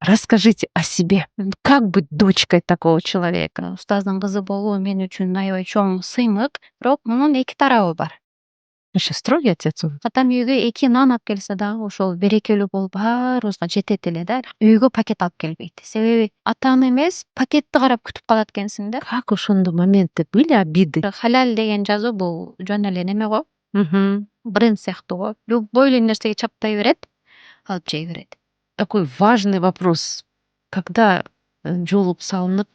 Расскажите о себе. Как быть дочкой такого человека? Устаздын кызы болуу мен үчүн аябай чоң сыймык, бирок мунун эки тарабы бар. Вообще строгий отец он? Атам үйгө 2 нан алып келсе дагы ошол берекелүү болуп баарыбызга жетет эле да. Үйгө пакет алып келбейт. Себеби атам эмес, пакетти карап күтүп калат экенсиң да. Как ошондой моменты были, обиды? Халал деген жазуу бул жөн эле неме го, Мгм. бренд сыяктуу го. Любой эле нерсеге чаптай берет, алып жей берет. Такой важный вопрос. Когда жолуп салынып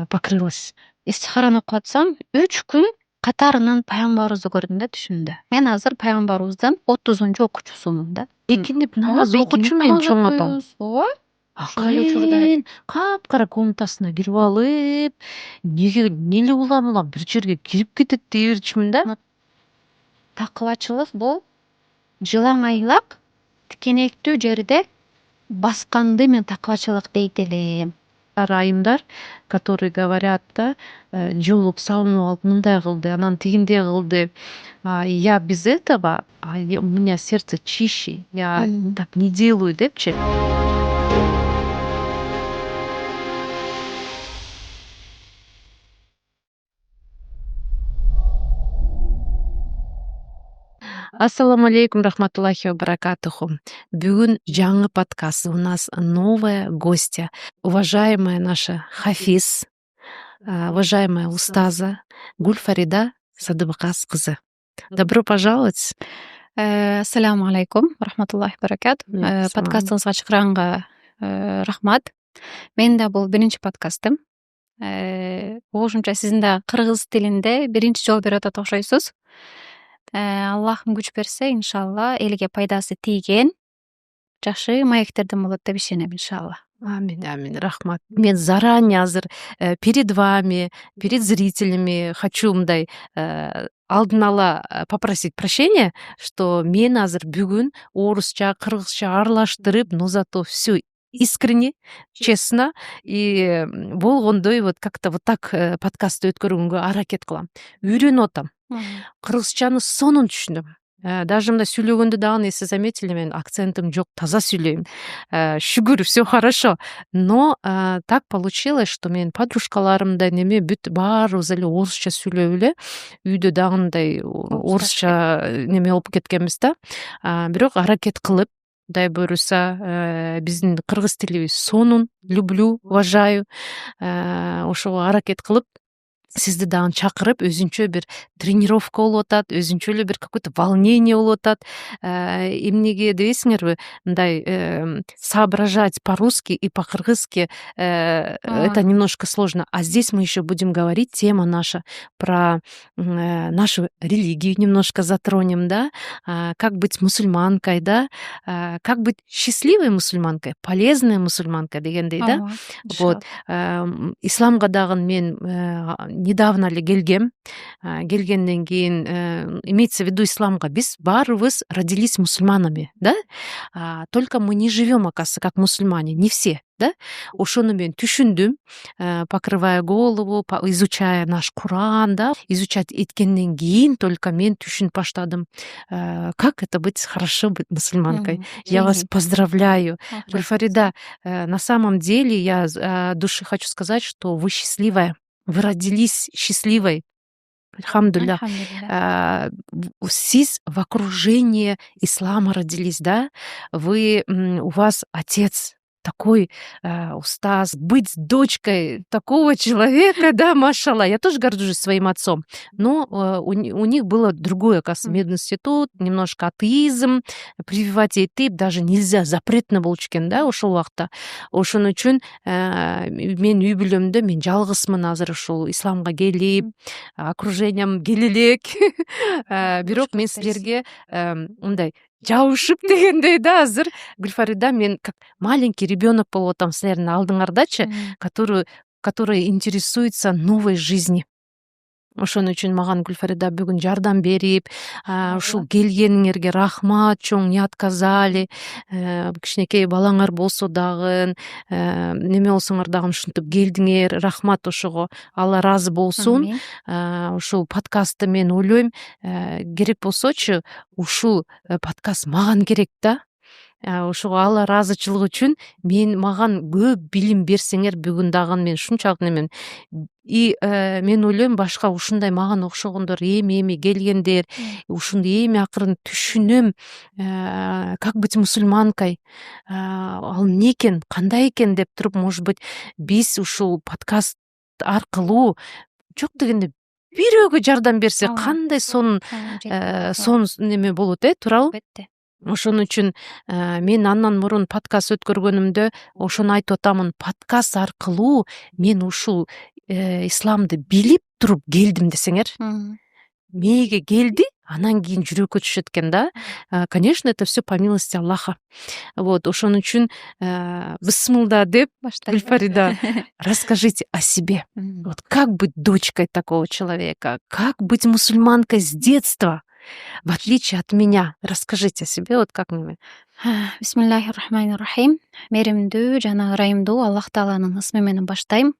покрылась? Истихараны окуп атсам, 3 күн катарынан пайгамбарыбызды көрдүм да түшүмдө. Мен азыр пайгамбарыбыздын 30 окуучусумун да. Экинип намаз окучумун намаз чоң апам. окуйбуз. Ооба. Ошол учурда капкара комнатасына кирип алып, эмне улам бир жерге кирип кетет дей берчүмүн да. Такыбачылык бул жылаң айлак тикенектүү жерде басканды мен такыбачылык дейт элем. Айымдар, которые говорят, да, жолуп салынып алып мындай кылды, анан тигиндей кылды. Я без этого, у меня сердце чище, я так не делаю депчи. Ассаламу алейкум, рахматуллахи ва баракатуху. Бүгүн жаңы подкаст. У нас новая гостья. Уважаемая наша Хафиз, уважаемая устаза Гульфарида Садыбыкас кызы. Добро пожаловать. Ассаламу алейкум, рахматуллахи ва баракату. Подкастыңызга чакырганга рахмат. Менин да бул биринчи подкастым. Угушумча сиздин да кыргыз тилинде биринчи жолу берип атат окшойсуз. Аллахым күч берсе, иншалла элге пайдасы тийген жакшы маектерден болот деп ишенем, иншалла. Амин, амин, рахмат. Мен заранее азыр перед вами, перед зрителями хочу мындай алдын ала попросить прощения, что мен азыр бүгүн орусча, кыргызча аралаштырып, но зато все искренне, честно и болгондой вот как-то вот так подкастты өткөргөнгө аракет кылам. Үйрөнүп атам. Кыргызчаны сонун түшүнөм. Даже мына сүйлөгөндө дагы, если заметили, мен акцентим жок, таза сүйлөйм. Шүгүр, все хорошо. Но так получилось, что мен подружкаларымда неме бүт баарыбыз эле орусча сүйлөп эле үйдө дагындай орусча неме болуп кеткенбиз да. Бирок аракет кылып, дай буюрса, биздин кыргыз тилибиз сонун, люблю, уважаю. Ошого аракет кылып сизди дагы чакырып, өзүнчө бир тренировка болуп атат, өзүнчө эле бир какое-то волнение болуп атат. Эмнеге дебейсиңерби, мындай соображать по-русски и по-кыргызски это немножко сложно. А здесь мы еще будем говорить, тема наша про нашу религию немножко затронем, да, как быть мусульманкой, да, как быть счастливой мусульманкой, полезной мусульманкой дегендей, да. Вот. Исламга дагы мен недавно эле келгем. Келгенден кийин имеется в виду исламга биз баарыбыз родились мусульманами, да? Только мы не живем, оказывается, как мусульмане, не все, да? Ошону мен түшүндүм, покрывая голову, изучая наш Куран, да, изучать эткенден кийин только мен түшүнүп баштадым, как это быть хорошо быть мусульманкой. Я вас поздравляю. Гульфарида, на самом деле я от души хочу сказать, что вы счастливая. Вы родились счастливой. Альхамдулилля. Сиз в окружении ислама родились, да? У вас отец такой устаз, быть дочкой такого человека, да, машалла. Я тоже горжусь своим отцом. Но у них было другое, оказывается, мединститут, немножко атеизм, прививать этип даже нельзя, запретно болчу экен, да, ошол убакта. Ошон үчүн мен үй бүлөмдө мен жалгызмын азыр ушул исламга келип, окружением кел элек. Бирок мен силерге мындай жабышып дегендей да азыр Гүлфарида, мен как маленький ребенок болуп атам силердин алдыңардачы, который интересуется новой жизнью. Ошон үчүн маган Гүлфарида бүгүн жардам берип, ушул келгениңерге рахмат, чоң не отказали. Кичинекей балаңар болсо дагы, неме болсоңор дагы ушинтип келдиңер, рахмат ошого. Алла ыраазы болсун. Ушул подкастты мен ойлойм, керек болсочу ушул подкаст маган керек да. ошого Алла ыраазычылыгы үчүн мага көп билим берсеңер бүгүн дагы мен ушунчалык немен. И мен ойлойм башка ушундай мага окшогондор эми келгендер ушунду эми акырын түшүнөм, как быть мусульманкой, ал эмне экен, кандай экен деп туруп, может быть, биз ушул подкаст аркылуу жок дегенде бирөөгө жардам берсе кандай сонун неме болот, туурабы? Албетте. Ошон үчүн мен андан мурун подкаст өткөргөнүмдө ошону айтып атамын. Подкаст аркылуу мен ушул исламды билип туруп келдим десеңер. Мээге келди, анан кийин жүрөккө түшөт экен да. Конечно, это все по милости Аллаха. Вот, ошон үчүн бисмилда деп Гүлфарида, расскажите о себе. Вот как быть дочкой такого человека, как быть мусульманкой с детства, в отличие от меня. Расскажите о себе, вот как мне. Бисмиллахир-рахманир-рахим. Меримдүү жана ырайымдуу Аллах Тааланын ысмы менен баштайм.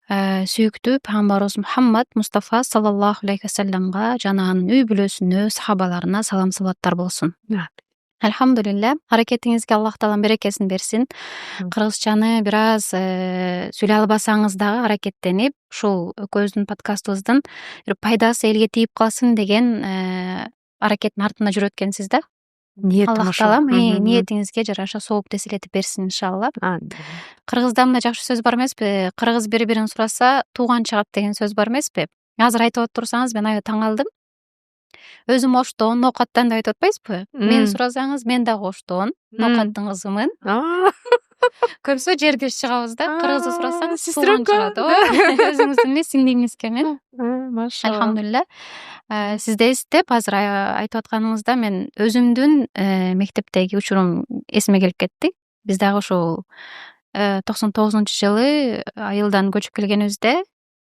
Сүйүктүү пайгамбарыбыз Мухаммад Мустафа саллаллаху алейхи вассаламга жана анын үй бүлөсүнө, сахабаларына салам салаттар болсун. Альхамдулилля. Аракетиңизге Аллах Таалам берекесин берсин. Кыргызчаны бир аз сүйлөй албасаңыз дагы аракеттенип, ушул экөөбүздүн подкастыбыздын бир пайдасы элге тийип калсын деген аракеттин артында жүрөт экенсиз да. Аллах Таалам ниетиңизге жараша сооп теселетип берсин иншалла. Кыргызда мындай жакшы сөз бар эмеспи? Кыргыз бири-бирин сураса тууган чыгат деген сөз бар эмеспи? Азыр айтып отурсаңыз мен аябай таң калдым. Өзүм оштон, ноокаттан деп айтып атпайсызбы? Мен сурасаңыз мен дагы оштон, ноокаттын кызымын. Көбүсү жердеш чыгабыз да. Кыргызды сурасаңыз тууган чыгат. Өзүңүздүн эле сиңдиңизге мен. Машалла. Альхамдулилля. Сизди эстеп азыр айтып атканыңызда мен өзүмдүн мектептеги учурум эсиме келип кетти. Биз дагы ошол 99-жылы айылдан көчүп келгенибизде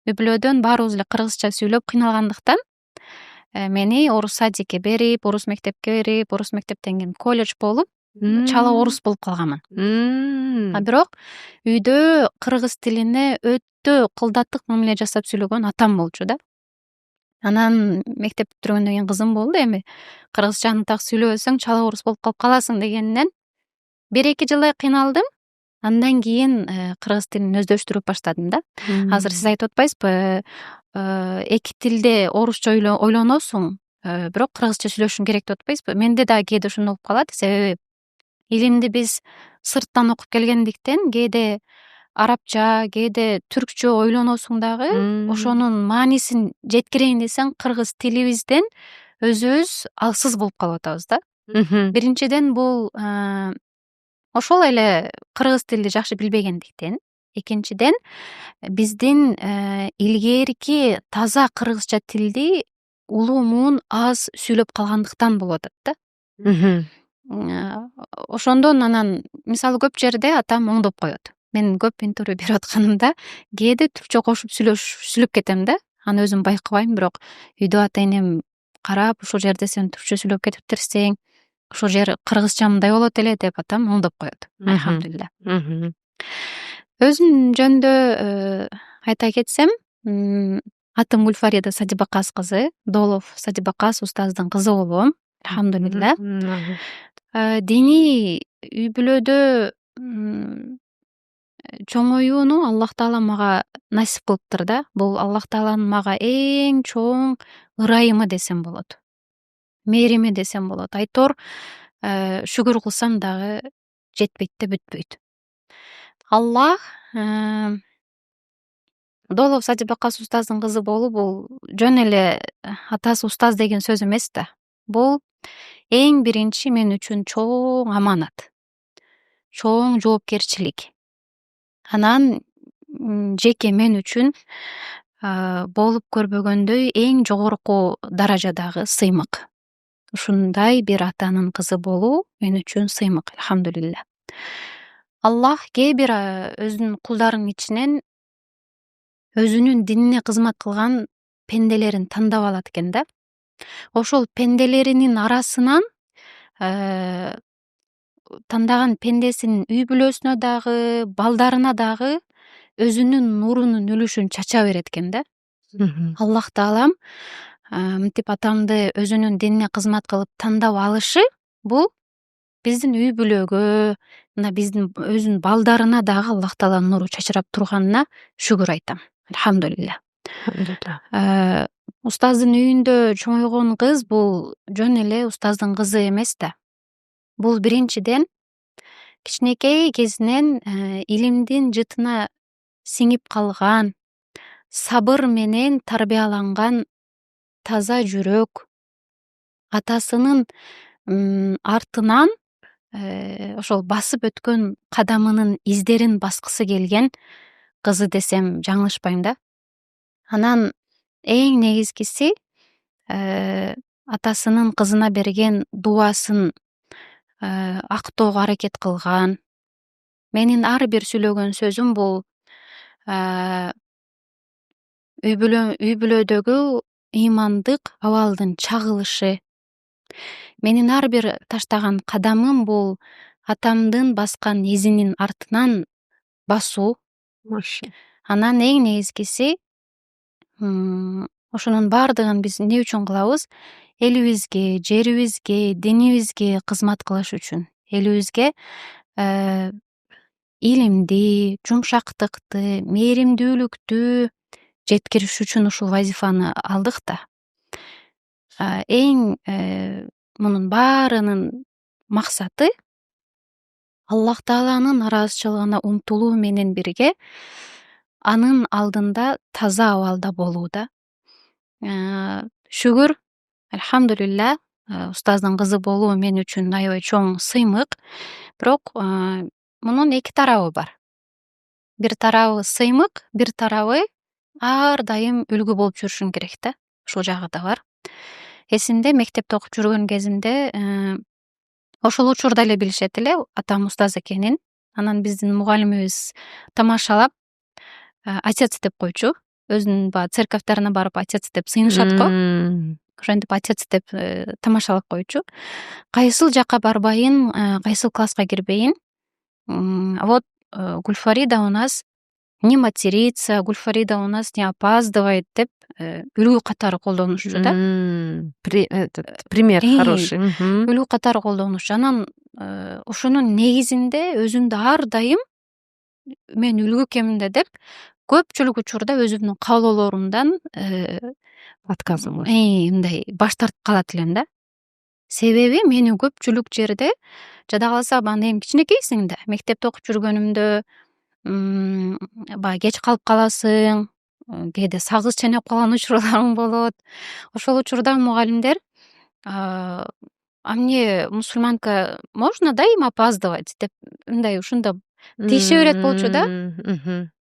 үй бүлөдөн баарыбыз эле кыргызча сүйлөп кыйналгандыктан мени орус садикке берип, орус мектепке берип, орус мектептен кийин колледж болуп, чала орус болуп калганмын. Бирок үйдө кыргыз тилине өтө кылдаттык мамиле жасап сүйлөгөн атам болчу да. Анан мектеп бүтүргөндөн кийин кызым болду, эми кыргызчаны так сүйлөбөсөң чала орус болуп калып каласың дегенинен 1-2 жылдай кыйналдым. Андан кийин кыргыз тилин өздөштүрүп баштадым да. Азыр сиз айтып атпайсызбы, эки тилде орусча ойлоносуң, бирок кыргызча сүйлөшүң керек деп атпайсызбы? Менде дагы кээде ошондой болуп калат. Себеби илимди биз сырттан окуп келгендиктен кээде арабча, кээде түркчө ойлоносуң дагы, ошонун маанисин жеткирейин десең кыргыз тилибизден өзүбүз алсыз болуп калып атабыз да. Биринчиден бул ошол эле кыргыз тилди жакшы билбегендиктен, экинчиден биздин илгерки таза кыргызча тилди улуу аз сүйлөп калгандыктан болуп атат да. Ошондон анан мисалы көп жерде атам оңдоп коет. Мен көп интервью берип атканымда кээде түркчө кошуп сүйлөп кетем да. Аны өзүм байкабайм, бирок үйдө ата энем карап, ушул жерде сен түркчө сүйлөп кетиптирсиң, ушул жер кыргызчамдай болот эле деп атам оңдоп коет. Альхамдулилля. Өзүм жөнүндө айта кетсем, атым Гүлфарида Садибакас кызы, Долов Садибакас устаздын кызы болом. Альхамдулилля. Диний үй бүлөдө чоңоюуну Аллах Таала мага насип кылыптыр да. Бул Аллах Тааланын мага эң чоң ырайымы десем болот. Мээрими десем болот. Айтор шүгүр кылсам дагы жетпейт да бүтпөйт. Аллах Долов Садибакас устаздын кызы болуу бул жөн эле атасы устаз деген сөз эмес да. Бул эң биринчи мен үчүн чоң аманат, чоң жоопкерчилик. Анан жеке мен үчүн болуп көрбөгөндөй эң жогорку даражадагы сыймык. Ушундай бир атанын кызы болуу мен үчүн сыймык, альхамдулилля. Аллах кээ бир өзүнүн кулдарынын ичинен өзүнүн динине кызмат кылган пенделерин тандап алат экен да. Ошол пенделеринин арасынан тандаган пендесинин үй бүлөсүнө дагы, балдарына дагы өзүнүн нурунун үлүшүн чача берет экен да. Аллах Таалам мынтип атамды өзүнүн динине кызмат кылып тандап алышы бул биздин үй бүлөгө, мына биздин өзүнүн балдарына дагы Аллах Тааланын нуру чачырап турганына шүгүр айтам. Альхамдулилля. Устаздын үйүндө чоңойгон кыз бул жөн эле устаздын кызы эмес да. Бул биринчиден кичинекей кезинен илимдин жытына сиңип калган, сабыр менен тарбияланган таза жүрөк, атасынын артынан ошол басып өткөн кадамынын издерин баскысы келген кызы десем жаңылышпайм да. Анан эң негизгиси атасынын кызына берген дубасын актоого аракет кылган. Менин ар бир сүйлөгөн сөзүм бул үй бүлөдөгү ыймандык абалдын чагылышы. Менин ар бир таштаган кадамым бул атамдын баскан изинин артынан басуу. Анан эң негизгиси ошонун баардыгын биз эмне үчүн кылабыз? Элибизге, жерибизге, динибизге кызмат кылыш үчүн. Элибизге илимди, жумшактыкты, мээримдүүлүктү жеткириш үчүн ушул вазифаны алдык да. Эң мунун баарынын максаты Аллах Тааланын ыраазычылыгына умтулуу менен бирге анын алдында таза абалда болуу да. Шүгүр, альхамдулилля, устаздын кызы болуу мен үчүн аябай чоң сыймык. Бирок мунун эки тарабы бар. Бир тарабы сыймык, бир тарабы ар дайым үлгү болуп жүрүшүң керек да. Ушул жагы да бар. Эсимде мектепте окуп жүргөн кезимде ошол учурда эле билишет эле атам устаз экенин. Анан биздин мугалимибиз тамашалап отец деп койчу. Өзүнүн баягы церковьтарына барып отец деп сыйынышат го. Ошентип отец деп тамашалап койчу. Кайсыл жакка барбайын, кайсыл класска кирбейин. Вот Гульфарида у нас не матерится, Гульфарида у нас не опаздывает деп үлгү катары колдонушчу да. Пример хороший. Үлгү катары колдонушчу. Анан ошонун негизинде өзүмдү ар дайым мен үлгү экенмин деп көпчүлүк учурда өзүмдүн каалоолорумдан отказывалась. Мындай баш тартып калат элем да. Себеби мени көпчүлүк жерде жада калса баягы эми кичинекейсиң да. Мектепте окуп жүргөнүмдө баягы кеч калып каласың, кээде сагыз чайнап калган учурларым болот. Ошол учурда мугалимдер а мне, мусульманка, можно, да, им опаздывать деп мындай ушунда тийише берет болчу да.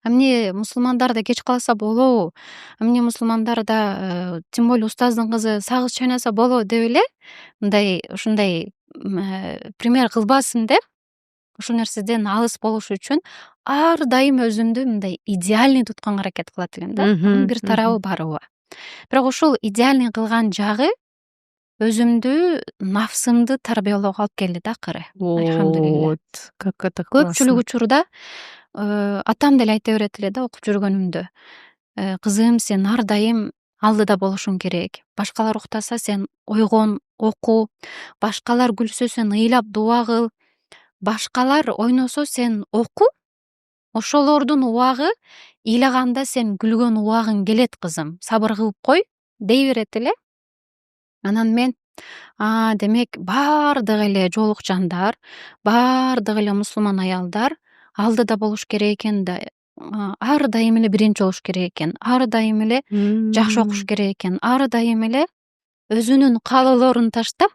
Эмне мусулмандар да кеч калса болобу? Эмне мусулмандар да тем более устаздын кызы сагыз чайнаса болобу деп эле мындай ушундай пример кылбасын деп ушул нерседен алыс болуш үчүн ар дайым өзүмдү мындай идеальный тутканга аракет кылат элем да. Анын бир тарабы бар ооба. Бирок ушул идеальный кылган жагы өзүмдү, нафсымды тарбиялоого алып келди да акыры. Вот, как это классно. Көпчүлүк учурда атам деле айта берет эле да окуп жүргөнүмдө. Кызым, сен ар дайым алдыда болушуң керек. Башкалар уктаса сен ойгон, оку. Башкалар күлсө сен ыйлап дуа кыл. Башкалар ойносо сен оку. Ошолордун убагы ыйлаганда сен күлгөн убагың келет, кызым. Сабыр кылып кой, дей берет эле. Анан мен демек баардык эле жоолукчандар, баардык эле мусулман аялдар алдыда болуш керек экен да. Ар дайым эле биринчи болуш керек экен. Ар дайым эле жакшы окуш керек экен. Ар дайым эле өзүнүн каалоолорун таштап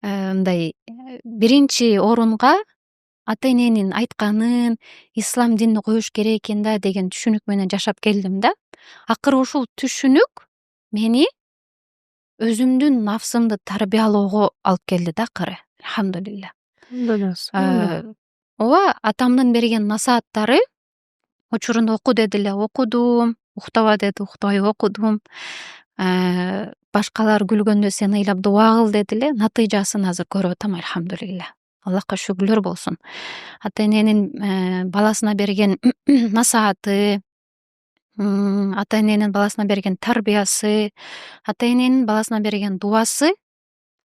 мындай биринчи орунга ата эненин айтканын, ислам динин коюш керек экен да деген түшүнүк менен жашап келдим да. Акыры ушул түшүнүк мени өзүмдүн нафсымды тарбиялоого алып келди да акыры. Альхамдулилля. Ооба, атамдын берген насааттары учурунда оку дедиле, окудум, уктаба деди, укпай окудум. Башкалар күлгөндө сен ыйлап дуа кыл дедиле. Натыйжасын азыр көрүп атам, альхамдулилля. Аллахка шүгүрлөр болсун. Ата эненин баласына берген насааты, ата эненин баласына берген тарбиясы, ата эненин баласына берген дуасы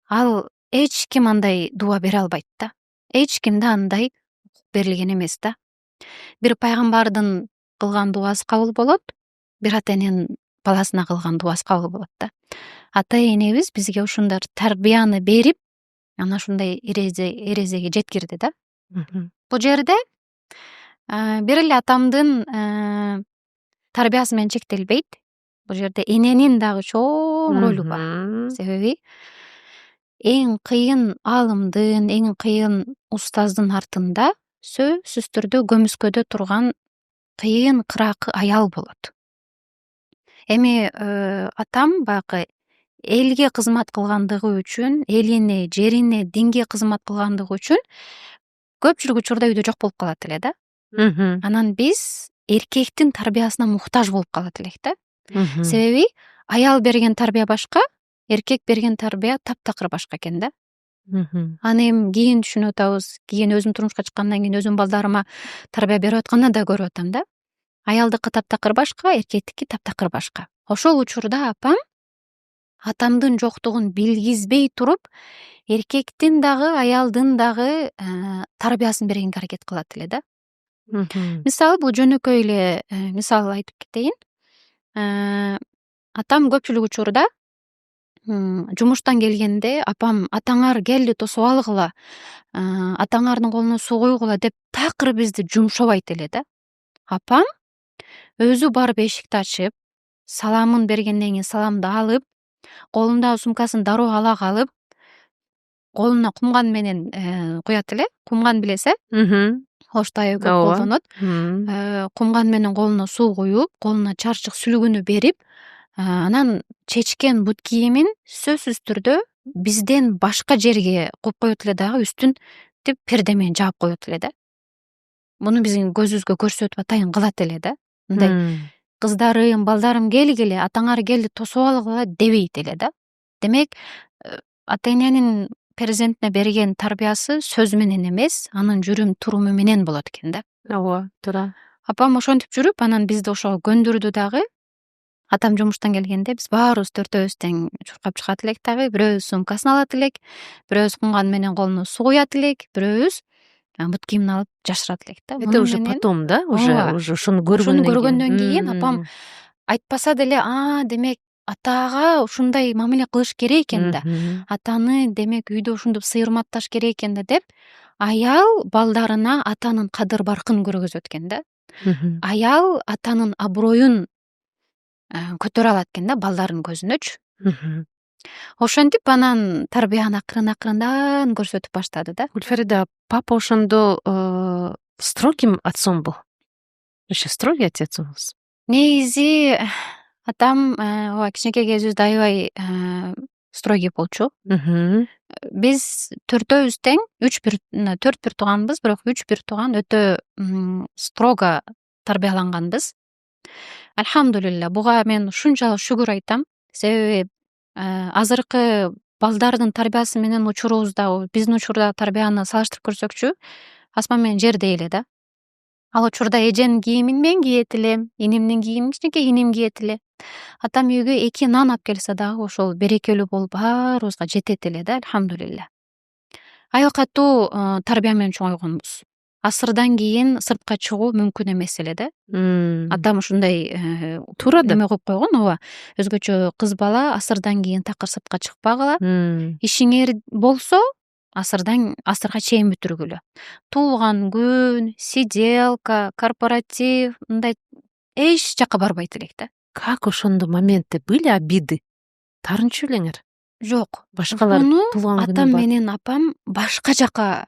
ал эч ким андай дуа бере албайт да. Эч кимде андай берилген эмес да. Бир пайгамбардын кылган дуасы кабыл болот, бир ата эненин баласына кылган дуасы кабыл болот да. Ата энебиз бизге ушундай тарбияны берип, ана ушундай эрезеге жеткирди да. Бул жерде бир эле атамдын тарбиясы менен чектелбейт. Бул жерде эненин дагы чоң ролу бар. Себеби эң кыйын аалымдын, эң кыйын устаздын артында сөзсүз түрдө көмүскөдө турган кыйын кыракы аял болот. Эми атам баягы элге кызмат кылгандыгы үчүн, элине, жерине, динге кызмат кылгандыгы үчүн көпчүлүк учурда үйдө жок болуп калат эле да. Анан биз эркектин тарбиясына муктаж болуп калат элек да. Себеби аял берген тарбия башка, эркек берген тарбия таптакыр башка экен да. Аны эми кийин түшүнүп атабыз. Кийин өзүм турмушка чыккандан кийин өзүм балдарыма тарбия берип атканда да көрүп атам да. Аялдыкы таптакыр башка, эркектики таптакыр башка. Ошол учурда апам атамдын жоктугун билгизбей туруп, эркектин дагы, аялдын дагы тарбиясын бергенге аракет кылат эле да. Мисалы бул жөнөкөй эле мисал айтып кетейин. Атам көпчүлүк учурда жумуштан келгенде апам атаңар келди тосуп алгыла, атаңардын колуна суу койгула деп такыр бизди жумшабайт эле да. Апам өзү барып эшикти ачып, саламын бергенден кийин саламды алып, колундагы сумкасын дароо ала калып, колуна кумган менен куят эле. Кумган билесиз? Ошто аябай көп колдонот. Кумган менен колуна суу куюп, колуна чарчык сүлгүнү берип, анан чечкен бут кийимин сөзсүз түрдө бизден башка жерге коюп коет эле дагы үстүн перде менен жаап коет эле да. Муну биздин көзүбүзгө көрсөтүп атайын кылат эле да. Мындай кыздарым, балдарым келгиле, атаңар келди тосуп алгыла дебейт эле да. Демек, ата эненин перзентине берген тарбиясы сөз менен эмес, анын жүрүм туруму менен болот экен да. Ооба, туура. Апам ошентип жүрүп, анан бизди ошого көндүрдү дагы. Атам жумуштан келгенде биз баарыбыз төртөөбүз тең чуркап чыгат элек дагы. Бирөөбүз сумкасын алат элек, бирөөбүз кумган менен колуна суу куят элек, бирөөбүз бут кийимин алып жашырат элек да. Это уже потом, да? Уже ошону көргөндөн кийин апам айтпаса деле, демек атага ушундай мамиле кылыш керек экен да. Атаны демек үйдө ушинтип сыйырматташ керек экен да деп, аял балдарына атанын кадыр баркын көргөзөт экен да. Аял атанын аброюн көтөрө алат экен да балдарынын көзүнөчү. Ошентип анан тарбияны акырындан көрсөтүп баштады да. Гүлфарида, папа ошондо строгим отцом был? Вообще строгий отец у вас? Негизи атам кичинекей кезибизде аябай строгий болчу. Биз төртөөбүз тең, төрт бир тууганбыз, бирок 3 бир тууган өтө строго тарбияланганбыз. Альхамдулилла, буга мен ушунчалык шүгүр айтам. Себеби азыркы балдардын тарбиясы менен учурубуздагы, биздин учурдагы тарбияны салыштырып көрсөкчү, асман менен жердей эле да. Ал учурда эженин кийимин мен кийет элем, инимдин кийимин кичинекей иним кийет эле. Атам үйгө 2 нан алып келсе дагы ошол берекелүү болуп баарыбызга жетет эле да, альхамдулилла. Аябай катуу тарбия менен чоңойгонбуз. Асырдан кийин сыртка чыгуу мүмкүн эмес эле да. Атам ушундай туура да эме коюп койгон, ооба. Өзгөчө кыз бала асырдан кийин такыр сыртка чыкпагыла. Ишиңер болсо асырга чейин бүтүргүлө. Туулган күн, сиделка, корпоратив, мындай эч жакка барбайт элек да. Как ошондо моментте были обиды? Таарынчу элеңер? Жок. Башкалар туулган күнү атам менен апам башка жака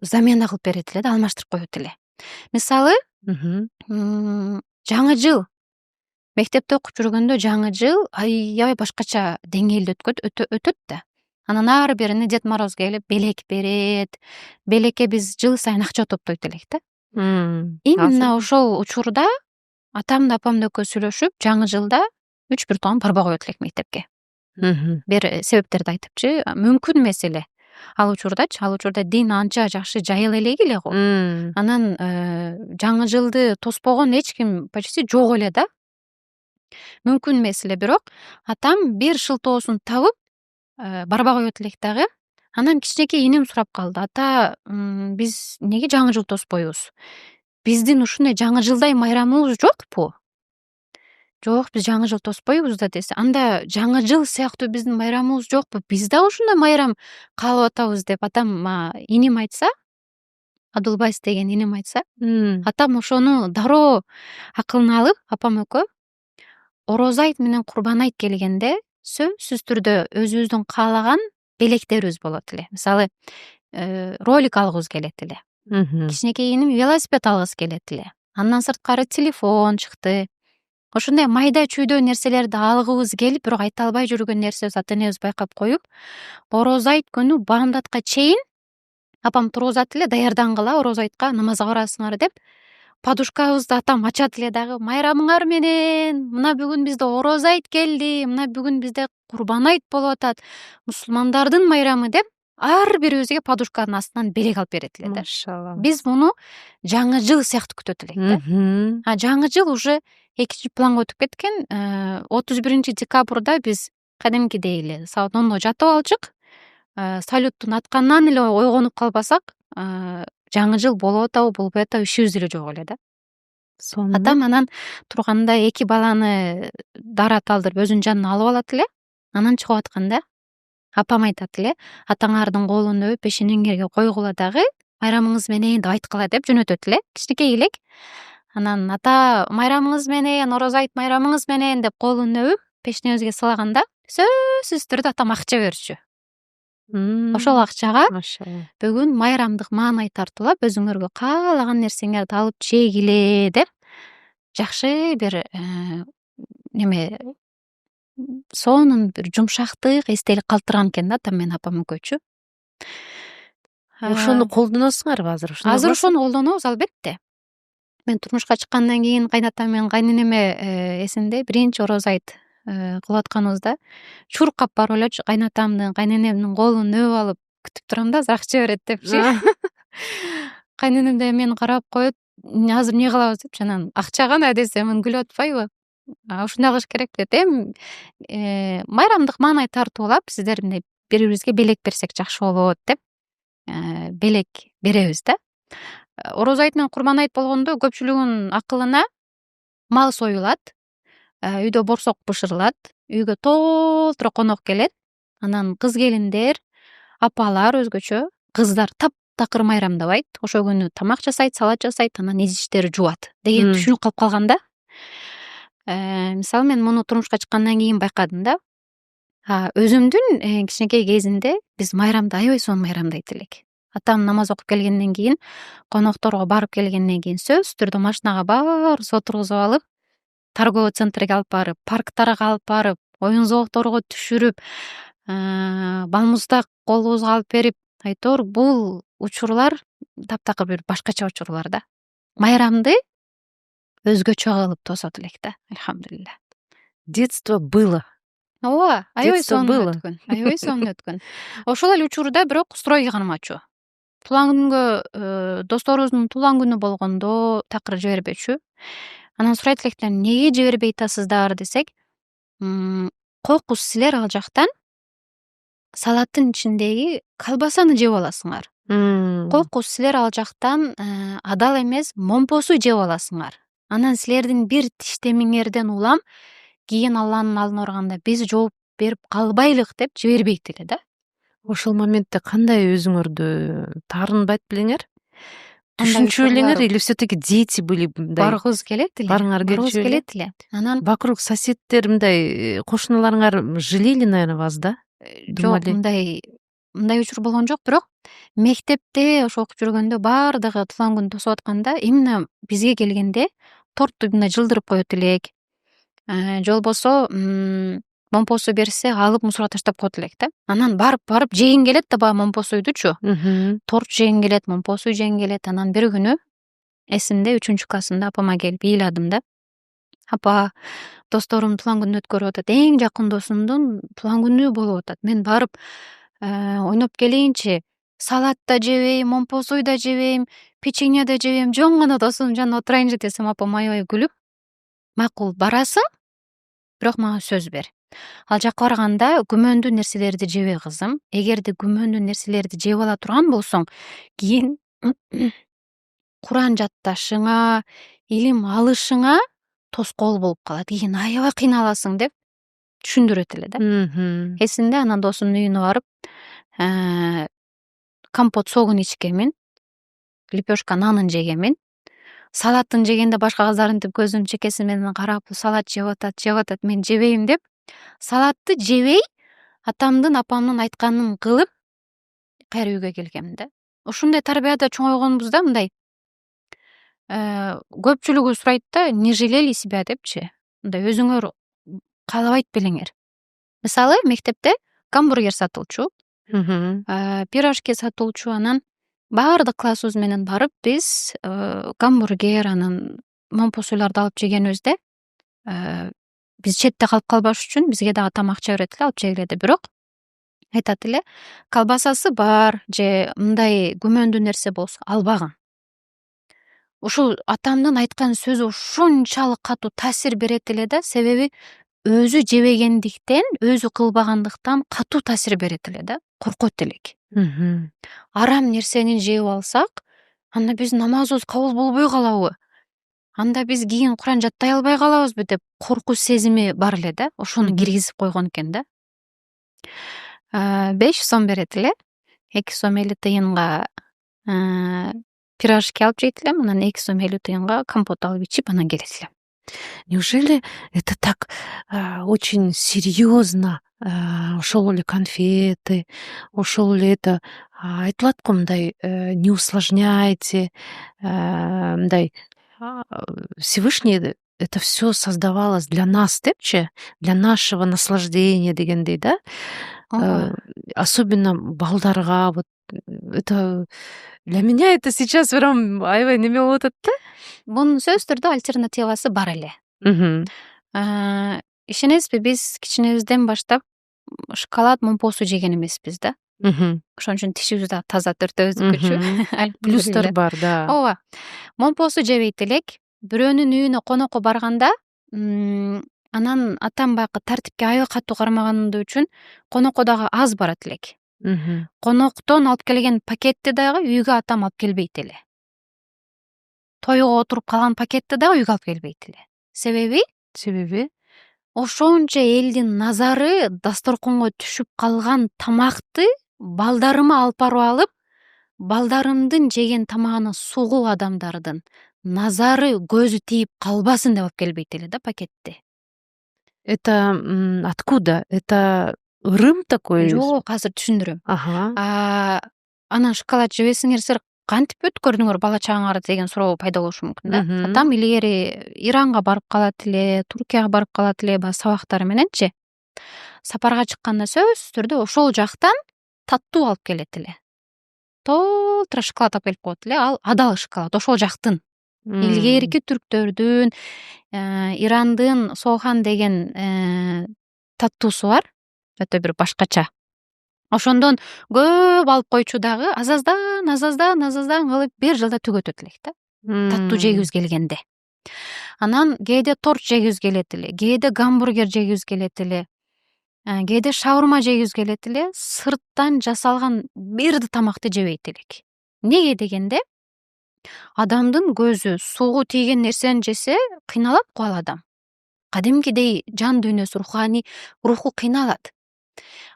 замена кылып берет эле да, алмаштырып коет эле. Мисалы, жаңы жыл, мектепте окуп жүргөндө жаңы жыл аябай башкача деңгээлде өтөт да. Анан ар бирине Дед Мороз келип белек берет. Белекке биз жыл сайын акча топтойт элек да. Именно ошол учурда атам да апам да экөө сүйлөшүп, жаңы жылда 3 бир тууган барбай коет элек мектепке. Бир себептерди айтыпчы, мүмкүн эмес эле. Ал учурда дин анча жакшы жайыла элек эле го. Анан жаңы жылды тоспогон эч ким почти жок эле да. Мүмкүн эмес эле, бирок атам бир шылтоосун табып, барбай коет элек дагы. Анан кичинекей инем сурап калды: ата, биз неге жаңы жыл тоспойбуз? Биздин ушундай жаңы жылдай майрамыбыз жокпу? Жок, биз жаңы жыл тоспойбуз да десе. Анда жаңы жыл сыяктуу биздин майрамыбыз жокпу? Биз дагы ушундай майрам каалап атабыз деп атам, инем айтса, Абдулбайс деген инем айтса, атам ошону дароо акылына алып, апам экөө орозо айт менен курбан айт келгенде сөзсүз түрдө өзүбүздүн каалаган белектерибиз болот эле. Мисалы, ролик алгыбыз келет эле. Кичинекей иним велосипед алгысы келет эле. Андан сырткары телефон чыкты. Ошондой майда чүйдө нерселерди алгыбыз келип, бирок айта албай жүргөн нерсебиз ата энебиз байкап коюп, орозо айт күнү баамдатка чейин апам тургузат эле, даярдангыла орозо айтка, намазга барасыңар деп, подушкабызды атам ачат эле дагы: майрамыңар менен, мына бүгүн бизде орозо айт келди, мына бүгүн бизде курбан айт болуп атат, мусулмандардын майрамы деп, ар бирибизге подушканын астынан белек алып берет эле да. Машалла. Биз муну жаңы жыл сыяктуу күтөт элек да. Жаңы жыл уже экинчи планга өтүп кеткен. 31 декабрда биз кадимкидей эле саат 10до жатып алчык. Салюттун атканынан эле ойгонуп калбасак, жаңы жыл болуп атабы, болбой атабы, ишибиз деле жок эле да. Атам анан турганда 2 баланы дарат алдырып өзүнүн жанына алып алат эле. Анан чыгып атканда апам айтат эле: атаңардын колун өбүп пешенеңерге койгула дагы, майрамыңыз менен деп айткыла деп жөнөтөт эле. Кичинекей элек. Анан ата майрамыңыз менен, орозо айт майрамыңыз менен деп колун өбүп пешенебизге сылаганда сөзсүз түрдө атам акча берчү. Ошол акчага бүгүн майрамдык маанай тартуулап, өзүңөргө каалаган нерсеңерди алып жегиле деп жакшы бир неме, сонун бир жумшактык эстелик калтырган экен да атам менен апам экөөчү. Ошону колдоносуңарбы азыр? Азыр ошону колдонобуз, албетте. Мен турмушка чыккандан кийин кайнатам менен кайненеме эсимде биринчи орозо айт кылып атканыбызда чуркап барып элечү кайнатамдын, кайненемдин колун өбүп алып күтүп турам да, азыр акча берет депчи. Кайненем да мени карап коет: азыр эмне кылабыз депчи. Анан акча гана десем, мен күлүп атпайбы? Ушундай кылыш керек деп. Майрамдык маанай тартуулап, сиздер мындай бири-бирибизге белек берсек жакшы болот деп белек беребиз да. Орозо айт менен курбан айт болгондо көпчүлүгүнүн акылына мал союлат, үйдө борсок бышырылат, үйгө толтура конок келет. Анан кыз келиндер, апалар өзгөчө, кыздар таптакыр майрамдабайт. Ошол күнү тамак жасайт, салат жасайт, анан из иштерди жуат деген түшүнүк калып калган да. Мисалы, мен муну турмушка чыккандан кийин байкадым да. Өзүмдүн кичинекей кезинде биз майрамды аябай сонун майрамдайт элек. Атам намаз окуп келгенден кийин, конокторго барып келгенден кийин сөзсүз түрдө машинага баарыбыз отургузуп алып, торговый центрге алып барып, парктарга алып барып, оюн зоокторго түшүрүп, балмуздак колубузга алып берип, айтор бул учурлар таптакыр бир башкача учурлар да. Майрамды өзгөчө кылып тосот элек да, альхамдулилля. Детство было. Ооба, аябай сонун өткөн. Аябай сонун өткөн. Ошол эле учурда бирок стройге кармачу. Тулан күнгө досторубуздун тулан күнү болгондо такыр жибербечү. Анан сурайт электе: неге жибербей атасыздар десек, кокус силер ал жактан салаттын ичиндеги колбасаны жеп аласыңар. Кокус силер ал жактан адал эмес момпосу жеп аласыңар. Анан силердин бир тиштемиңерден улам кийин Алланын алдына барганда биз жооп берип калбайлык деп жибербейт эле да. Ошол моментте кандай өзүңөрдү таарынбайт белеңер? Түшүнчү элеңер или все-таки дети были мындай? Баргыбыз келет эле. Барыңар келет эле. Анан вокруг соседдер мындай кошуналарыңар жалели, наверное, вас, да? Жок, мындай учур болгон жок, бирок мектепте ошо окуп жүргөндө баардыгы тулан күн тосуп атканда именно бизге келгенде торту мындай жылдырып коет элек. Же болбосо момпосу берсе алып мусорго таштап коет элек да. Анан барып жегин келет да, баягы момпосуйдучу. Торт жегин келет, момпосуй жегин келет. Анан бир күнү эсимде 3-классымда апама келип ыйладым да. Апа, досторум тулан күнүн өткөрүп атат. Эң жакын досумдун тулан күнү болуп атат. Мен барып ойноп келейинчи, салат да жебейм, момпосуй да жебейм, печенье да жебейм, жөн гана досумдун жанына отурайынчы десем, апам аябай күлүп: макул, барасың, бирок мага сөз бер. Ал жакка барганда күмөндүү нерселерди жебе кызым. Эгерде күмөндүү нерселерди жеп ала турган болсоң, кийин Куран жатташыңа, илим алышыңа тоскоол болуп калат. Кийин аябай кыйналасың деп түшүндүрөт эле да. Эсимде анан досумдун үйүнө барып, компот согун ичкенмин, лепешка нанын жегенмин. Салатын жегенде башка кыздар ынтип көзүнүн чекеси менен карап, салат жеп атат, мен жебейм деп, салатты жебей, атамдын, апамдын айтканын кылып, кайра үйгө келгем да. Ушундай тарбияда чоңойгонбуз да, мындай. Көпчүлүгү сурайт да, не жалели себя депчи. Мындай өзүңөр каалабайт белеңер. Мисалы, мектепте гамбургер сатылчу, пирожки сатылчу, анан баардык классыбыз менен барып биз гамбургер, анан момпосуйларды алып жегенибизде, биз четте калып калбаш үчүн бизге дагы атам акча берет эле, алып жегиле деп. Бирок айтат эле, колбасасы бар же мындай күмөндүү нерсе болсо албагын. Ушул атамдын айткан сөзү ушунчалык катуу таасир берет эле да, себеби өзү жебегендиктен, өзү кылбагандыктан катуу таасир берет эле да, коркот элек. Арам нерсени жеп алсак, анда биздин намазыбыз кабыл болбой калабы? Анда биз кийин Куран жаттай албай калабызбы деп коркуу сезими бар эле да. Ошону киргизип койгон экен да. 5 сом берет эле. 2 сом 50 тыйынга пирожки алып жейт элем, анан 2 сом 50 тыйынга компот алып ичип, анан келет элем. Неужели это так очень серьезно? Ошол эле конфеты, ошол эле это айтылат го мындай, не усложняйте, мындай Всевышний это все создавалось для нас депчи, для нашего наслаждения дегендей, да? Особенно балдарга, вот это для меня это сейчас прям аябай неме болуп атат да. Бунун сөзсүз түрдө альтернативасы бар эле. Ишенесизби, биз кичинебизден баштап шоколад, момпосу жеген эмеспиз да. Ошон үчүн тишибиз да таза төртөөбүздүкүчү. Плюстар бар, да. Ооба. Момпосу жебейт элек. Бирөөнүн үйүнө конокко барганда, анан атам баягы тартипке аябай катуу кармаганы үчүн конокко дагы аз барат элек. Коноктон алып келген пакетти дагы үйгө атам алып келбейт эле. Тойго отуруп калган пакетти дагы үйгө алып келбейт эле. Себеби ошончо элдин назары дасторконго түшүп калган тамакты балдарыма алып барып алып, балдарымдын жеген тамагына сугуу адамдардын назары, көзү тийип калбасын деп алып келбейт эле да пакетти. Это откуда? Это Рым такой? Жок, азыр түшүндүрөм. Анан шоколад жебесиңер, силер кантип өткөрдүңөр бала чагыңарды деген суроо пайда болушу мүмкүн да. Атам илгери Иранга барып калат эле, Туркияга барып калат эле, баягы сабактары мененчи. Сапарга чыкканда сөзсүз түрдө ошол жактан таттуу алып келет эле. Толтура шоколад алып келип коет эле, ал адал шоколад, ошол жактын. Илгерки түрктөрдүн, Ирандын Сохан деген таттуусу бар, өтө бир башкача. Ошондон көп алып койчу дагы, азаздан кылып бир жылда түгөтөт элек да. Таттуу жегибиз келгенде. Анан кээде торт жегибиз келет эле, кээде гамбургер жегибиз келет эле, кээде шаурма жегибиз келет эле, сырттан жасалган бир да тамакты жебейт элек. Неге дегенде, адамдын көзү сугу тийген нерсени жесе кыйналат го ал адам. Кадимкидей жан дүйнөсү, руху кыйналат.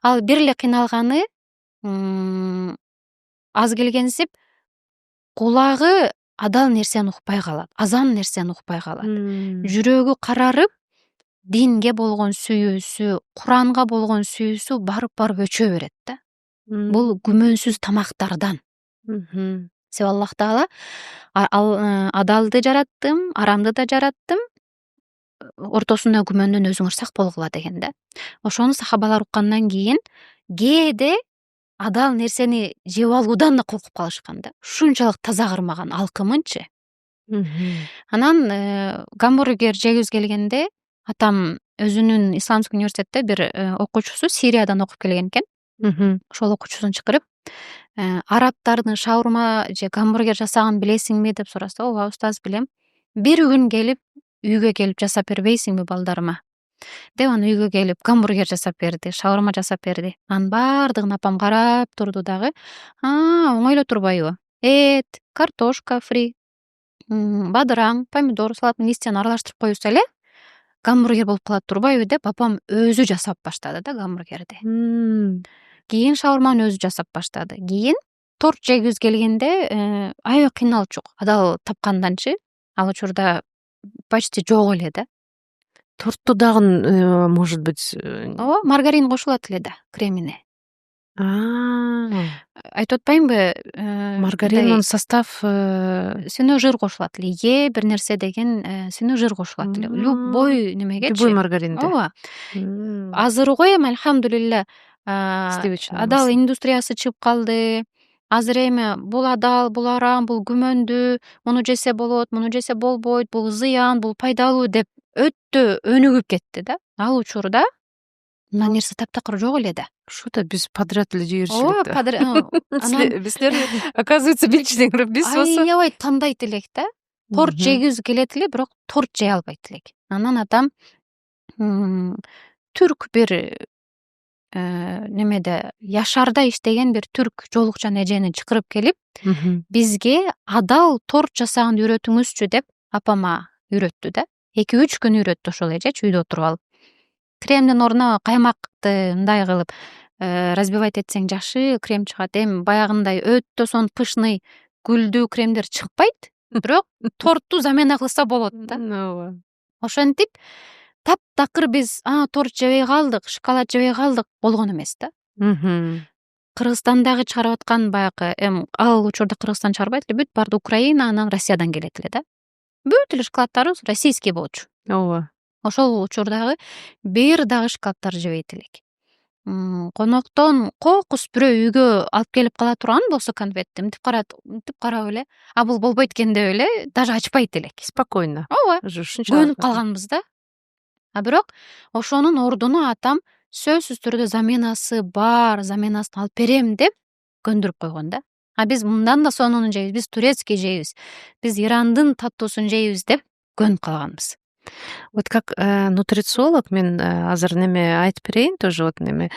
Ал бир эле кыйналганы аз келгенсип, кулагы адал нерсени укпай калат, азан нерсени укпай калат. Жүрөгү карарып, динге болгон сүйүүсү, Куранга болгон сүйүүсү барып өчө берет да. Бул күмөнсүз тамактардан. Себеби Аллах Таала адалды жараттым, арамды да жараттым, ортосунда күмөндөн өзүңөр сак болгула деген да. Ошону сахабалар уккандан кийин кээде адал нерсени жеп алуудан да коркуп калышкан да. Ушунчалык таза кырмаган алкымынчы. Анан гамбургер жегибиз келгенде, атам өзүнүн исламский университетте бир окуучусу Сириядан окуп келген экен. Ошол окуучусун чакырып, арабтардын шаурма же гамбургер жасаганын билесиңби деп сураса, ооба устаз билем. Бир күн келип, үйгө келип жасап бербейсиңби балдарыма? деп анан үйгө келип гамбургер жасап берди, шаурма жасап берди. Анын баардыгын апам карап турду дагы. Оңой эле турбайбы? Эт, картошка фри, бадыраң, помидор, салаттын листьян аралаштырып коюбуз эле гамбургер болуп калат турбайбы деп апам өзү жасап баштады да гамбургерди. Кийин шаурманы өзү жасап баштады. Кийин торт жегибиз келгенде аябай кыйналчук. Адал тапкандачы ал учурда почти жок эле да. Тортто дагы, может быть, Ооба, маргарин кошулат эле да, кремине. Айтып атпаймынбы? Маргарин состав сүйнөк жыр кошулат эле. Бир нерсе деген сүйнөк жыр кошулат эле. Любой немегечи. Любой маргаринде. Ооба. Азыр го эми альхамдулилля Сливочный адал индустриясы чыгып калды. Азыр эми бул адал, бул арам, бул күмөндүү, муну жесе болот, муну жесе болбойт, бул зыян, бул пайдалуу деп өтө өнүгүп кетти да. Ал учурда мына нерсе таптакыр жок эле да. Что да биз подряд эле жиберчү Ооба, Бизлер оказывается билчү биз болсо аябай тандайт элек да. Торт жегибиз келет эле, бирок торт жей албайт элек. Анан атам түрк бир немеде Яшарда иштеген бир түрк жолукчан эжени чакырып келип, бизге адал торт жасаганды үйрөтүңүзчү деп апама үйрөттү да. 2-3 күн үйрөттү ошол эжеч үйдө отуруп алып. Кремдин ордуна каймакты мындай кылып разбивать этсең жакшы крем чыгат. Эми баягындай өтө сонун пышный гүлдүү кремдер чыкпайт, бирок торту замена кылса болот да. Ооба. Ошентип таптакыр биз торт жебей калдык, шоколад жебей калдык болгон эмес да. Кыргызстандагы чыгарып аткан баягы эми ал учурда Кыргызстан чыгарбайт эле, бүт баарды Украина анан Россиядан келет эле да. Бүт эле шоколаддарыбыз российский болчу. Ооба. Ошол учурдагы бир дагы шоколаддар жебейт элек. Коноктон кокус бирөө үйгө алып келип кала турган болсо конфетти мынтип карап эле, бул болбойт экен деп эле даже ачпайт элек. Спокойно. Ооба. Ушунча Көнүп калганбыз да. Бирок ошонун ордуна атам сөзсүз түрдө заменасы бар, заменасын алып берем деп көндүрүп койгон да. Биз мындан да сонуну жейбиз, биз турецкий жейбиз, биз Ирандын таттуусун жейбиз деп көнүп калганбыз. Вот как нутрициолог мен азыр неме айтып берейин тоже вот неме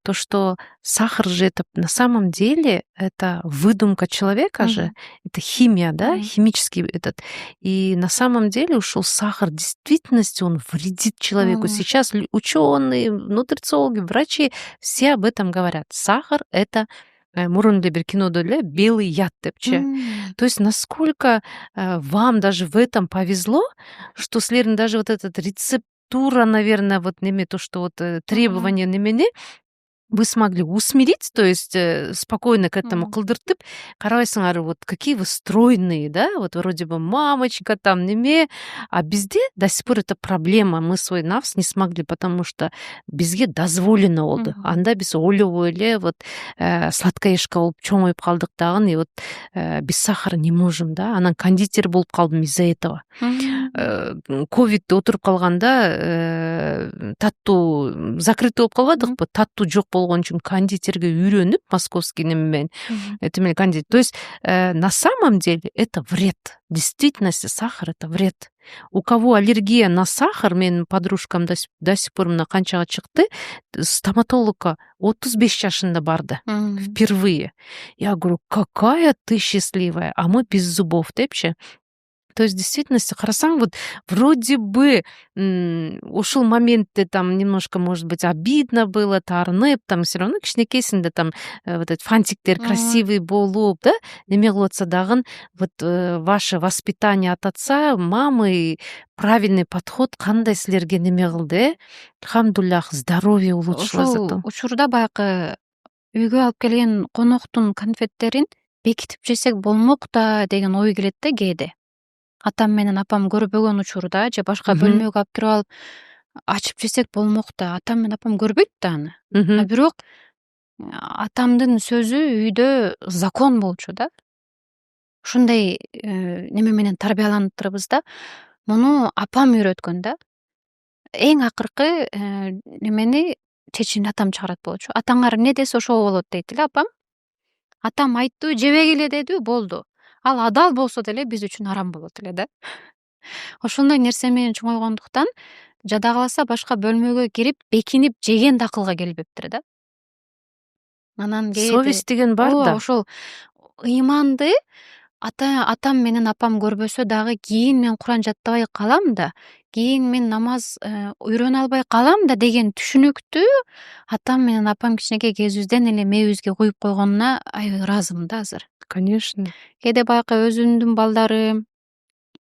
то, что сахар же это на самом деле это выдумка человека же, это химия, да, химический этот. И на самом деле ушел сахар в действительности он вредит человеку. Сейчас ученые, нутрициологи, врачи все об этом говорят. Сахар это мурунда бир кинодо эле белый яд депчи. То есть насколько вам даже в этом повезло, что силердин даже вот этот рецептура, наверное, вот неме то, что вот требования немени вы смогли усмирить, то есть спокойно к этому кылдыртып, карабайсыңар, вот какие вы стройные, да, вот вроде бы мамочка там неме, а бизде до сих пор это проблема, мы свой навс не смогли, потому что бизге дозволено болду. Анда биз ойлобой эле вот сладкоежка болуп чоңоюп калдык дагы, и вот без сахара не можем, да, анан кондитер болуп калдым из-за этого. Ковидте отуруп калганда таттуу закрытый болуп калбадыкпы, таттуу жок болгон үчүн кондитерге үйрөнүп московский неме менен кондитер. То есть на самом деле это вред. В действительности сахар это вред. У кого аллергия на сахар, менин подружкам до сих пор мына канчага чыкты, стоматологка 35 жашында барды впервые. Я говорю, какая ты счастливая, а мы без зубов депчи. То есть, в действительности, карасаң, вот вроде бы ушул моментте там немножко, может быть, обидно было, таарынып, там все равно кичинекейсиңде там вот эти фантиктер красивый болуп, да, неме кылып атса дагы, вот ваше воспитание от отца, мамы, правильный подход кандай силерге неме кылды, Алхамдулиллах, здоровье улучшилось зато. Ошол учурда баягы үйгө алып келген коноктун конфеттерин бекитип жесек болмок да деген ой келет да кээде. Атам менен апам көрбөгөн учурда же башка бөлмөгө алып кирип алып ачып жесек болмок да. Атам менен апам көрбөйт да аны. Бирок атамдын сөзү үйдө закон болчу да. Ушундай неме менен тарбияландырбыз да. Муну апам үйрөткөн да. Эң акыркы немени чечимди атам чыгарат болчу. Атаңар эмне десе ошол болот дейт эле апам. Атам айтты, жебегиле деди, болду. Ал адал болсо деле биз үчүн арам болот эле да. Ошондой нерсе менен чоңойгондуктан жада калса башка бөлмөгө кирип бекинип жеген да акылга келбептир да. Анан Совесть деген бар ооба да. ошол ыйманды атам менен апам көрбөсө дагы кийин мен Куран жаттабай калам да, кийин мен намаз үйрөнө албай калам да деген түшүнүктү атам менен апам кичинекей кезибизден эле мээбизге куюп койгонуна аябай ыраазымын да азыр. Конечно. Кээде байкы өзүмдүн балдары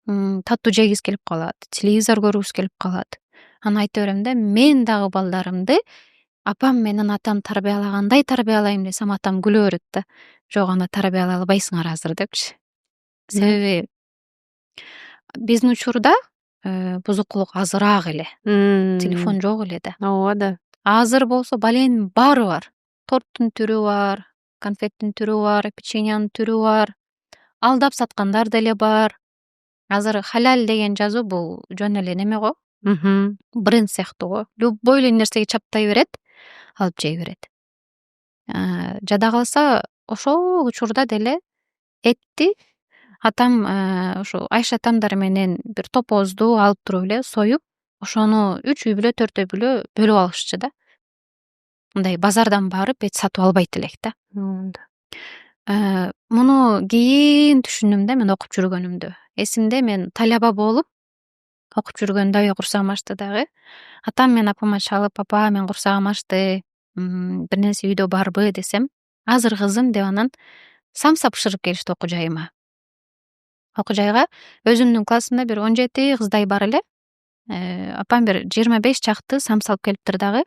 таттуу жегибиз келип калат, телевизор көргүбүз келип калат. Анан айта берем да, мен дагы балдарымды апам менен атам тарбиялагандай тарбиялайм десем, атам күлө берет да. Жок, аны тарбиялай албайсыңар азыр депчи. Себеби биздин учурда бузукулук азыраак эле. Телефон жок эле да. Ооба да. Азыр болсо баленин баары бар. Торттун түрү бар, конфеттин түрү бар, печеньянын түрү бар. Алдап саткандар деле бар. Азыр халал деген жазуу бул жөн эле неме го, бренд сыяктуу го. Любой эле нерсеге чаптай берет, алып жей берет. Жада калса ошол учурда деле этти атам ошо Айша атамдар менен бир топозду алып туруп эле союп, ошону 3 үй бүлө 4 үй бүлө бөлүп алышчу да. Мындай базардан барып эт сатып албайт элек да. Муну кийин түшүндүм да, мен окуп жүргөнүмдө. Эсимде, мен талаба болуп окуп жүргөндө аябай курсагым ачты дагы. Атам менен апама чалып, папа мен курсагым ачты, бир нерсе үйдө барбы десем, азыр кызым деп анан самса бышырып келишти окуу жайыма. Окуу жайга өзүмдүн классымда бир 17 кыздай бар эле. Апам бир 25 чакты самса алып келиптир дагы.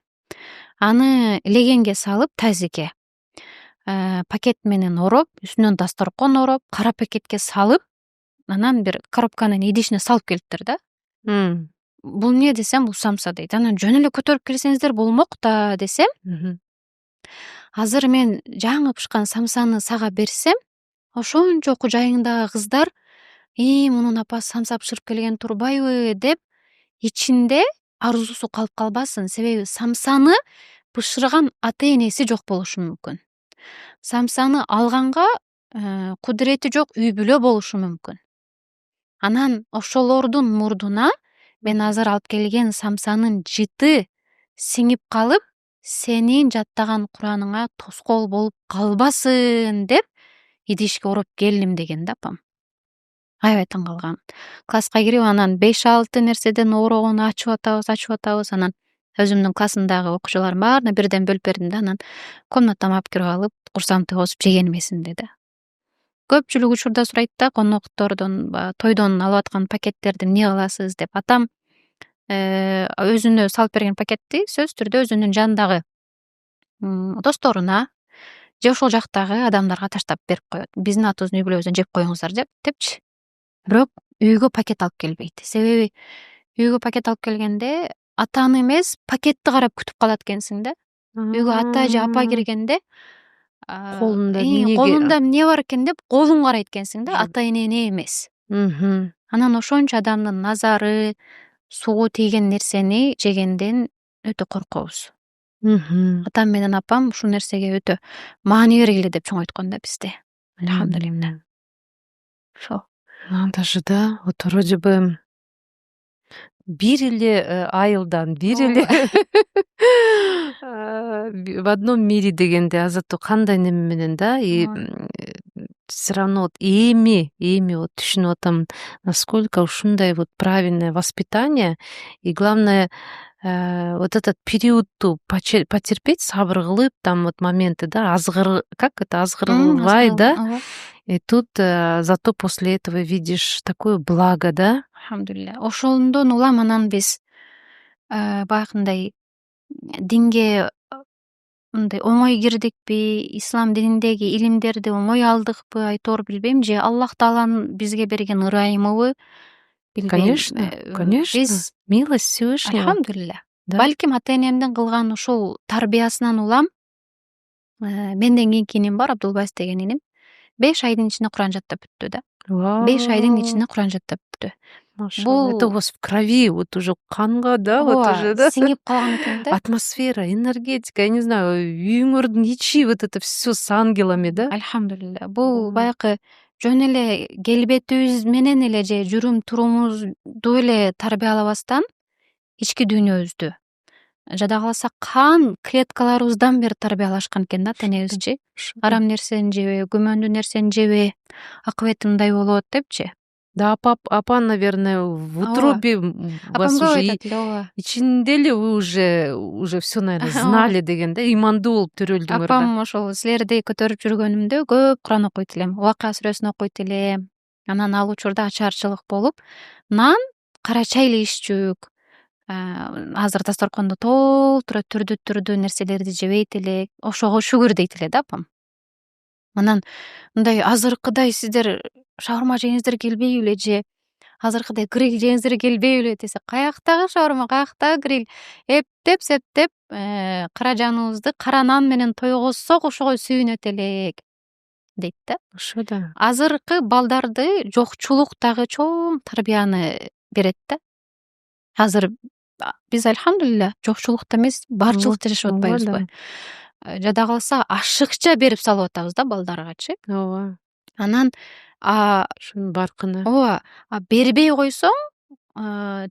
Аны легенге салып, тазике пакет менен ороп, үстүнөн дасторкон ороп, кара пакетке салып, анан бир коробканын идишине салып келиптир да. Бул эмне десем, бул самса дейт. Анан жөн эле көтөрүп келсеңиздер болмок да десем, азыр мен жаңы бышкан самсаны сага берсем, ошончо окуу жайыңдагы кыздар мунун апасы самса бышырып келген турбайбы деп ичинде арзусу калып калбасын. Себеби самсаны бышырган ата энеси жок болушу мүмкүн. Самсаны алганга кудурети жок үй бүлө болушу мүмкүн. Анан ошолордун мурдуна мен азыр алып келген самсанын жыты сиңип калып, сенин жаттаган Кураныңа тоскоол болуп калбасын деп идишке ороп келдим деген да апам. Аябай таң калгам. Класска кирип, анан 5-6 нерседен оорогону ачып атабыз. Анан өзүмдүн классымдагы окуучулардын баарына бирден бөлүп бердим да, анан комнатама алып кирип алып, курсантты косуп жегеним эсимде да. Көпчүлүк учурда сурайт да, коноктордон, тойдон алып аткан пакеттерди эмне кыласыз деп. Атам өзүнө салып берген пакетти сөзсүз түрдө өзүнүн жанындагы досторуна же ошол жактагы адамдарга таштап берип коет. Биздин атыбыздын үй бүлөбүздөн жеп коюңуздар депчи. Бирок үйгө пакет алып келбейт. Себеби үйгө пакет алып келгенде атаны эмес, пакетти карап күтүп калат экенсиң да. Үйгө ата же апа киргенде колунда эмне бар экен деп колун карайт экенсиң да, ата энени эмес. Анан ошончо адамдын назары, сугу тийген нерсени жегенден өтө коркобуз. Атам менен апам ушул нерсеге өтө маани бергиле деп чоңойткон да бизди. Алхамдулилла. Ошо. Даже да, вот вроде бы бир эле айылдан, бир эле в одном мире дегенде азыр кандай неме менен да, и все равно вот эми вот түшүнүп атам, насколько ушундай вот правильное воспитание, и главное вот этот периодту потерпеть, сабыр кылып, там вот моменты, да, азгырбай, да. И тут зато после этого видишь такое благо, да? Алхамдулилля. Ошондон улам анан биз баягындай динге мындай оңой кирдикпи, ислам дининдеги илимдерди оңой алдыкпы, айтор билбейм, же Аллах Тааланын бизге берген ырайымыбы билбейм. Конечно. Биз милость Всевышнего. Алхамдулилля. Балким ата энемдин кылган ушул тарбиясынан улам менден кийинки иним бар, Абдулбайс деген иним. 5 айдын ичинде Куран жаттап бүттү да. 5 айдын ичинде Куран жаттап бүттү. Бул это у вас в крови, вот уже канга, да, вот уже, да. Сиңип калган экен да. Атмосфера, энергетика, я не знаю, үйүңөрдүн ичи вот это все с ангелами, да. Алхамдулилля. Бул баягы жөн эле келбетибиз менен эле же жүрүм турумузду эле тарбиялабастан ички дүйнөбүздү, жада калса кан клеткаларыбыздан бери тарбиялашкан экен да ата энебизчи. Арам нерсени жебе, күмөндүү нерсени жебе, акыбети мындай болот депчи. Да, апа, наверное, в утробе вас Апам көп уже айтат эле, ооба. ичинде эле вы уже все, наверное, знали деген да, имандуу болуп төрөлдүңөр да. Апам ошол силердей көтөрүп жүргөнүмдө көп Куран окуйт элем, Вакыа сүрөсүн окуйт элем. Анан ал учурда ачарчылык болуп, нан, кара чай эле иччүк. Азыр дасторкондо толтура түрдүү нерселерди жебейт элек. Ошого шүгүр дейт эле да апам. Анан мындай азыркыдай сиздер шаурма жеңиңиздер келбейби эле же азыркыдай гриль жеңиңиздер келбейби эле десе, каяктагы шаурма, каяктагы гриль, эптеп септеп кара жаныбызды кара нан менен тойгозсок ошого сүйүнөт элек дейт да. Ошо да. Азыркы балдарды жокчулук дагы чоң тарбияны берет да. Азыр биз альхамдулилля жокчулукта эмес, барчылыкта жашап атпайбызбы? Жада калса ашыкча берип салып атабыз да балдаргачы. Ооба. Анан ошонун баркына. ооба, бербей койсоң,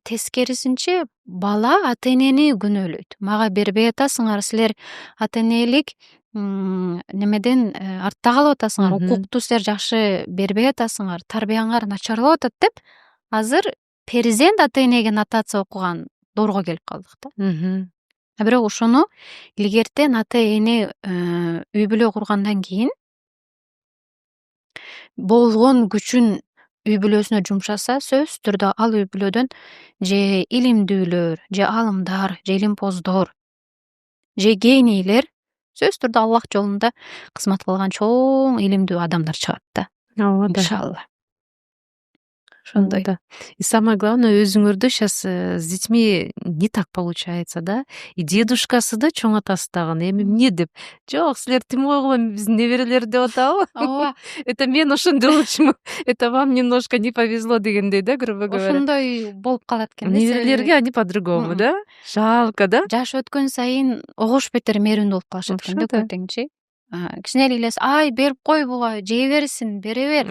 тескерисинче бала ата энени күнөөлөйт. Мага бербей атасыңар, силер ата энелик немеден артта калып атасыңар, укукту силер жакшы бербей атасыңар, тарбияңар начарлап атат деп, азыр перзент ата энеге нотация окуган доорго келип калдык да. Бирок ошону илгертен ата эне үй бүлө кургандан кийин болгон күчүн үй бүлөсүнө жумшаса, сөзсүз түрдө ал үй бүлөдөн же илимдүүлөр, же алымдар, же илимпоздор, же генийлер, сөзсүз түрдө Аллах жолунда кызмат кылган чоң илимдүү адамдар чыгат да. Ооба да. Иншалла. Ошондой. И самое главное, өзүңөрдө сейчас с детьми не так получается, да? И дедушкасы да, чоң атасы дагы эми эмне деп, жок, силер тим койгула биздин неберелер деп атабы? Ооба. Это мен ошондой болчумун, это вам немножко не повезло дегендей да, грубо говоря. Ошондой болуп калат экен. Неберелерге они по-другому, да? Жалко, да? Жаш өткөн сайын огош бетер мээримдүү болуп калышат экен да көтеңчи. Кичинелик эле ай берип кой буга, жей берсин, бере бер.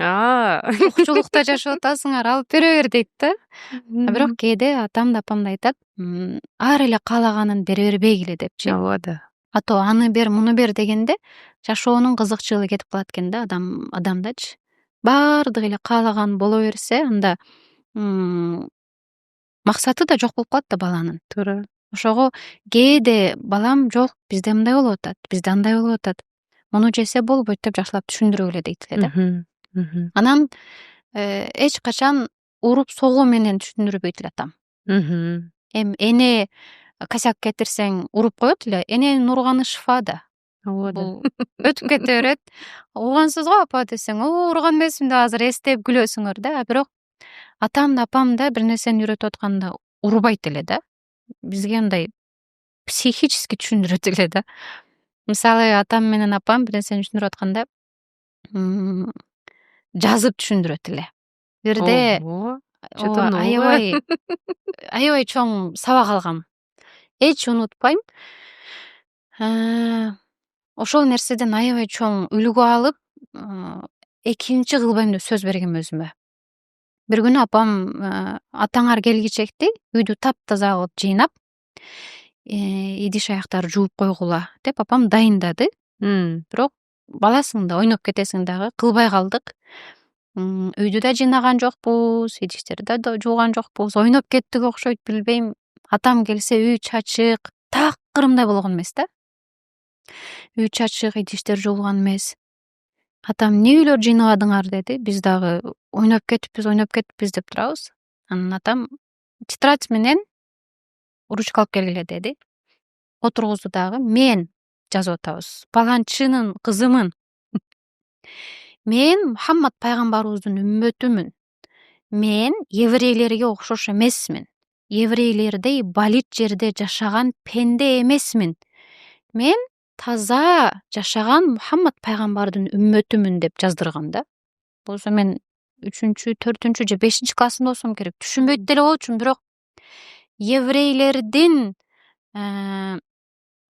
Жокчулукта жашап атасыңар, алып бере бер дейт да. Бирок кээде атам да апам да айтат, ар эле каалаганын бере бербейгиле депчи. Ооба да. А то аны бер, муну бер дегенде жашоонун кызыкчылыгы кетип калат экен да адамдачы. Баардыгы эле каалаган боло берсе, анда максаты да жок болуп калат да баланын. Туура. Ошого кээде балам жок, бизде мындай болуп атат, бизде андай болуп атат. Муну жесе болбойт деп жакшылап түшүндүрүп эле дейт эле да. Анан эч качан уруп согуу менен түшүндүрбөйт эле атам. Эми эне косяк кетирсең уруп коет эле, эненин урганы шифа да. Ооба да. Өтүп кете берет. Угансыз го апа десең, урган эмесмин деп азыр эстеп күлөсүңөр да. Бирок атам да апам да бир нерсени үйрөтүп атканда урбайт эле да. Бизге мындай психически түшүндүрөт эле да. Мисалы атам менен апам бир нерсени түшүндүрүп атканда жазып түшүндүрөт эле. Бирде аябай чоң сабак алгам. Эч унутпайм. Ошол нерседен аябай чоң үлгү алып, экинчи кылбайм деп сөз бергем өзүмө. Бир күнү апам атаңар келгичекти үйдү таптаза кылып жыйнап, идиш аяктарды жууп койгула деп апам дайындады. Бирок баласың да ойноп кетесиң дагы, кылбай калдык. Үйдү да жыйнаган жокпуз, идиштерди да жууган жокпуз, ойноп кеттик окшойт, билбейм. Атам келсе үй чачык, такырымдай болгон эмес да. Үй чачык, идиштер жуулган эмес. Атам эмне үйлөр жыйнабадыңар деди. Биз дагы ойноп кетипиз деп турабыз. Анан атам тетрадь менен ручка алып келгиле деди. Отургузду дагы мен жазып атабыз. Паланчынын кызымын. Мен Мухаммад пайгамбарыбыздын үммөтүмүн. Мен еврейлерге окшош эмесмин. Еврейлердей балит жерде жашаган пенде эмесмин. Мен таза жашаган Мухаммад пайгамбардын үммөтүмүн деп жаздырган да. Болсо мен 3-чү, 4-чү же 5-чи классында болсом керек. Түшүнбөйт деле болчумун, бирок еврейлердин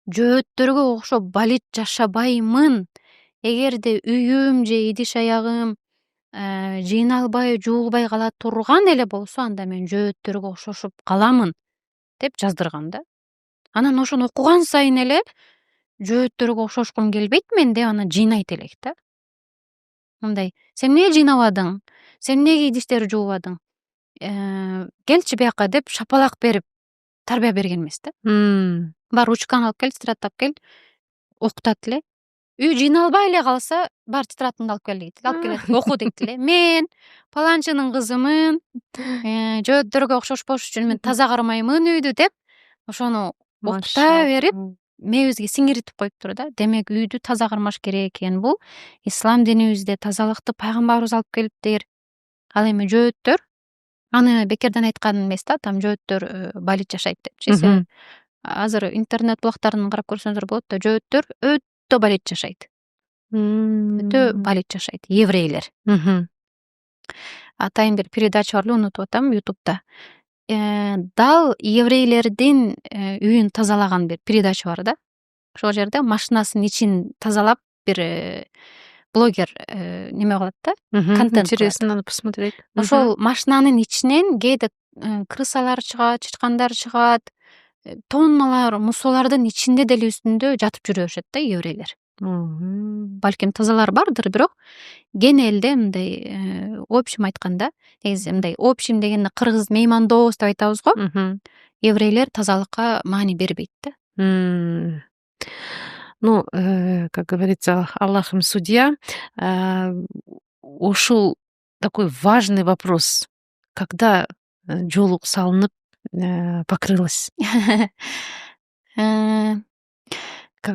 жөөттөргө окшоп балит жашабаймын. Эгерде үйүм же идиш аягым жыйналбай жуулбай кала турган эле болсо анда мен жөөттөргө окшошуп каламын деп жаздырган да. Анан ошону окуган сайын эле жөөттөргө окшошкум келбейт мен деп анан жыйнайт элек да. Мындай сен эмне жыйнабадың, сен эмнеге идиштерди жуубадың, келчи бияка деп шапалак берип тарбия берген эмес да. Бар ручканы алып кел, тетрадь алып кел, окутат эле. Үй жыйналбай эле калса, бар тетрадыңды алып кел дейт. Алып келет, оку дейт эле. Мен паланчынын кызымын, жөөттөргө окшошпош үчүн мен таза кармаймын үйдү деп ошону окута берип, мээбизге сиңиртип коюптур да. Демек үйдү таза кармаш керек экен. Бул ислам динибизде тазалыкты пайгамбарыбыз алып келиптир. Ал эми жөөттөр аны бекерден айткан эмес да, там жөөттөр балит жашайт депчи. Азыр интернет блогдарын карап көрсөңүздөр болот да, жөөттөр өтө балит жашайт. Өтө балит жашайт, еврейлер. Атайын бир передача бар эле, унутуп атам, YouTube'да. Дал еврейлердин үйүн тазалаган бир передача бар да. Ошол жерде машинасынын ичин тазалап бир блогер неме кылат да, контент. Интересно, надо посмотреть. Ошол машинанын ичинен кээде крысалар чыгат, чычкандар чыгат, тонналар мусолардын ичинде деле үстүндө жатып жүрө беришет да еврейлер. Балким тазалар бардыр, бирок генелде мындай общем айтканда, негизи мындай общем дегенде кыргыз меймандоос деп айтабыз го. Еврейлер тазалыкка маани бербейт да. Ну, как говорится, Аллах им судья. Ушул такой важный вопрос. Когда жолук салынып покрылась?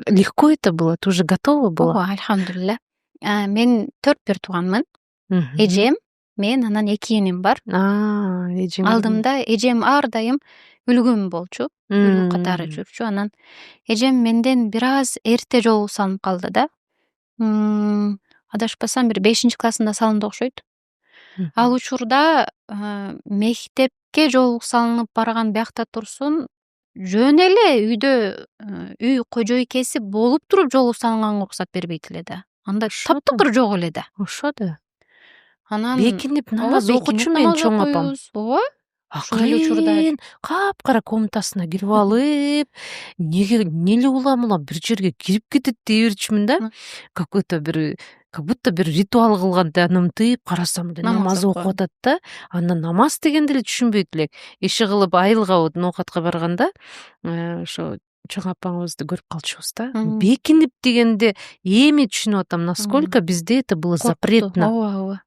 Легко это было? Ты уже готова была? Альхамдулилля. Мен 4 тууганмын. Эжем, мен, анан 2 энем бар. Алдымда эжем ар дайым үлгүм болчу, үлгү катары жүрчү. Анан эжем менден бир аз эрте жолук салынып калды да. Адашпасам бир 5-классында салынды окшойт. Ал учурда мектепке жолук салынып барган биякта турсун, жөн эле үйдө үй кожойкеси болуп туруп жолук салынганга уруксат бербейт эле да. Анда таптыкыр жок эле да. Ошо да. Анан бекинип намаз окучу мен чоң апам. Ооба. Акырын капкара комнатасына кирип алып, не эле улам бир жерге кирип кетет дей берчүмүн да. Как будто бир ритуал кылгандай анымтып карасам намаз окуп атат да. Андан намаз дегенди эле түшүнбөйт элек. Иши кылып айылга ноокатка барганда ошо чоң апаңызды көрүп калчубуз да. Бекинип дегенде эми түшүнүп атам, насколько бизде это было запретно. Ооба.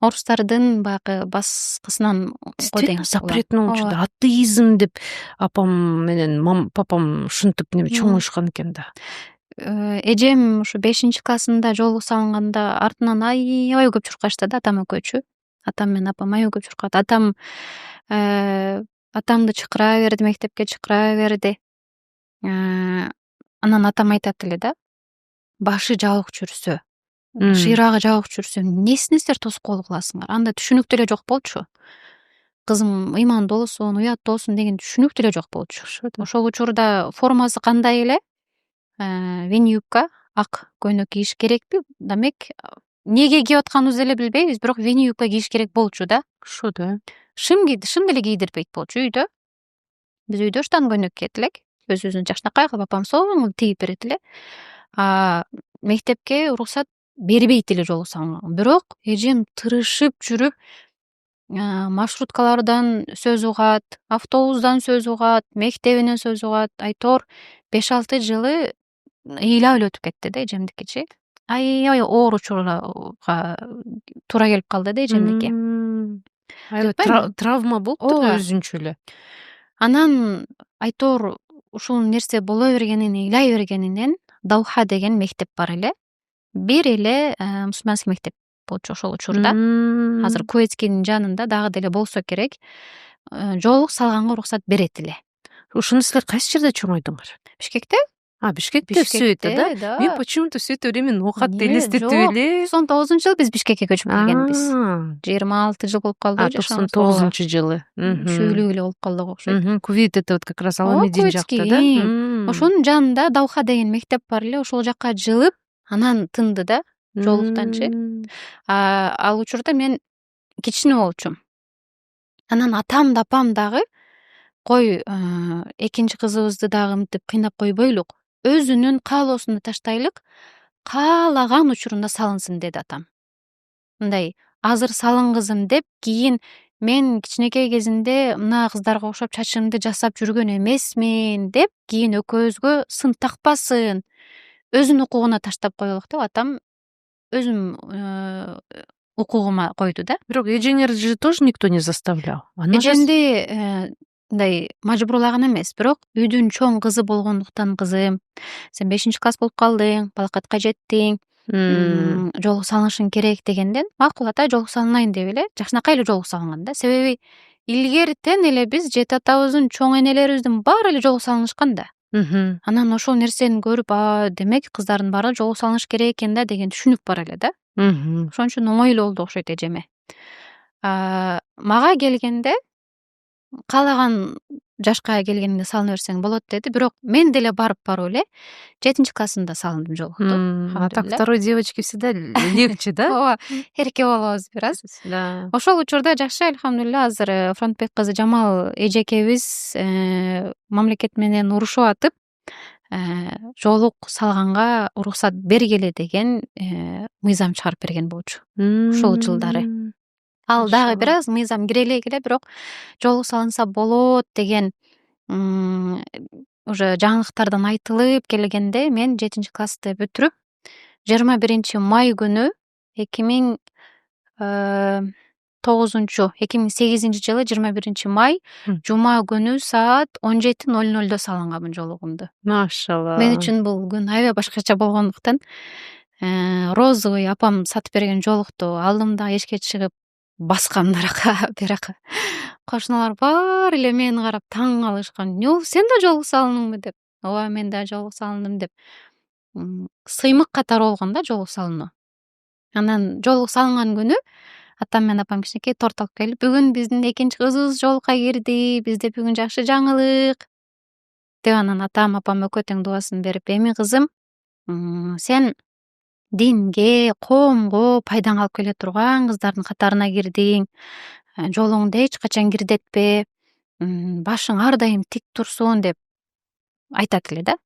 Орустардын баягы баскысынан запретно болчу да. Атеизм деп апам менен папам ушинтип чоңоюшкан экен да. Эжем ушу 5-классында жолук салынганда артынан аябай көп чуркашты да, атам экөөчү. Атам менен апам аябай көп чуркады. Атамды чакыра берди, мектепке чакыра берди. Анан атам айтат эле да, башы жабык жүрсө, шыйрагы жабык жүрсө, несине силер тоскоол кыласыңар? Анда түшүнүктүү эле жок болчу. Кызым ыймандуу болсун, уяттуу болсун деген түшүнүктүү эле жок болчу. Ошол учурда формасы кандай эле? Вени юбка, ак көйнөк кийиш керекпи? Демек, неге кийип атканыбызды эле билбейбиз, бирок вени юбка кийиш керек болчу да. Ошо да. Шым деле кийдирбейт болчу үйдө. Биз үйдө штан көйнөк кийет элек. Өзүбүздүн жакшынакай кылып апам соңун тигип берет эле. Мектепке уруксат бербейт эле жолук салынган. Бирок эжем тырышып жүрүп, маршруткалардан сөз угат, автобустан сөз угат, мектебинен сөз угат. Айтор 5-6 жылы ыйлап эле өтүп кетти да эжемдикичи. Аябай оор учурга туура келип калды да эжемдики. Травма болуптур өзүнчө эле. Анан айтор ушул нерсе боло бергенин ыйлай бергенинен Дауха деген мектеп бар эле. Бир эле мусулманский мектеп болчу ошол учурда. Азыр Куветскийдин жанында дагы деле болсо керек. Жолук салганга уруксат берет эле. Ушуну силер кайсы жерде чоңойдуңар? Бишкекте? Бишкекте все это, да? Мен почему-то все это время ноокатты элестетип эле. 99-жылы биз Бишкекке көчүп келгенбиз. 26 жыл болуп калды. 99-жылы. Чүйлүк эле болуп калдык окшойт. Кувейт это вот как раз Аламедин жакта, да? Ошонун жанында Дауха деген мектеп бар эле. Ошол жакка жылып, анан тынды да. жоолуктанчы. Ал учурда мен кичине болчумун. Анан атам да апам дагы кой экинчи кызыбызды дагы мынтип кыйнап койбойлук. Өзүнүн каалоосуна таштайлык, каалаган учурунда салынсын деди атам. Мындай азыр салынгызым деп, кийин мен кичинекей кезимде мына кыздарга окшоп чачымды жасап жүргөн эмесмин деп, кийин экөөбүзгө сын такпасын, өзүнүн укугуна таштап коелук деп атам өзүм укугума койду да. Бирок эжеңерди же тоже никто не заставлял? Эжемди мындай мажбурлаган эмес, бирок үйдүн чоң кызы болгондуктан, кызым, сен 5-класс болуп калдың, балакатка жеттиң, жолук салынышың керек дегенден, макул ата, жолук салынайын деп эле жакшынакай эле жолук салынган да. Себеби илгертен эле биз жети атабыздын, чоң энелерибиздин баары эле жолук салынышкан да. Анан ошол нерсени көрүп, демек кыздардын баары жолук салыныш керек экен да деген түшүнүк бар эле да. Ошон үчүн оңой эле болду окшойт эжеме. Мага келгенде каалаган жашка келгениңде салына берсең болот деди, бирок мен деле барып эле 7-классымда салындым жолукту. А так второй девочке всегда легче, да? Ооба, эрке болобуз бир аз. Да. Ошол учурда жакшы, альхамдулилля, азыр Фронтбек кызы Жамал эжекебиз мамлекет менен урушуп атып, жолук салганга уруксат бергиле деген мыйзам чыгарып берген болчу ошол жылдары. Ал дагы бир аз мыйзам кире элек эле, бирок жолук салынса болот деген уже жаңылыктардан айтылып келгенде, мен 7-классты бүтүрүп 21 май күнү 2008 жылы 21 май жума күнү саат 17:00 салынганмын жолугумду. Машалла. Мен үчүн бул күн аябай башкача болгондуктан, розовый апам сатып берген жолукту алдым да эшикке чыгып баскам бирака. Кошуналар баары эле мени карап таң калышкан. "Нё, сен да жолук салындыңбы?" деп. "Ооба, мен да жолук салындым" деп. Сыймык катары болгон да жолук салынуу. Анан жолук салынган күнү атам менен апам кичинекей торт алып келип, "Бүгүн биздин экинчи кызыбыз жолукка кирди, бизде бүгүн жакшы жаңылык" деп, анан атам апам экөө тең дубасын берип, "Эми кызым, сен динге, коомго пайдаң алып келе турган кыздардын катарына кирдиң. Жолуңду эч качан кирдетпе, башың ар дайым тик турсун" деп айтат эле да.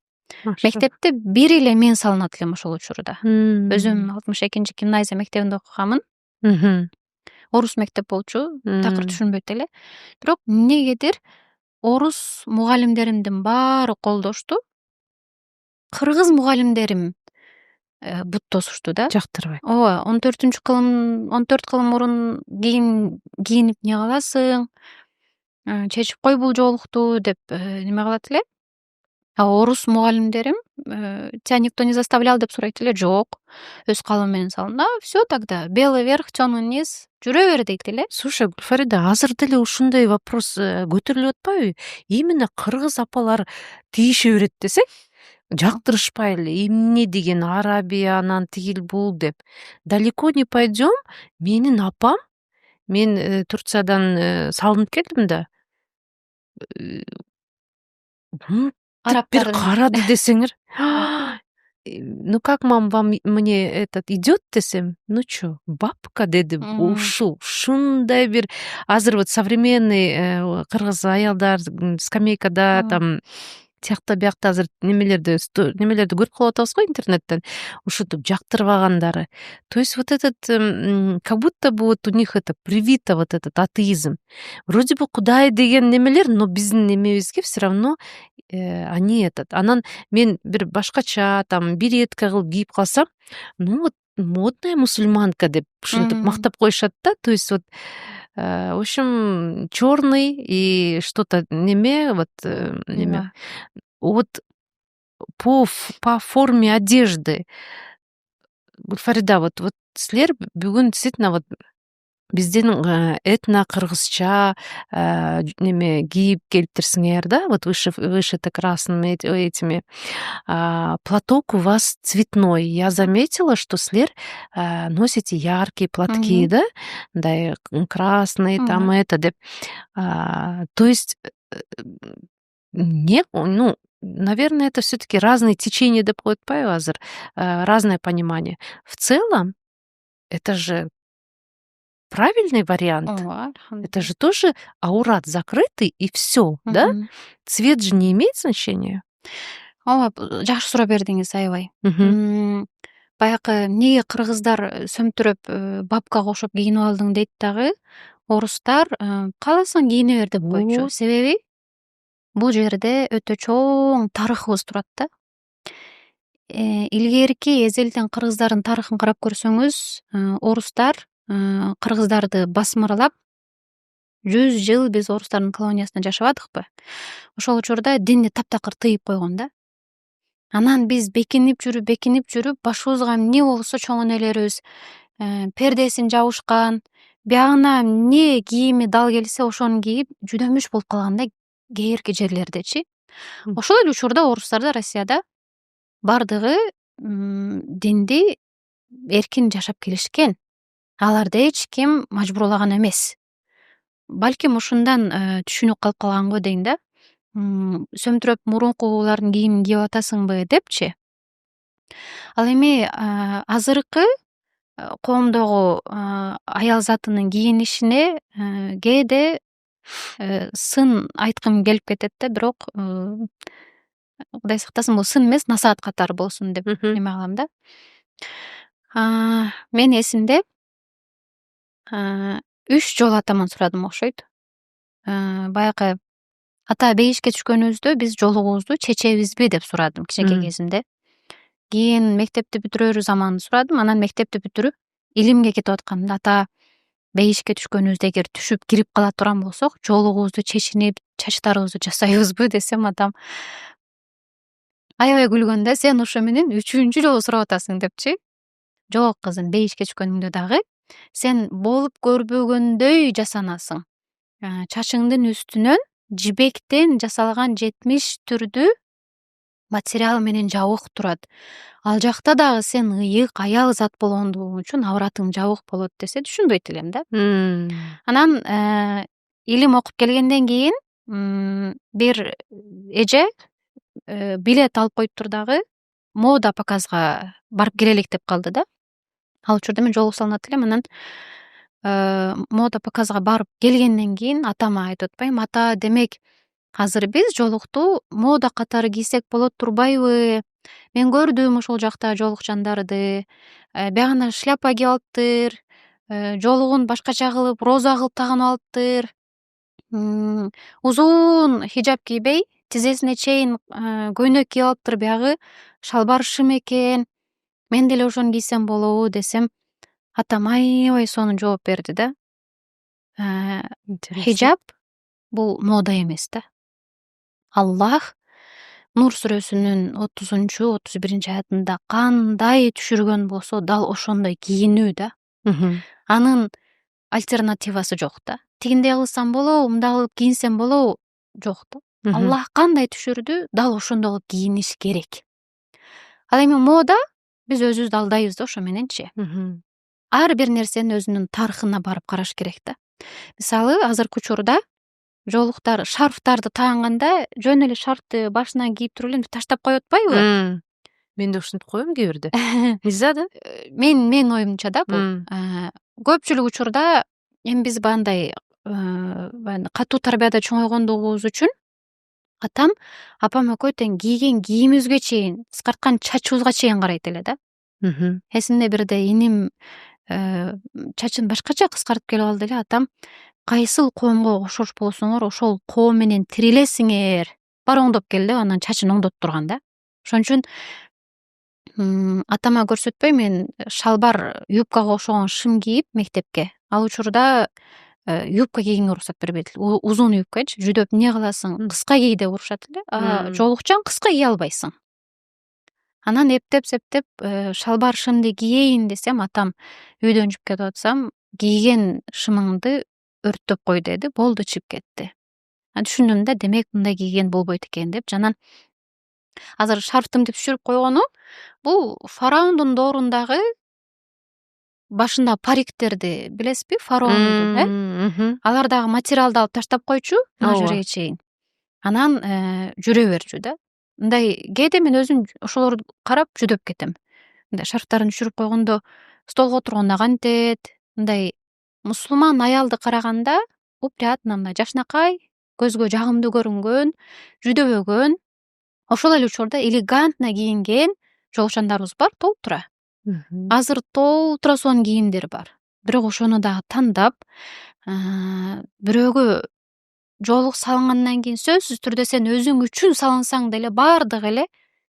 Мектепте бир эле мен салынат элем ошол учурда. Өзүм 62 гимназия мектебинде окуганмын. Орус мектеп болчу, такыр түшүнбөйт эле. Бирок эмнегедир орус мугалимдеримдин баары колдошту. Кыргыз мугалимдерим бут тосушту да. Жактырбайт. Ооба, 14 кылым мурун кийинип эмне кыласың? Чечип кой бул жолукту деп неме кылат эле. Орус мугалимдерим "Тебя никто не заставлял" деп сурайт эле. Жок, өз каалоом менен салдым. Всё тогда, белый вверх, чёрный низ, жүрө бер дейт эле. Слушай, Гүлфарида, азыр деле ушундай вопрос көтөрүлүп атпайбы? Именно кыргыз апалар тийише берет десек, жактырышпай эле эмне деген Арабия, анан тигил бул деп. Далеко не пойдем. Менин апам, мен Турциядан салынып келдим да. Бир карады десеңер. "Ну как, мам, вам мне этот идет" десем, "Ну чё, бабка" деди. Ушундай бир азыр вот современный кыргыз аялдар скамейкада там тиякта биякта азыр немелерди көрүп калып атабыз го интернеттен. Ушинтип жактырбагандары. То есть вот этот как будто бы вот у них это привито, вот этот атеизм. Вроде бы Кудай деген немелер, но биздин немебизге все равно они этот. Анан мен бир башкача там беретка кылып кийип калсам, ну вот модная мусульманка деп ушинтип мактап коюшат да. То есть вот в общем, черный и что-то неме, вот неме. Вот по форме одежды. Гүлфарида, вот силер бүгүн действительно вот биздин этно кыргызча неме кийип келиптирсиңер да, вот вышито красными этими. Платок у вас цветной. Я заметила, что силер носите яркие платки, да, мындай красный, там это деп. То есть наверное, это все-таки разные течения деп коет атпайбы азыр, разное понимание. В целом, это же правильный вариант. Это же тоже аурат закрытый, и все, да? Цвет же не имеет значения. Ооба, жакшы суроо бердиңиз, аябай. Баягы эмнеге кыргыздар сөмтүрөп бабкага окшоп кийинип алдың дейт дагы, орустар кааласаң кийине бер деп койчу. Себеби бул жерде өтө чоң тарыхыбыз турат да. Илгерки эзелден кыргыздардын тарыхын карап көрсөңүз, орустар кыргыздарды басмырлап 100 жыл биз орустардын колониясында жашабадыкпы? Ошол учурда динди таптакыр тыйып койгон да. Анан биз бекинип жүрүп, башыбызга эмне болсо чоң энелерибиз пердесин жабышкан, биягына эмне кийими дал келсе ошону кийип жүдөмүш болуп калган да кээерки жерлердечи. Ошол эле учурда орустарда, Россияда бардыгы динди эркин жашап келишкен. Аларды эч ким мажбурлаган эмес. Балким ушундан түшүнүп калып калганго дейм да. Сөмтүрөп мурункулардын кийимин кийип атасыңбы депчи. Ал эми азыркы коомдогу аял затынын кийинишине кээде сын айткым келип кетет да, бирок Кудай сактасын, бул сын эмес, насаат катары болсун деп неме кылам да. Мен эсимде 3 жолу атаман сурадым окшойт. Баягы ата бейишке түшкөнүбүздө биз жолугубузду чечебизби деп сурадым кичинекей кезимде. Кийин мектепти бүтүрөр заман сурадым, анан мектепти бүтүрүп илимге кетип атканда ата бейишке түшкөнүбүздө эгер түшүп кирип кала турган болсок, жолугубузду чечинип, чачтарыбызды жасайбызбы десем, атам аябай күлгөндө, сен ошо менен 3-чү жолу сурап атасың депчи. Жок кызым, бейишке түшкөнүңдө дагы сен болуп көрбөгөндөй жасанасың. Чачыңдын үстүнөн жибектен жасалган 70 түрдүү материал менен жабык турат. Ал жакта дагы сен ыйык аял зат болгондугуң үчүн абратың жабык болот десе, түшүнбөйт элем да. Анан илим окуп келгенден кийин бир эже билет алып коюптур дагы мода показга барып келелик деп калды да. Ал учурда мен жолугу салынат элем. Анан мода показга барып келгенден кийин атама айтып атпайм, ата, демек азыр биз жолукту мода катары кийсек болот турбайбы? Мен көрдүм ошол жакта жолукчандарды, биягына шляпа кийип алыптыр, жолугун башкача кылып, роза кылып тагынып алыптыр. Узун хиджаб кийбей, тизесине чейин көйнөк кийип алыптыр, биягы шалбар шым экен. Мен деле ошону кийсем болобу десем, атам аябай сонун жооп берди да. Хиджаб бул мода эмес да. Аллах Нур сүрөсүнүн 30-31 аятында кандай түшүргөн болсо, дал ошондой кийинүү да. Анын альтернативасы жок да. Тигиндей кылсам болобу, мындай кылып кийинсем болобу, жок да. Аллах кандай түшүрдү, дал ошондой кылып кийиниш керек. Ал эми мода биз өзүбүздү алдайбыз да ошо мененчи. Ар бир нерсенин өзүнүн тарыхына барып караш керек да. Мисалы, азыркы учурда жолуктар шарфтарды тааганда жөн эле шарфты башынан кийип туруп эле таштап коюп атпайбы? Мен да ушинтип коем кээ бирде. Нельзя да? Мен оюмча да бул. Көпчүлүк учурда эми биз бандай катуу тарбияда чоңойгондугубуз үчүн атам, апам экөө тең кийген кийимибизге чейин, кыскарткан чачыбызга чейин карайт эле да. Эсимде бирде иним чачын башкача кыскартып келип алды эле, атам кайсыл коомго окшош болсоңор ошол коом менен тирилесиңер, бар оңдоп кел деп анан чачын оңдоп турган да. Ошон үчүн атама көрсөтпөй мен шалбар юбкага окшогон шым кийип мектепке, ал учурда юбка кийгенге уруксат бербейт эле. Узун юбкачы, жүдөп эмне кыласың, кыска кий деп урушат эле. Жолукчаң кыска кие албайсың. Анан эптеп-септеп шалбар шымды кийейин десем, атам үйдөн чыгып кетип атсам, кийген шымыңды өрттөп кой деди, болду, чыгып кетти. Түшүндүм да, демек мындай кийген болбойт экен деп. Анан азыр шарфтымды түшүрүп койгону бул фараондун доорундагы башында париктерди билесизби, фараондун, алар дагы материалды алып таштап койчу, мына жерге чейин. Анан жүрө берчү да. мындай кээде мен өзүм ошолорду карап жүдөп кетем. Мындай шарфтарын түшүрүп койгондо столго отурганда кантет, мындай мусулман аялды караганда опрятно, мындай жакшынакай, көзгө жагымдуу көрүнгөн, жүдөбөгөн, ошол эле учурда элегантно кийинген жолушандарыбыз бар толтура. Азыр толтура сонун кийимдер бар. Бирок ошону дагы тандап, бирөөгө жоолук салынгандан кийин сөзсүз түрдө сен өзүң үчүн салынсаң деле баардыгы эле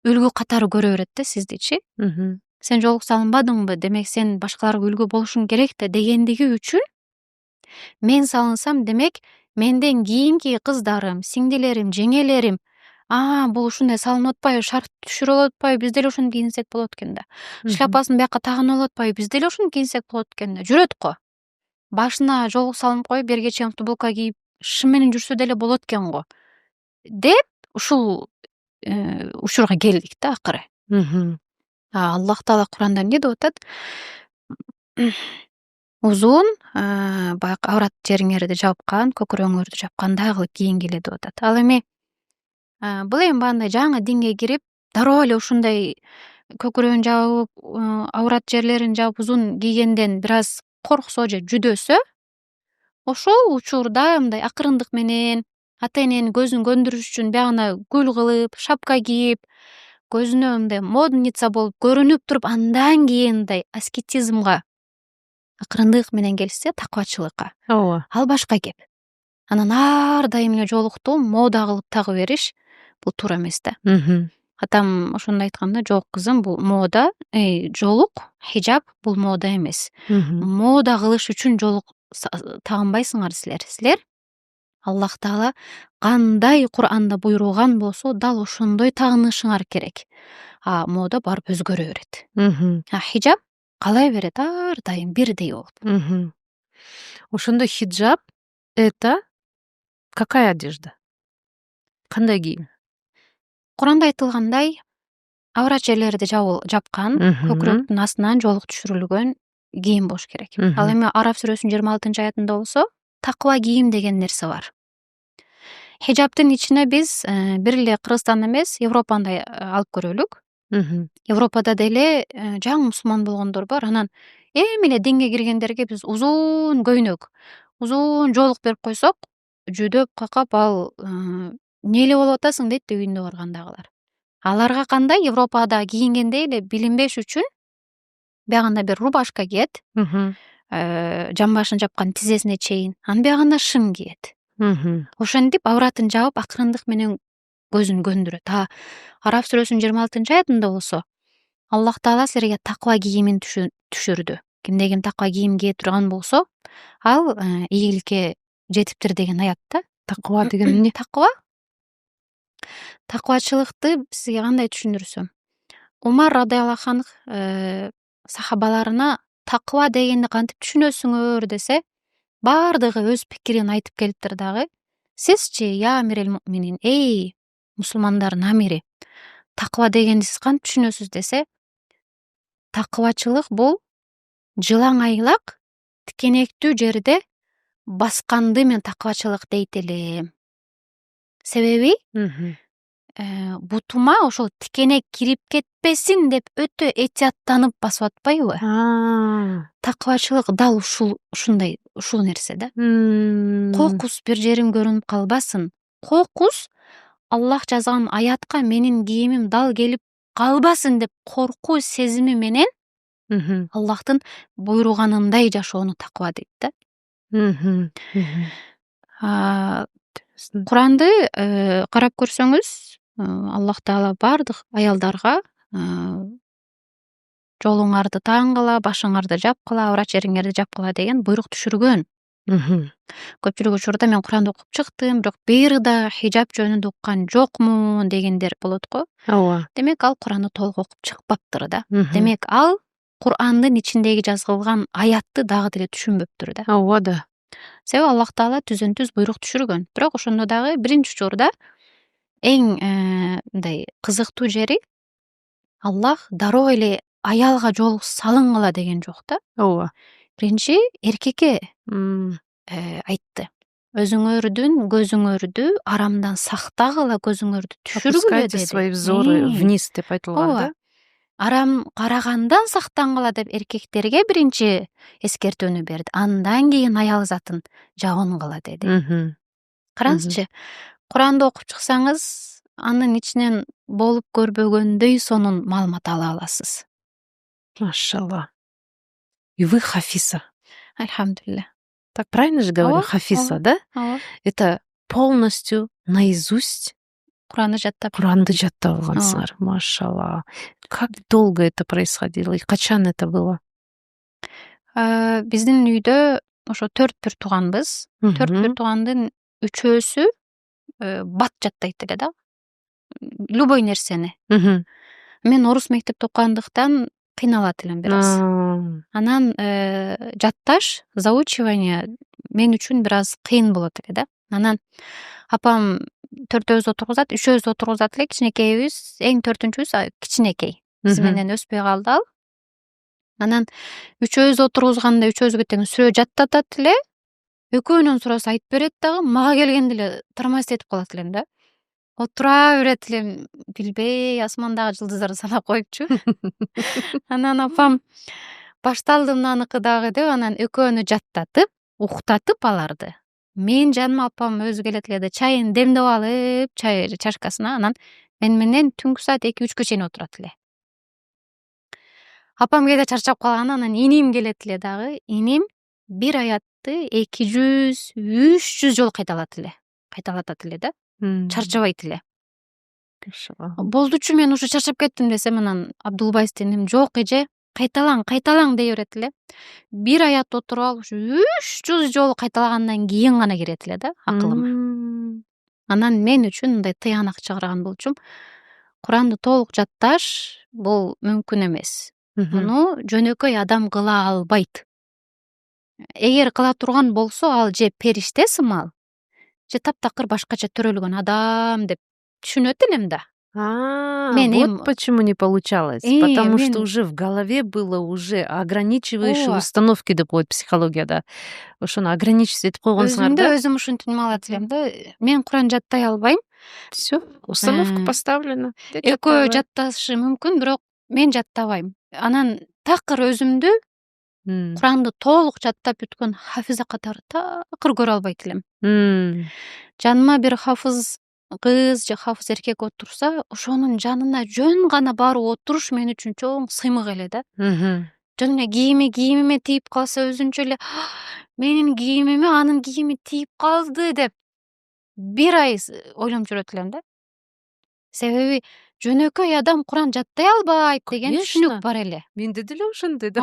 үлгү катары көрө берет да сиздичи. Сен жоолук салынбадыңбы, демек сен башкаларга үлгү болушуң керек да дегендиги үчүн мен салынсам, демек менден кийинки кыздарым, сиңдилерим, жеңелерим бул ушундай салынып атпайбы, шарф түшүрүп алып атпайбы, биз деле ошону кийинсек болот экен да. Шляпасын бияка тагынып алып атпайбы, биз деле ошону кийинсек болот экен да. Жүрөт го. Башына жоолук салынып коюп, берге чейин футболка кийип, шын менен жүрсө деле болот экен го деп ушул учурга келдик да акыры. Аллах Таала Куранда эмне деп атат? Узун баягы аврат жериңерди жапкан, көкүрөгүңөрдү жапкандай кылып кийингиле деп атат. Ал эми бул эми баягындай жаңы динге кирип, дароо эле ушундай көкүрөгүн жаап, аврат жерлерин жаап узун кийгенден бир аз корксо же жүдөсө, ошол учурда мындай акырындык менен ата эненин көзүн көндүрүш үчүн биягына гүл кылып, шапка кийип, көзүнө мындай модница болуп көрүнүп туруп, андан кийин мындай аскетизмга акырындык менен келишсе, таквачылыкка. Ооба. Ал башка кеп. Анан ар дайым эле жоолукту мода кылып тагып бериш бул туура эмес да. Атам ошондо айткан да, жок кызым, бул мода, жоолук, хижаб бул мода эмес. Мода кылыш үчүн жоолук тагынбайсыңар силер. Силер Аллах Таала кандай Кур'анда буйруган болсо, дал ошондой тагынышыңар керек. Мода барып өзгөрө берет. Хижаб калай берет ар дайым бирдей болуп. Ошондо хиджаб — это какая одежда? Кандай кийим? Куранда айтылгандай, аврат жерлерди жапкан, көкүрөктүн астынан жоолук түшүрүлгөн кийим болуш керек. Ал эми Араф сүрөсүнүн 26-аятында болсо, таква кийим деген нерсе бар. Хижабтын ичине биз бир эле Кыргызстанда эмес, Европада алып көрөлүк. Европада деле жаңы мусулман болгондор бар. Анан эми эле динге киргендерге биз узун көйнөк, узун жоолук берип койсок, жүдөп какап, ал эмне эле болуп атасың дейт да үйүнө баргандагылар. Аларга кандай? Европада кийингендей эле билинбеш үчүн биягында бир рубашка кийет, жамбашын жапкан тизесине чейин, анан биягында шым кийет. Ошентип авратын жаап, акырындык менен көзүн көндүрөт. Араф сүрөсүнүн 26-аятында болсо, Аллах Таала силерге таква кийимин түшүрдү. Кимде ким таква кийим кие турган болсо, ал ийгиликке жетиптир деген аятта. Таква деген эмне? Таквачылыкты сизге кандай түшүндүрсөм? Умар радыйаллаху анху сахабаларына таква дегенди кантип түшүнөсүңөр десе, баардыгы өз пикирин айтып келиптир дагы. Сизчи, я амирел муъминин, эй мусулмандардын амири, таква дегенди сиз кантип түшүнөсүз десе, таквачылык бул жылаң айлак тикенектүү жерде басканды мен таквачылык дейт элем. Себеби бутума ошол тикенек кирип кетпесин деп өтө этияттанып басып атпайбы? Таквачылык дал ушундай нерсе да. Кокус бир жерим көрүнүп калбасын. Кокус Аллах жазган аятка менин кийимим дал келип калбасын деп коркуу сезими менен Аллахтын буйруганындай жашоону таква дейт да. Куранды карап көрсөңүз, Аллах Таала бардык аялдарга жолуңарды таңгыла, башыңарды жапкыла, аврат жериңерди жапкыла деген буйрук түшүргөн. Көпчүлүк учурда мен Куранды окуп чыктым, бирок бир да хижаб жөнүндө уккан жокмун дегендер болот го. Ооба. Демек ал Куранды толук окуп чыкпаптыр да. Демек ал Курандын ичиндеги жазылган аятты дагы деле түшүнбөптүр да. Ооба да. Себеби Аллах Таала түзөн-түз буйрук түшүргөн. Бирок ошондо дагы биринчи учурда эң мындай кызыктуу жери, Аллах дароо эле аялга жоолук салынгыла деген жок да. Ооба. Биринчи эркекке айтты. өзүңөрдүн көзүңөрдү арамдан сактагыла, көзүңөрдү түшүргүлө Опускайте деди. свои взоры вниз деп айтылган Ооба. да. Арам карагандан сактангыла деп эркектерге биринчи эскертүүнү берди. Андан кийин аял затын жабынгыла деди. Караңызчы, Куранды окуп чыксаңыз, анын ичинен болуп көрбөгөндөй сонун маалымат ала аласыз. Машалла. И вы хафиса. Альхамдулилля. Так правильно же говорю? Ооба, Хафиса, ооба, да? ооба. Это полностью наизусть Куранды жаттап. Куранды жаттап алгансыңар. Машалла. Как долго это происходило? И качан это было? Биздин үйдө ошо 4 тууганбыз. 4 туугандын 3-өсү бат жаттайт эле да. Любой нерсени. Мен орус мектепте окугандыктан кыйналат элем бир аз. Анан жатташ, заучивание мен үчүн бир аз кыйын болот эле да. Анан апам 4-өзү отургузат, 3-өзү отургузат эле, кичинекейибиз, эң 4-үчүбүз кичинекей. Биз менен өспөй калды ал. Анан 3-өзү отургузганда 3-өзүгө тең сүрө жаттатат эле. Экөөнөн сураса айтып берет дагы, мага келгенде эле тормоз этип калат элем да. Отура берет элем, билбей асмандагы жылдыздарды санап коюпчу. Анан апам башталды мынаныкы дагы деп, анан экөөнү жаттатып, уктатып аларды. Мен жаным апам өзү келет эле да чайын демдеп алып, чай чашкасына, анан мен менен түнкү саат 2-3-кө чейин отурат эле. Апам кээде чарчап калганда анан иним келет эле дагы. Иним бир аятты 200-300 жолу кайталатат эле да. Чарчабайт эле. Болдучу, мен ушу чарчап кеттим десем, анан Абдулбайс денем, жок эже, кайталаң дей берет эле. Бир аят отуруп алып, ушу 300 жолу кайталагандан кийин гана кирет эле да акылыма. Анан мен үчүн мындай тыянак чыгарган болчумун. Куранды толук жатташ бул мүмкүн эмес. Муну жөнөкөй адам кыла албайт. Эгер кыла турган болсо, ал же периште сымал, же таптакыр башкача төрөлгөн адам деп түшүнөт элем да. Вот почему не получалось. Потому что уже в голове было уже ограничивающие установки деп коет психологияда. Ошону ограничить этип койгонсуңар да. Өзүм ушинтип алат элем да. Мен Куран жаттай албайм. Всё, установка поставлена. Экөө жатташы мүмкүн, бирок мен жаттабайм. Анан такыр өзүмдү Куранды толук жаттап бүткөн хафиза катары такыр көрө албайт элем. Жаныма бир хафыз кыз же хафыз эркек отурса, ошонун жанына жөн гана барып отуруш мен үчүн чоң сыймык эле да. Жөн эле кийимиме тийип калса, өзүнчө эле менин кийимиме анын кийими тийип калды деп бир ай ойлонуп жүрөт элем да. Себеби жөнөкөй адам Куран жаттай албайт деген түшүнүк бар эле. Менде деле ошондой да.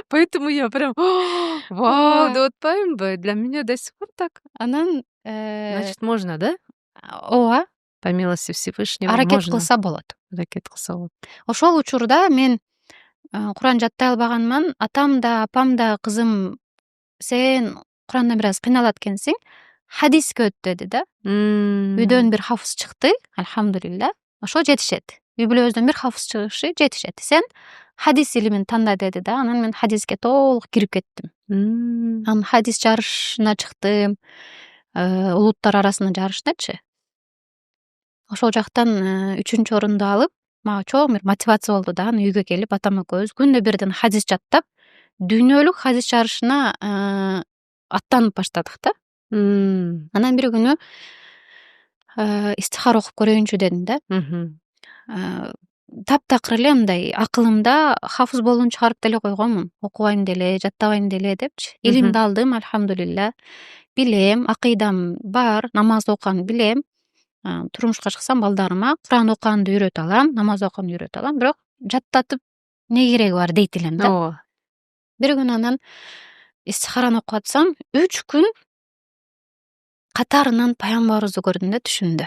Поэтому я прям вау деп атпаймынбы? Для меня до сих пор так. Анан Значит, можно, да? Ооба. По милости Всевышнего можно. Аракет кылса болот. Аракет кылса болот. Ошол учурда мен Куран жаттай албаганман. Атам да, апам да, кызым, сен Курандан бир аз кыйналат экенсиң, хадиске өт деди да. Үйдөн бир хафыз чыкты, альхамдулилля. Ошо жетишет. Үй-бүлөбүздөн бир хафыз чыгышы жетишет. Сен хадис илимин танда деди да. Анан мен хадиске толук кирип кеттим. Анан хадис жарышына чыктым. Улуттар арасында жарышначы. Ошол жактан 3-чү орунду алып, мага чоң бир мотивация болду да. Анан үйгө келип, атам экөөбүз күндө бирден хадис жаттап, дүйнөлүк хадис жарышына аттанып баштадык да. Анан бир күнү истихара окуп көрөйүнчү дедим да. Таптакыр эле мындай акылымда хафыз болууну чыгарып деле койгонмун. Окубайм деле, жаттабайм деле депчи. Илимди алдым, альхамдулилля. Билем, акыйдам бар, намаз окуганды билем. Турмушка чыксам балдарыма Куран окуганды үйрөтө алам, намаз окуганды үйрөтө алам, бирок жаттатып не кереги бар дейт элем да. Бир күнү анан истихараны окуп атсам, 3 күн катарынан пайгамбарыбызды көрдүм да түшүмдө.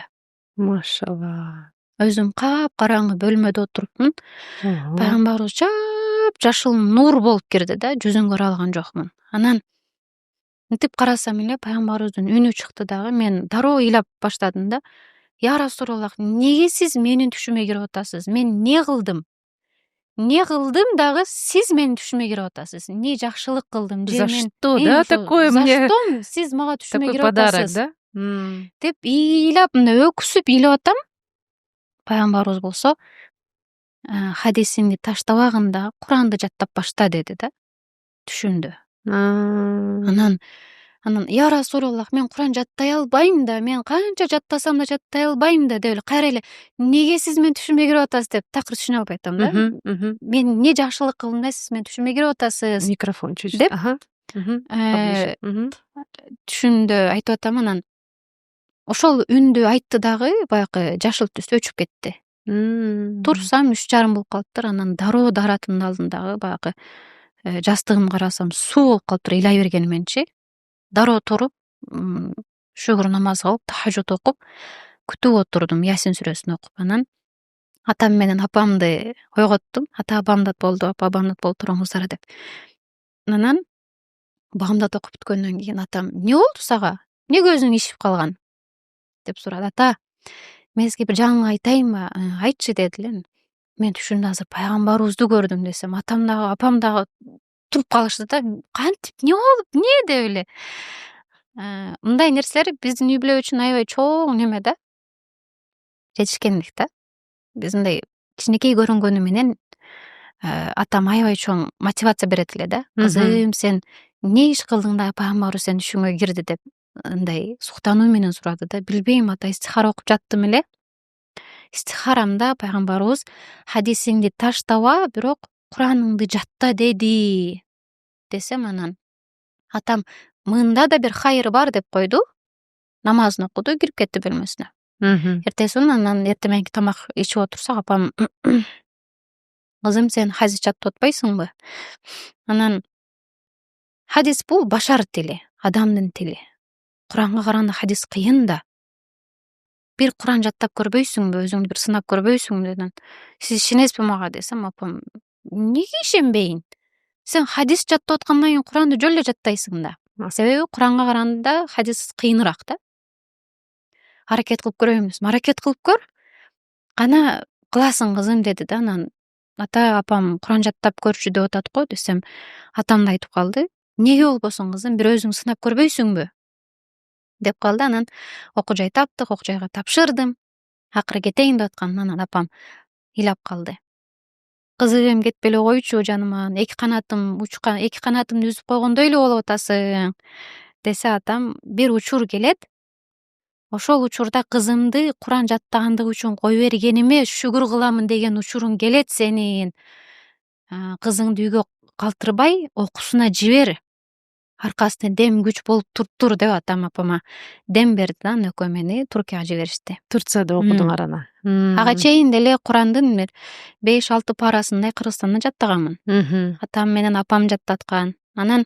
Машалла. Өзүм кап-караңгы бөлмөдө отуруптмун. Пайгамбарыбыз жашыл нур болуп кирди да, жүзүн көрө алган жокмун. Анан мынтип карасам эле пайгамбарыбыздын үнү чыкты дагы. Мен дароо ыйлап баштадым да. Я Расулаллах, неге сиз менин түшүмө кирип атасыз? Мен не кылдым? эмне кылдым дагы сиз менин түшүмө кирип атасыз. Эмне жакшылык кылдым же За мен что, да, такое за мне что сиз мага түшүмө такой кирип подарок, атасыз да? деп ыйлап мындай өксүп ыйлап атам. Пайгамбарыбыз болсо хадисиңди таштабагында Куранды жаттап башта деди да түшүмдө. Анан я Расулаллах, мен Куран жаттай албайм да, мен канча жаттасам да жаттай албайм да деп эле кайра эле эмнеге сиз менин түшүмө кирип атасыз деп такыр түшүнө албай атам да. Мен эмне жакшылык кылдым да сиз менин түшүмө кирип атасыз Микрофон чуть-чуть. деп Поближе. түшүмдө айтып атам. Анан ошол үндү айтты дагы баягы жашыл түс өчүп кетти. Турсам 3:30 болуп калыптыр. Анан дароо даратымдын алдындагы баягы жастыгымды карасам суу болуп калыптыр ыйлай бергенименчи. Дароо туруп шүгүр намазы кылып, тахажжуд окуп, күтүп отурдум Ясин сүрөсүн окуп. Анан атам менен апамды койготтум. Ата бамдат болду, апа бамдат болуп туруңуздар деп. Анан бамдат окуп бүткөндөн кийин атам: "Эмне болду сага? Эмне көзүң ишип калган?" деп сурады. "Ата, мен сизге бир жаңылык айтайынбы?" "Айтчы" деди эле. "Мен түшүмдө азыр пайгамбарыбызды көрдүм" десем, атам дагы апам дагы туруп калышты да. "Кантип, эмне болуп, эмне?" деп эле. Мындай нерселер биздин үй бүлө үчүн аябай чоң неме да. Жетишкендик да. Биз мындай кичинекей көрүнгөнү менен атам аябай чоң мотивация берет эле да. "Кызым, сен эмне иш кылдың да пайгамбарыбыз сенин түшүңө кирди" деп мындай суктануу менен сурады да. "Билбейм ата, истихара окуп жаттым эле. Истихарамда пайгамбарыбыз хадисиңди таштаба, бирок Кураныңды жатта деди" десем, анан атам "Мында да бир хайыр бар" деп койду. Намазын окуду, кирип кетти бөлмөсүнө. Эртеси күнү анан эртең мененки тамак ичип отурсак, апам: "Кызым, сен хадис жаттап атпайсыңбы?" Анан хадис бул башар тили, адамдын тили. Куранга караганда хадис кыйын да. Бир Куран жаттап көрбөйсүңбү, өзүңдү бир сынап көрбөйсүңбү дедим. "Сиз ишенесизби мага?" десем, апам: "Эмнеге ишенбейин? Сен хадис жаттап аткандан кийин Куранды жөн эле жаттайсың да. Себеби Куранга караганда хадис кыйыныраак да. Аракет кылып көрөйүн десем, аракет кылып көр. Кана кыласың кызым" деди да. Анан ата, апам Куран жаттап көрчү деп атат го десем, атам да айтып калды: "Эмнеге болбосун кызым, бир өзүң сынап көрбөйсүңбү?" деп калды. Анан окуу жай таптык, окуу жайга тапшырдым. Акыры кетейин деп аткам. Анан апам ыйлап калды: "Кызым, кетпей эле койчу жаныман, эки канатымды үзүп койгондой эле болуп атасың" десе, атам бир учур келет. Ошол учурда кызымды Куран жаттагандыгы үчүн кой бергениме шүгүр кыламын деген учуруң келет сенин. Кызыңды үйгө калтырбай окуусуна жибер. Аркасында дем күч болуп туруптур деп атам апама дем берди да. Анан экөө мени Туркияга жиберишти. Турцияда окудуңар ана. Ага чейин деле Курандын 5-6 парасындай Кыргызстанда жаттаганмын. Атам менен апам жаттаткан. Анан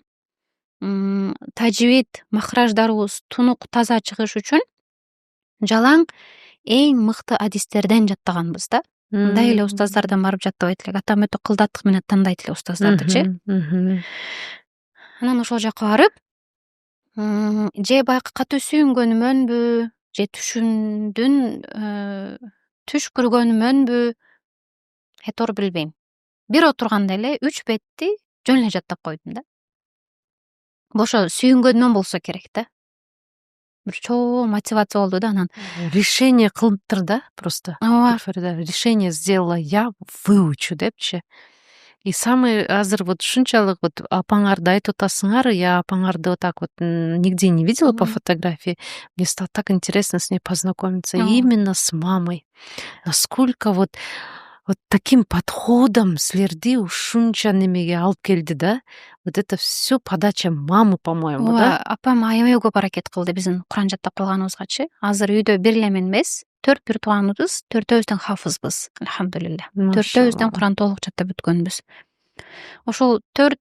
тажвид, махраждарыбыз тунук таза чыгыш үчүн жалаң эң мыкты адистерден жаттаганбыз да. Мындай эле устаздардан барып жаттабайт элек. Атам өтө кылдаттык менен тандайт эле устаздардычы. Анан ошол жака барып, же баягы катуу сүйүнгөнүмөнбү, же түшүмдүн түш көргөнүмөнбү, этор билбейм. Бир отурганда эле 3 бетти жөн эле жаттап койдум да. Ошо сүйүнгөнүмөн болсо керек да. Бир чоң мотивация болду да. Анан решение кылыптыр да просто. Ооба. Решение сделала я, выучу депчи. И самый азыр вот ушунчалык вот апаңарды айтып атасыңар, я апаңарды вот так вот нигде не видела по фотографии. Мне стало так интересно с ней познакомиться. Именно с мамой. Насколько вот таким подходом силерди ушунча немеге алып келди да. Вот это все подача мамы, по-моему, да? Апам аябай көп аракет кылды биздин Куран жаттап калганыбызгачы. Азыр үйдө бир эле мен эмес, 4 бир тууганыбыз, 4-өөбүздөн хафызбыз. Алхамдулилля. 4-өөбүздөн Куран толук жаттап бүткөнбүз. Ошол 4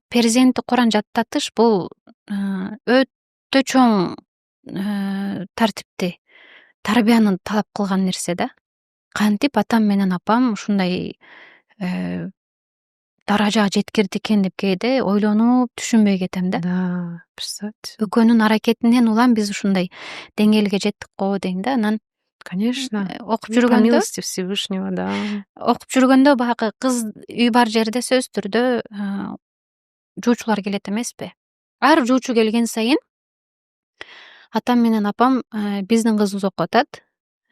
перзентти Куран жаттатыш бул өтө чоң тартипти, тарбияны талап кылган нерсе да. Кантип атам менен апам ушундай даражага жеткирди экен деп кээде ойлонуп түшүнбөй кетем да. Да, представьте. Экөөнүн аракетинен улам биз ушундай деңгээлге жеттик го дейм да. Анан Конечно. Окуп По жүргөндө милости Всевышнего, да. окуп жүргөндө баягы кыз үй бар жерде сөзсүз түрдө жуучулар келет эмеспи? Ар жуучу келген сайын атам менен апам биздин кызыбыз окуп атат.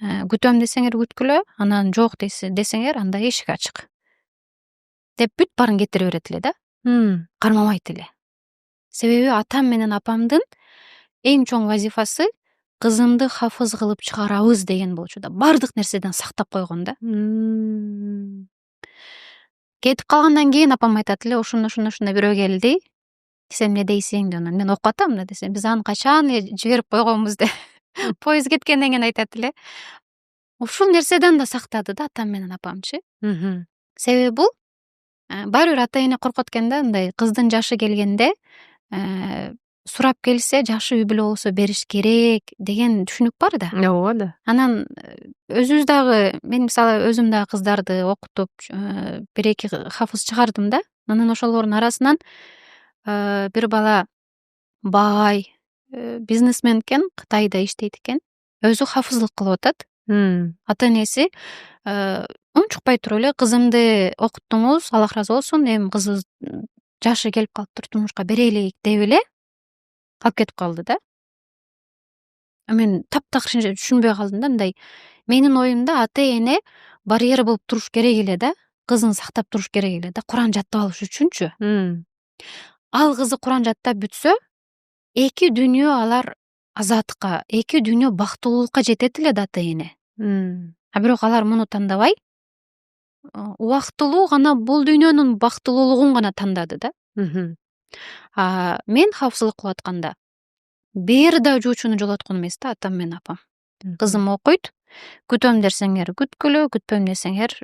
Күтөм десеңер күткүлө, анан жок десеңер анда эшик ачык деп бүт баарын кетире берет эле да. Кармабайт эле. Себеби атам менен апамдын эң чоң вазифасы кызымды хафыз кылып чыгарабыз деген болчу да. Бардык нерседен сактап койгон да. Кетип калгандан кийин апам айтат эле, ушундай бирөө келди. Сен эмне дейсиң деп анан мен окуп атам да десем, биз аны качан эле жиберип койгонбуз деп. Поезд кеткенден кийин айтат эле. Ушул нерседен да сактады да атам менен апамчы. Себеби бул баары бир ата эне коркот экен да, мындай кыздын жашы келгенде сурап келсе жашы үй бүлө болсо бериш керек деген түшүнүк бар да. Ооба да. Анан өзүбүз дагы, мен мисалы өзүм дагы кыздарды окутуп бир эки хафыз чыгардым да. Анан ошолордун арасынан бир бала бай бизнесмен экен, Кытайда иштейт экен. Өзү хафыздык кылып атат. Ата энеси унчукпай туруп эле кызымды окуттуңуз, Аллах ыраазы болсун, эми кызыбыз жашы келип калыптыр, турмушка берелик деп эле алып кетип калды да. Мен таптакыр түшүнбөй калдым да, мындай менин оюмда ата эне барьер болуп туруш керек эле да, кызын сактап туруш керек эле да, Куран жаттап алыш үчүнчү. Ал кызы Куран жаттап бүтсө, эки дүйнө алар азаттыкка, эки дүйнө бактылуулукка жетет эле да ата эне. А бирок алар муну тандабай, убактылуу гана бул дүйнөнүн бактылуулугун гана тандады да. Мен хафсыздык кылып атканда бир да жуучуну жолоткон эмес да атам менен апам. Кызым окуйт, күтөм десеңер күткүлө, күтпөйм десеңер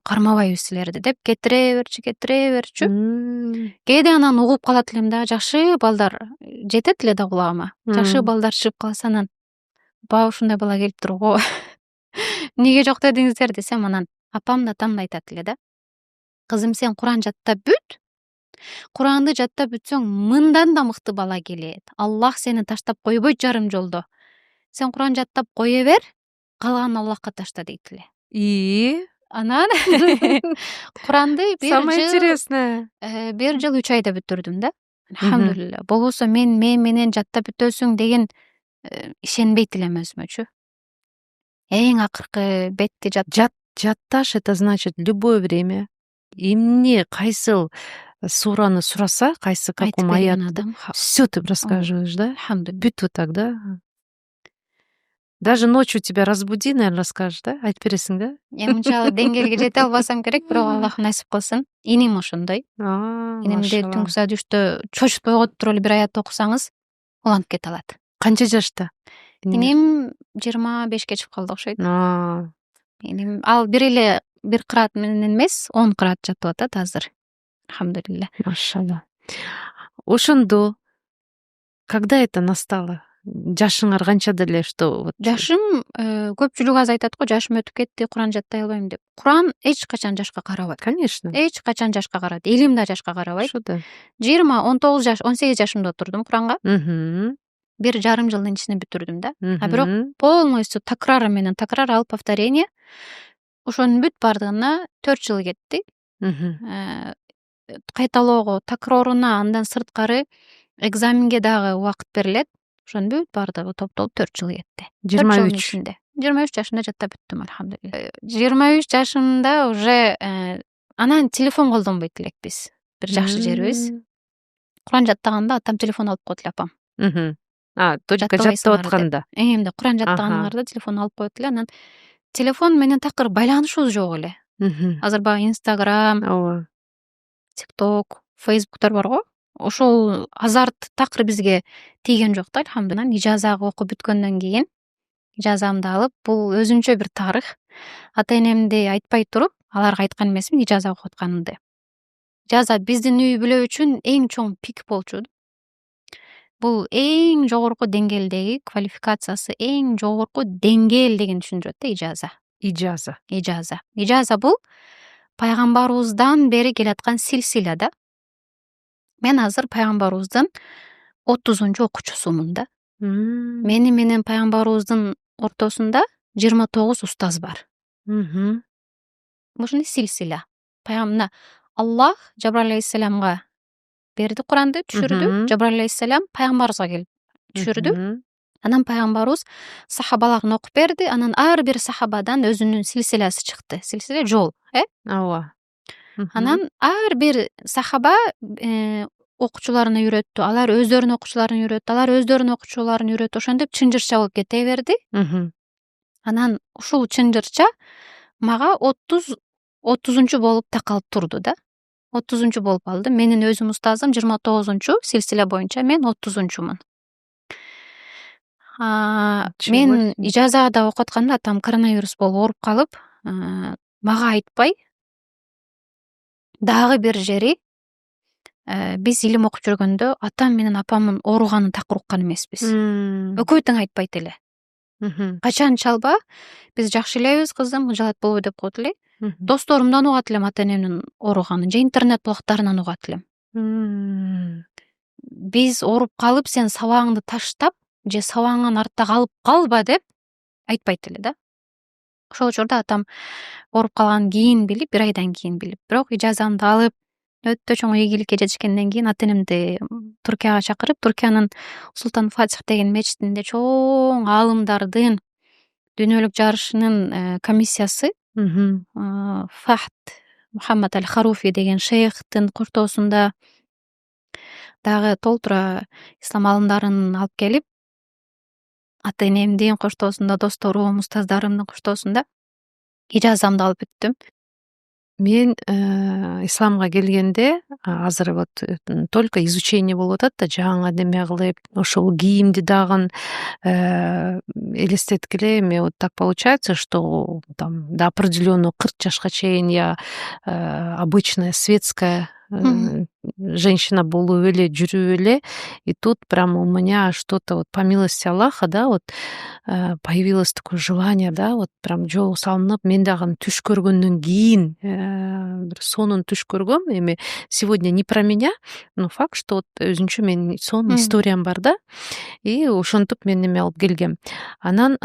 кармабайбыз силерди деп кетире берчү. Кээде анан угуп калат элем да, жакшы балдар жетет эле да кулагыма. Жакшы балдар чыгып калса анан баа ушундай бала келиптир го. Эмнеге жок дедиңиздер десем, анан апам да атам да айтат эле да. Кызым, сен Куран жаттап бүт. Куранды жаттап бүтсөң, мындан да мыкты бала келет. Аллах сени таштап койбойт жарым жолдо. Сен Куран жаттап кое бер, калганын Аллахка ташта дейт эле. Анан Куранды бир жыл 3 айда бүтүрдүм да. Алхамдулилля. Болбосо мен менен жаттап бүтөсүң деген ишенбейт элем өзүмөчү. Эң акыркы бетти Жатташ — это значит любое время эмне кайсыл сураны сураса, кайсы каком аятты, всё ты рассказываешь, да? Бүт вот так, да? Даже ночью тебя разбуди, наверное, расскажешь, да? Айтып бересиң да? Мынчалык деңгээлге жете албасам керек, бирок Аллах насип кылсын. Иним ошондой. Инимди түнкү саат 3-тө чочутпай койгоп туруп эле бир аят окусаңыз, уланып кете алат. Канча жашта? Иним 25ке чыгып калды окшойт. Иним ал бир кыраат менен эмес, 10 кыраат жатып атат азыр. Алхамдулилля. Машалла. Ошондо когда это настало? Жашыңар канчада эле, что вот? Жашым, көпчүлүк азыр айтат го, жашым өтүп кетти, Куран жаттай албайм деп. Куран эч качан жашка карабайт. Конечно. Эч качан жашка карабайт. Илим да жашка карабайт. Ошо да. 19 жаш, 18 жашымда отурдум Куранга. Бир жарым жылдын ичинде бүтүрдүм да. А бирок полностью такрар алып повторение. Ошонун бүт бардыгына 4 жыл кетти. Кайталоого, такроруна, андан сырткары экзаменге дагы убакыт берилет. Ошонун бүт бардыгы топтолуп 4 жыл кетти. 23 жашымда жаттап бүттүм, алхамдулилля. 23 жашымда уже анан телефон колдонбойт элекпиз. Бир жакшы жерибиз. Куран жаттаганда атам телефон алып коет эле апам. Только жаттап атканда. Эмне Куран жаттаганыңарда телефон алып коет эле, анан телефон менен такыр байланышыбыз жок эле. Азыр баягы Instagram, TikTok, Facebooktор бар го. Ошол азарт такыр бизге тийген жок да, алхамдулилля. Ижазага окуп бүткөндөн кийин ижазамды алып, бул өзүнчө бир тарых. Ата энемди айтпай туруп, аларга айткан эмесмин ижаза окуп атканымды. Ижаза биздин үй бүлө үчүн эң чоң пик болчу. Бул эң жогорку деңгээлдеги квалификациясы, эң жогорку деңгээл деген түшүндүрөт да ижаза. Бул пайгамбарыбыздан бери келаткан силсила да. Мен азыр пайгамбарыбыздын 30-окуучусумун да. Мени менен пайгамбарыбыздын ортосунда 29 устаз бар. Ушуну силсила. Пайгамбар Аллах Жабраил алейхиссаламга берди Куранды, түшүрдү. Жабраил алейхиссалам пайгамбарыбызга келип түшүрдү. Анан пайгамбарыбыз сахабаларына окуп берди. Анан ар бир сахабадан өзүнүн силсиласы чыкты. Силсиле жол, Ооба. Анан ар бир сахаба окуучуларына үйрөттү. Алар өздөрүнүн окуучуларына үйрөттү. Алар өздөрүнүн окуучуларына үйрөттү. Ошентип чынжырча болуп кете берди. Анан ушул чынжырча мага 30 болуп такалып турду да. 30 болуп алды. Менин өзүм устазым 29 силсила боюнча, мен 30-мун. Мен ижазада окуп атканда атам коронавирус болуп ооруп калып, мага айтпай дагы бир жери биз илим окуп жүргөндө атам менен апамдын ооруганын такыр уккан эмеспиз. Экөө тең айтпайт эле. Качан чалба биз жакшы элебиз кызым, ыжалат болбой деп коет эле. Досторумдан угат элем ата энемдин ооруганын, же интернет булактарынан угат элем. Биз ооруп калып сен сабагыңды таштап же сабагыңан артта калып калба деп айтпайт эле да. Ошол учурда атам ооруп калганын кийин билип, 1 айдан кийин билип, бирок ижазамды алып өтө чоң ийгиликке жетишкенден кийин ата энемди Туркияга чакырып, Туркиянын Султан Фатих деген мечитинде чоң аалымдардын дүйнөлүк жарышынын комиссиясы Фахд Мухаммад аль-Харуфи деген шейхтин коштоосунда дагы толтура ислам аалымдарын алып келип, ата энемдин коштоосунда, досторум, устаздарымдын коштоосунда ижазамды алып өттүм. Мен исламга келгенде азыр вот только изучение болуп атат да, жаңы неме кылып, ошол кийимди дагы элестеткиле, эми вот так получается, что там до определенного 40 жашка чейин я обычная светская женщина болуп эле жүрүп эле, и тут прям у меня что-то вот по милости Аллаха, да, вот появилось такое желание, да, вот прям жол салынып, мен дагы түш көргөндөн кийин бир сонун түш көргөм. Эми сегодня не про меня, но факт, что вот өзүнчө менин сонун историям бар да, и ошентип мен неме алып келгем. Анан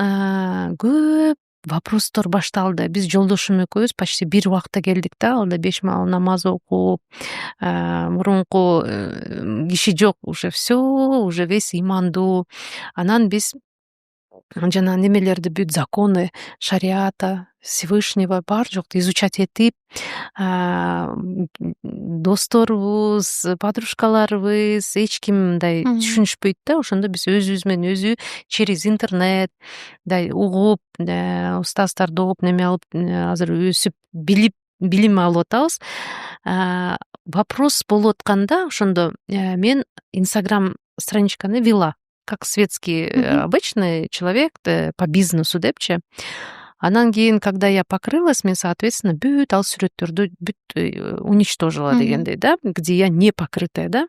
көп вопростор башталды. Биз жолдошум экөөбүз почти бир убакта келдик да, алда 5 маал намаз окуп, мурунку киши жок, уже все, уже весь имандуу. Анан биз жана немелерди, бүт законы шариата, Всевышнего бар жокту изучать этип, досторубуз, подружкаларыбыз эч ким мындай түшүнүшпөйт да. Ошондо биз өзүбүз менен өзү через интернет мындай угуп, устаздарды угуп, неме алып, азыр өсүп, билим алып атабыз. Вопрос болуп атканда ошондо мен Инстаграм страничканы вела, как светский обычный человек по бизнесу депчи. Анан кийин, когда я покрылась, мен, соответственно, бүт ал сүрөттөрдү бүт уничтожила дегендей, да, где я не покрытая, да.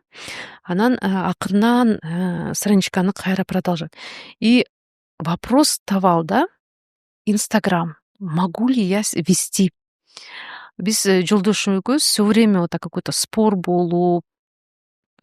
Анан акырынан страничканы кайра продолжать. И вопрос вставал, да, Инстаграм, могу ли я вести? Биз жолдошум экөөбүз все время вот так какой-то спор болуп,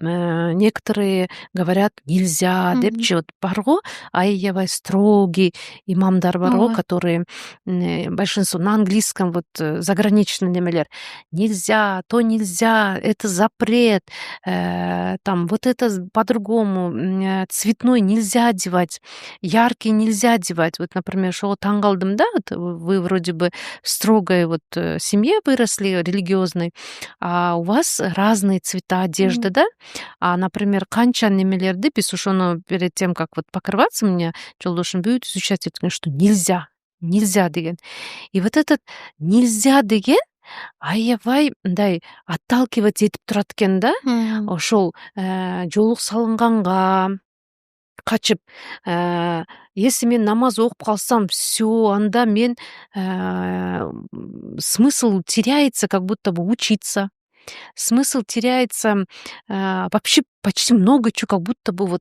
некоторые говорят нельзя депчи, вот барго аябай строгий имамдар барго, которые большинство на английском, вот заграничный немелер, нельзя, то нельзя, это запрет, там вот это по-другому, цветной нельзя одевать, яркий нельзя одевать. Вот, например, шо таң калдым, да, вот вы вроде бы в строгой вот семье выросли, религиозной, а у вас разные цвета одежды, да? А, например, канча немелерди биз ошону перед тем, как вот покрываться, меня жолдошум бүт изучать эткен, что нельзя деген. И вот этот нельзя деген аябай мындай отталкивать этип турат экен да. Ошол жолук салынганга качып, если мен намаз окуп калсам, все, анда мен смысл теряется, как будто бы учиться. Смысл теряется вообще почти много чего, как будто бы вот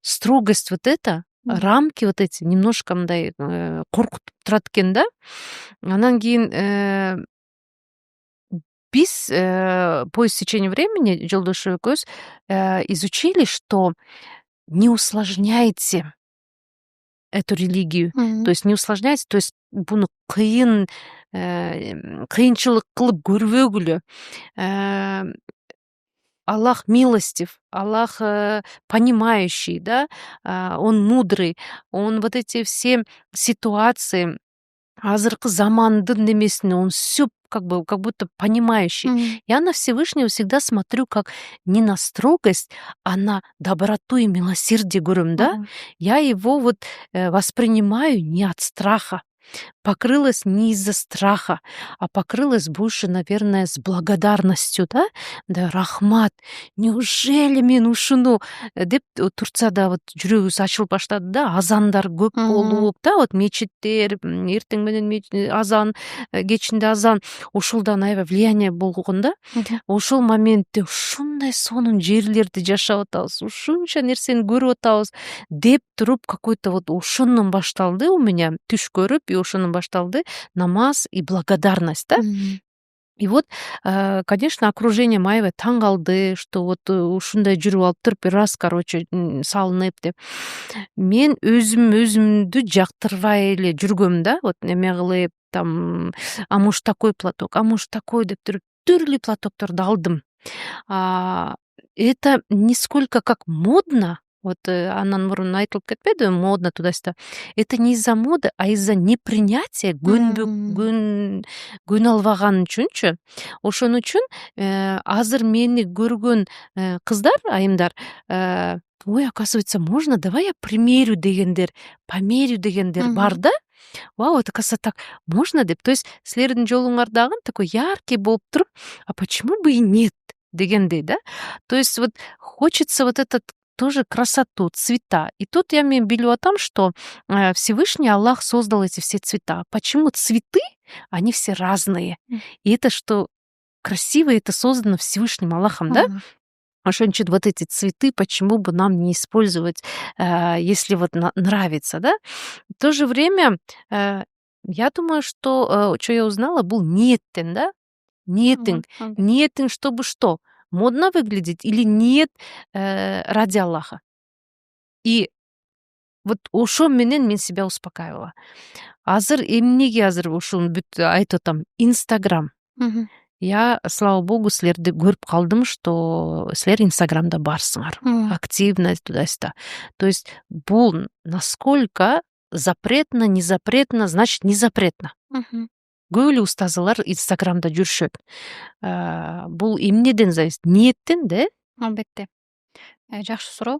строгость вот эта, рамки вот эти немножко мындай коркутуп турат экен да. Анан кийин биз по истечению времени жолдошум экөөбүз изучили, что не усложняйте эту религию. То есть не усложняйте, то есть буну кыйынчылык кылып көрбөгүлө. Аллах милостив, Аллах понимающий, да, он мудрый, он вот эти все ситуации, азыркы замандын немесин, он все как будто понимающий. Я на Всевышнего всегда смотрю как не на строгость, а на доброту и милосердие, говорю, да. Я его вот воспринимаю не от страха, покрылась не из-за страха, а покрылась больше, наверное, с благодарностью, да? Да, рахмат, неужели мен ушуну деп Турцияда вот жүрөгүбүз ачылып баштады да, азандар көп болуп, да, вот мечиттер, эртең менен азан, кечинде азан, ошолдан аябай влияние болгон да. Ошол моментте ушундай сонун жерлерде жашап атабыз, ушунча нерсени көрүп атабыз деп туруп, какой-то вот ошондон башталды у меня түш көрүп, и ошондон башталды намаз и благодарность, да. И вот, конечно, окружение аябай таң калды, что вот ушундай жүрүп алыптыр, бир раз, короче, салынып деп. Мен өзүмдү жактырбай эле жүргөм да, вот эме кылып, там, а может такой платок, а может такой деп туруп түрлүү платокторду алдым. Это нисколько как модно, вот андан мурун айтылып кетпедиби, модно туда-сюда. Это не из-за моды, а из-за непринятия, көнө албаган үчүнчү. Ошон үчүн азыр мени көргөн кыздар, айымдар, ой, оказывается, можно, давай я примерю дегендер, померю дегендер бар да. Вау, это, кажется, так можно деп. То есть силердин жолуңар дагы такой яркий болуп туруп, а почему бы и нет дегендей, да? То есть вот хочется вот этот тоже красоту, цвета. И тут мен билип атам, что Всевышний Аллах создал эти все цвета. Почему цветы, они все разные? И это что красиво, это создано Всевышним Аллахом, да? Ошон үчүн вот эти цветы, почему бы нам не использовать, если вот нравится, да? В то же время, я думаю, что я узнала, был ниеттен, да? Ниеттен, чтобы что? Модно выглядеть или нет ради Аллаха? И вот ошон менен мен себя успокаивала. Азыр эмнеге азыр ушуну бүт айтып атам? Инстаграм. Я, слава богу, силерди көрүп калдым, что силер Инстаграмда барсыңар. Активно туда-сюда. То есть бул насколько запретно, не запретно, значит не запретно. Көп эле устазылар Инстаграмда жүрүшөт. Бул эмнеден зависит? Ниеттен да? Албетте. Жакшы суроо.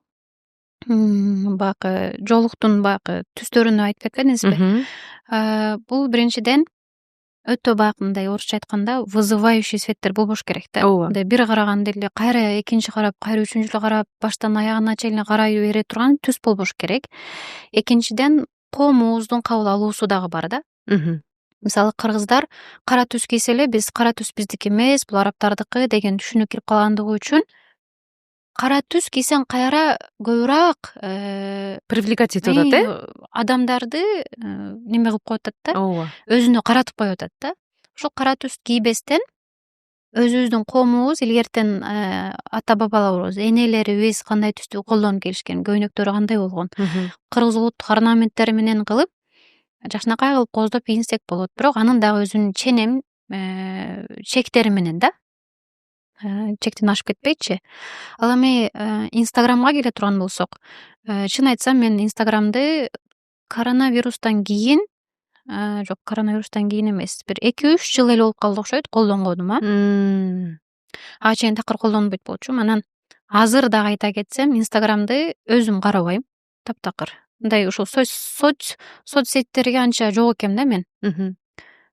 Баягы жоолуктун баягы түстөрүнө айтып кеткенсизби? Бул биринчиден өтө баягы мындай орусча айтканда вызывающий светтер болбош керек да. Мындай бир караганда эле кайра экинчи карап, кайра үчүнчү карап, баштан аягына чейин карай бере турган түс болбош керек. Экинчиден коомубуздун кабыл алуусу дагы бар да. Мисалы кыргыздар кара түс кийсе эле биз кара түс биздики эмес, бул арабтардыкы деген түшүнүк кирип калгандыгы үчүн кара түс кийсең кайра көбүрөөк привлекать этип атат, адамдарды неме кылып коюп атат да, өзүнө каратып коюп атат да. Ошол кара түс кийбестен өзүбүздүн коомубуз илгертен ата бабаларыбыз, энелерибиз кандай түстү колдонуп келишкен, көйнөктөрү кандай болгон, кыргыз улуттук орнаменттери менен кылып жакшынакай кылып кооздоп кийинсек болот. Бирок анын дагы өзүнүн ченем чектери менен да. Чектен ашып кетпейчи. Ал эми Инстаграмга келе турган болсок, чын айтсам мен Инстаграмды коронавирустан кийин, жок, коронавирустан кийин эмес, бир 2-3 жыл эле болуп калды окшойт колдонгонум, ага чейин такыр колдонбойт болчумун. Анан азыр дагы айта кетсем, Инстаграмды өзүм карабайм, таптакыр. Мындай ушул соцсеттерге анча жок экем да мен.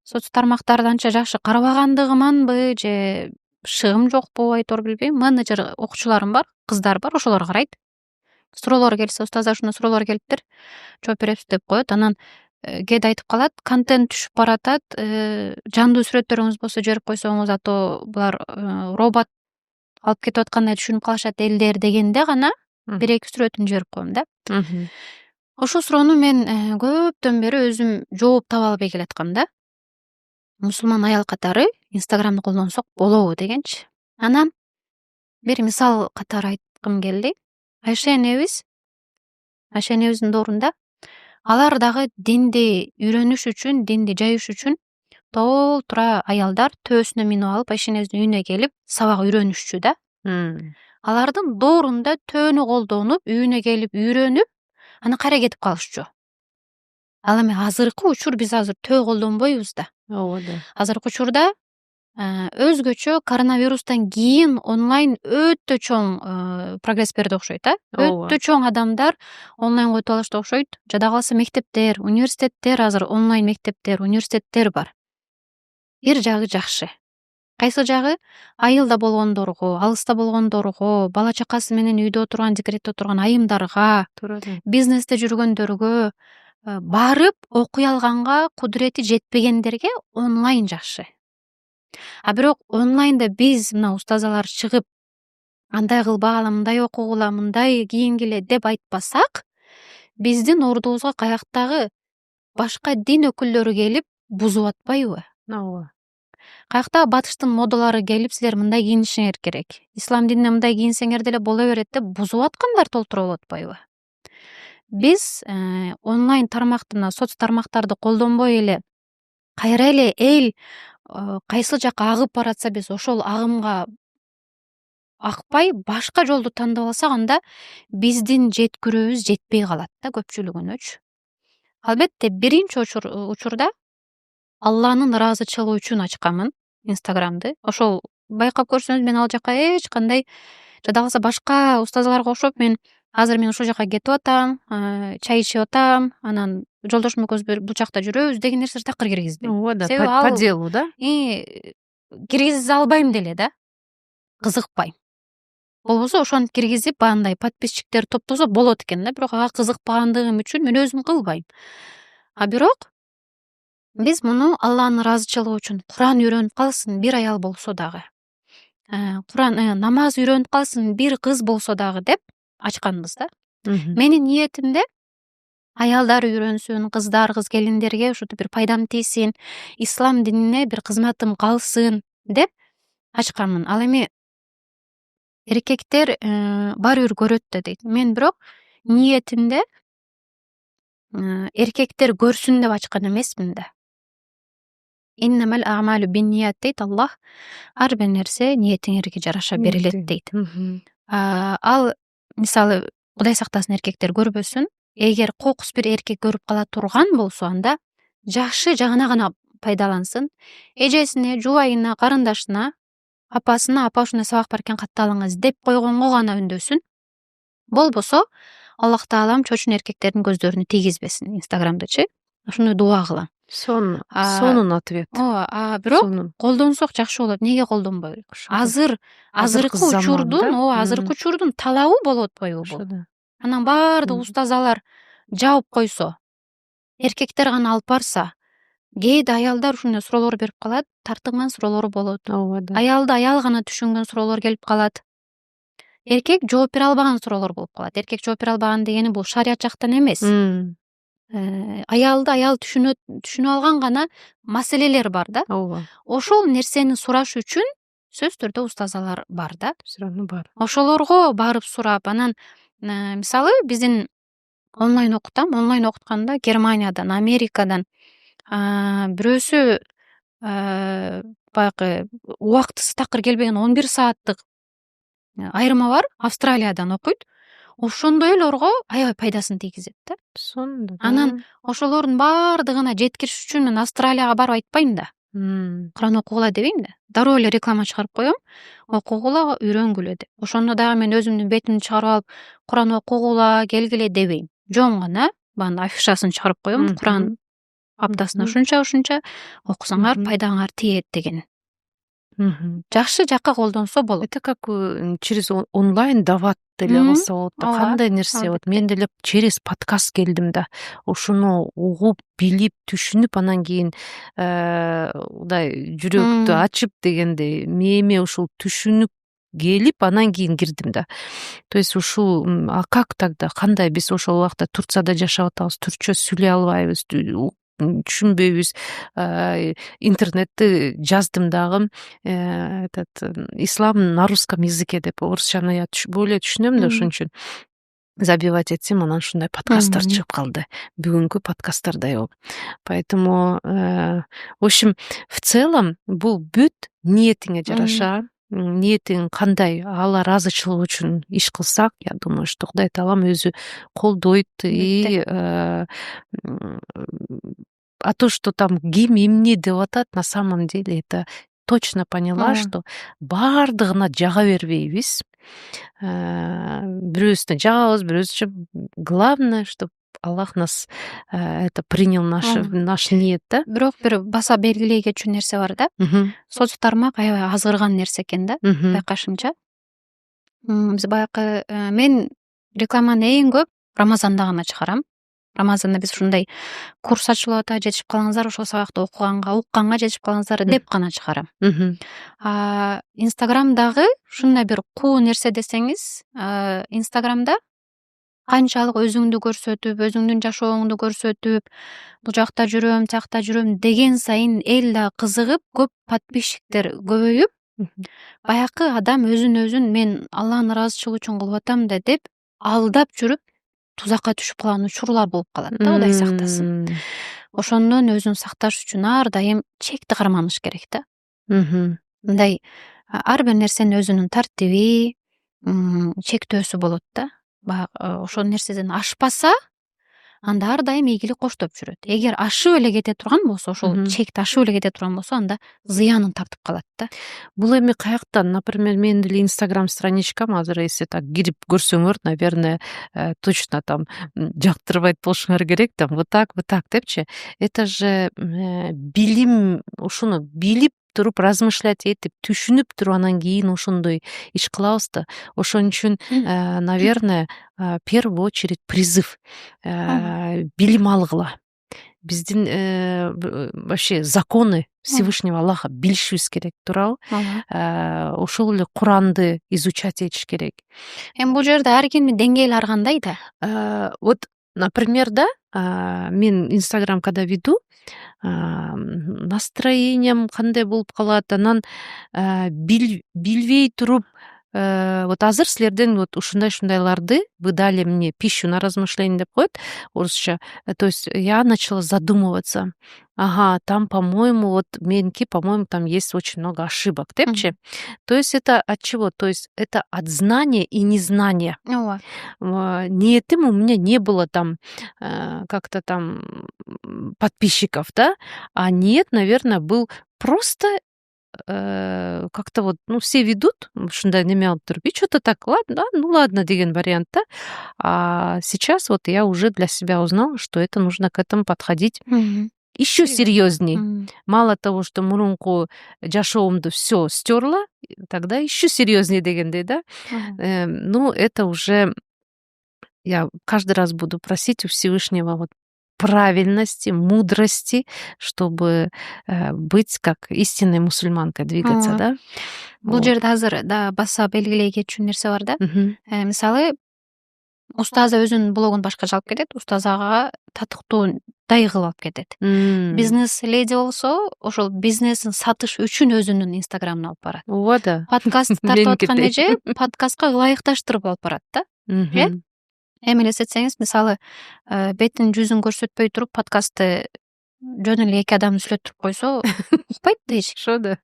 Соц тармактарды анча жакшы карабагандыгыманбы же шыгым жокпу, айтор билбейм. Менеджер окуучуларым бар, кыздар бар, ошолор карайт. Суроолор келсе, устаздар ушундай суроолор келиптир, жооп беребиз деп коет. Анан кээде айтып калат, контент түшүп баратат, жандуу сүрөттөрүңүз болсо жиберип койсоңуз, а то булар робот алып кетип аткандай түшүнүп калышат элдер дегенде гана бир-эки сүрөтүн жиберип коем да. Ошол суроону мен көптөн бери өзүм жооп таба албай келаткам да. Мусулман аял катары Инстаграмды колдонсок болобу дегенчи. Анан бир мисал катары айткым келди. Айша энебиздин доорунда Алар дагы динди үйрөнүш үчүн, динди жайыш үчүн толтура аялдар төөсүнө минип алып эшенебиздин үйүнө келип сабак үйрөнүшчү да. Алардын доорунда төөнү колдонуп, үйүнө келип үйрөнүп, анан кайра кетип калышчу. Ал эми азыркы учур биз азыр төө колдонбойбуз да. Ооба да. Азыркы учурда өзгөчө коронавирустан кийин онлайн өтө чоң прогресс берди окшойт, өтө чоң адамдар онлайн өтүп алышты окшойт. Жада калса мектептер, университеттер азыр онлайн мектептер, университеттер бар. Бир жагы жакшы. Кайсы жагы айылда болгондорго, алыста болгондорго, бала чакасы менен үйдө отурган, декретте отурган айымдарга, бизнесте жүргөндөргө барып окуй алганга кудурети жетпегендерге онлайн жакшы. А бирок онлайнда биз мына устазалар чыгып андай кылбагыла, мындай окугула, мындай кийингиле деп айтпасак, биздин ордубузга каяктагы башка дин өкүлдөрү келип бузуп атпайбы? Ооба. Каякта батыштын модалары келип силер мындай кийинишиңер керек, ислам динине мындай кийинсеңер деле боло берет деп бузуп аткандар толтура болуп атпайбы? Биз онлайн тармакты, соц тармактарды колдонбой эле кайра эле эл кайсы жака агып баратса биз ошол агымга акпай башка жолду тандап алсак, анда биздин жеткирүүбүз жетпей калат да көпчүлүгүнөчү. Албетте биринчи учурда Алланын ыраазычылыгы үчүн ачканмын Инстаграмды. Ошол байкап көрсөңүз, мен ал жака эч кандай, жада калса башка устазаларга окшоп, азыр мен ушул жака кетип атам, чай ичип атам, анан жолдошум экөөбүз бул жакта жүрөбүз деген нерселерди такыр киргизбейм. Ооба да, по делу да. Киргизе албайм деле да. Кызыкпайм. Болбосо ошентип киргизип, баандай подписчиктер топтосо болот экен да, бирок ага кызыкпагандыгым үчүн мен өзүм кылбайм. А бирок биз муну Алланын ыраазычылыгы үчүн Куран үйрөнүп калсын бир аял болсо дагы, Куран намаз үйрөнүп калсын бир кыз болсо дагы деп ачканбыз да. Менин ниетимде аялдар үйрөнсүн, кыздар, кыз келиндерге ушинтип бир пайдам тийсин, ислам динине бир кызматым калсын деп ачканмын. Ал эми эркектер баары бир көрөт да дейт. Мен бирок ниетимде эркектер көрсүн деп ачкан эмесмин да. Иннамал аъмалу бинният дейт Аллах. Ар бир нерсе ниетиңерге жараша берилет дейт. Ал мисалы Кудай сактасын, эркектер көрбөсүн. Эгер кокус бир эркек көрүп кала турган болсо, анда жакшы жагына гана пайдалансын. Эжесине, жубайына, карындашына, апасына, апа ушундай сабак бар экен катталыңыз деп койгонго гана үндөсүн. Болбосо Аллах Таалам чочун эркектердин көздөрүнө тийгизбесин. Инстаграмдычы ушуну дуа кылам. Сонун ответ. Ооба, бирок колдонсок жакшы болот. Неге колдонбойбуз? Азыркы учурдун талабы болуп атпайбы бул? Анан баардык устазалар жаап койсо, эркектер гана алып барса, кээде аялдар ушундай суроолор берип калат, тартынган суроолор болот. Аялды аял гана түшүнгөн суроолор келип калат. Эркек жооп бере албаган суроолор болуп калат. Эркек жооп бере албаган дегени бул шарият жактан эмес. Аялды аял түшүнүп алган гана маселелер бар да. Ошол нерсени сураш үчүн сөзсүз түрдө устазалар бар да. Ошолорго барып сурап, анан мисалы биздин онлайн окутам. Онлайн окутканда Германиядан, Америкадан бирөөсү баягы убактысы такыр келбеген 11 сааттык айырма бар, Австралиядан окуйт. Ошондойлорго аябай пайдасын тийгизет да. Анан ошолордун баардыгына жеткириш үчүн мен Австралияга барып айтпайм да. Куран окугула дебейм да. Дароо эле реклама чыгарып коем. Окугула, үйрөнгүлө деп. Ошондо дагы мен өзүмдүн бетимди чыгарып алып, Куран окугула, келгиле дебейм. Жон гана бааны афишасын чыгарып коем. Куран аптасына ушунча окусаңар пайдаңар тиет деген. Жакшы жакка колдонсо болот. Это как через онлайн дават деле кылса болот да. Кандай нерсе болот? Мен деле через подкаст келдим да. Ошону угуп, билип, түшүнүп, анан кийин мындай жүрөктү ачып дегендей, мээме ушул түшүнүп келип, анан кийин кирдим да. То есть ушул как тогда, кандай биз ошол убакта Турцияда жашап атабыз, түркчө сүйлөй албайбыз, түшүнбөйбүз. Интернетти жаздым дагы, ислам на русском языке деп, орусчаны более түшүнөм да, ошон үчүн. забивать этим, анан ушундай подкасттар чыгып калды. Бүгүнкү подкасттардай болуп. Поэтому, в общем, в целом бул бүт ниетиңе жараша, ниетиң кандай, Алла ыраазычылыгы үчүн иш кылсак, я думаю, что Кудай Таалам өзү колдойт. И а то, что там ким эмне деп атат, на самом деле это точно поняла, что бардыгына жага бербейбиз. Бирөөсүнө жагабыз, бирөөсүнчө. Главное, чтобы Аллах нас это принял наш ниет, да? Бирок бир баса белгилей кетчү нерсе бар да. Соц тармак аябай азгырган нерсе экен да, байкашымча. Биз баягы мен рекламаны эң көп Рамазанда гана чыгарам. Рамазанда биз ушундай курс ачылып атат, жетишип калыңыздар, ошол сабакты укканга жетишип калыңыздар деп гана чыгарам. Инстаграмдагы ушундай бир куу нерсе десеңиз, Инстаграмда канчалык өзүңдү көрсөтүп, өзүңдүн жашооңду көрсөтүп, бул жакта жүрөм, тиякта жүрөм деген сайын эл да кызыгып, көп подписчиктер көбөйүп, баягы адам өзүн мен Алланын ыраазычылыгы үчүн кылып атам да деп алдап жүрүп тузакка түшүп калган учурлар болуп калат да, Кудай сактасын. Ошондон өзүн сакташ үчүн ар дайым чекти карманыш керек да. Мындай ар бир нерсенин өзүнүн тартиби, чектөөсү болот да. Баягы ошол нерседен ашпаса, анда ар дайым ийгилик коштоп жүрөт. Эгер ашып эле кете турган болсо, ошол чекти ашып эле кете турган болсо, анда зыянын тартып калат да. Бул эми каяктан? Например, менин деле Инстаграм страничкам азыр если так кирип көрсөңөр, наверное, точно там жактырбайт болушуңар керек, там вот так депчи. Это же билим, ушуну билип туруп, размышлять этип, түшүнүп туруп, анан кийин ошондой иш кылабыз да. Ошон үчүн, наверное, в первую очередь призыв билим алгыла. Биздин вообще законы Всевышнего Аллаха билишибиз керек, туурабы? Ошол эле Куранды изучать этиш керек. Эми бул жерде ар кимдин деңгээли ар кандай да. Вот, например, да, мен Инстаграм когда веду, настроением кандай болуп калат, анан билбей туруп, вот азыр силерден вот ушундай-ушундайларды вы дали мне пищу на размышление деп коет орусча. То есть я начала задумываться. Ага, там, по-моему, вот меники, по-моему, там есть очень много ошибок, депчи. То есть это от чего? То есть это от знания и незнания. Ниетим у меня не было там как-то там подписчиков, да, а нет, наверное, был просто как-то вот, все ведут, ушундай неме алып туруп, и что-то так, ладно деген вариант, да. А сейчас вот я уже для себя узнала, что это нужно к этому подходить еще серьезнее. Мало того, что мурунку жашоомду все стерла, тогда еще серьезнее дегендей, да. Это уже я каждый раз буду просить у Всевышнего вот правильности, мудрости, чтобы быть как истинной мусульманкой, двигаться, да. Бул жерде азыр да баса белгилей кетчү нерсе бар да. Мисалы, устаза өзүнүн блогун башкача алып кетет, устаз ага татыктуу дайы кылып алып кетет. Бизнес леди болсо, ошол бизнесин сатыш үчүн өзүнүн Инстаграмын алып барат. Ооба да. Подкаст тартып аткан эже подкастка ылайыкташтырып алып барат да. Эми элестетсеңиз, мисалы, бетин жүзүн көрсөтпөй туруп подкастты жөн эле эки адам сүйлөтүп койсо, укпайт да эч. Ошо да.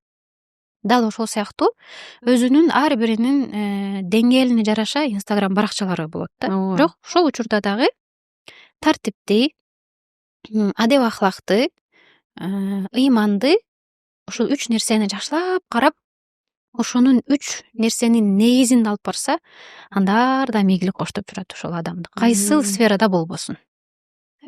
Дал ошол сыяктуу өзүнүн ар биринин деңгээлине жараша Инстаграм баракчалары болот да. Бирок ошол учурда дагы тартиптүү, адеп ахлакты, ыйманды, ушул 3 нерсени жакшылап карап, ошонун 3 нерсенин негизин алып барса, анда ар дайым ийгилик коштоп жүрөт ошол адамды. Кайсыл сферада болбосун.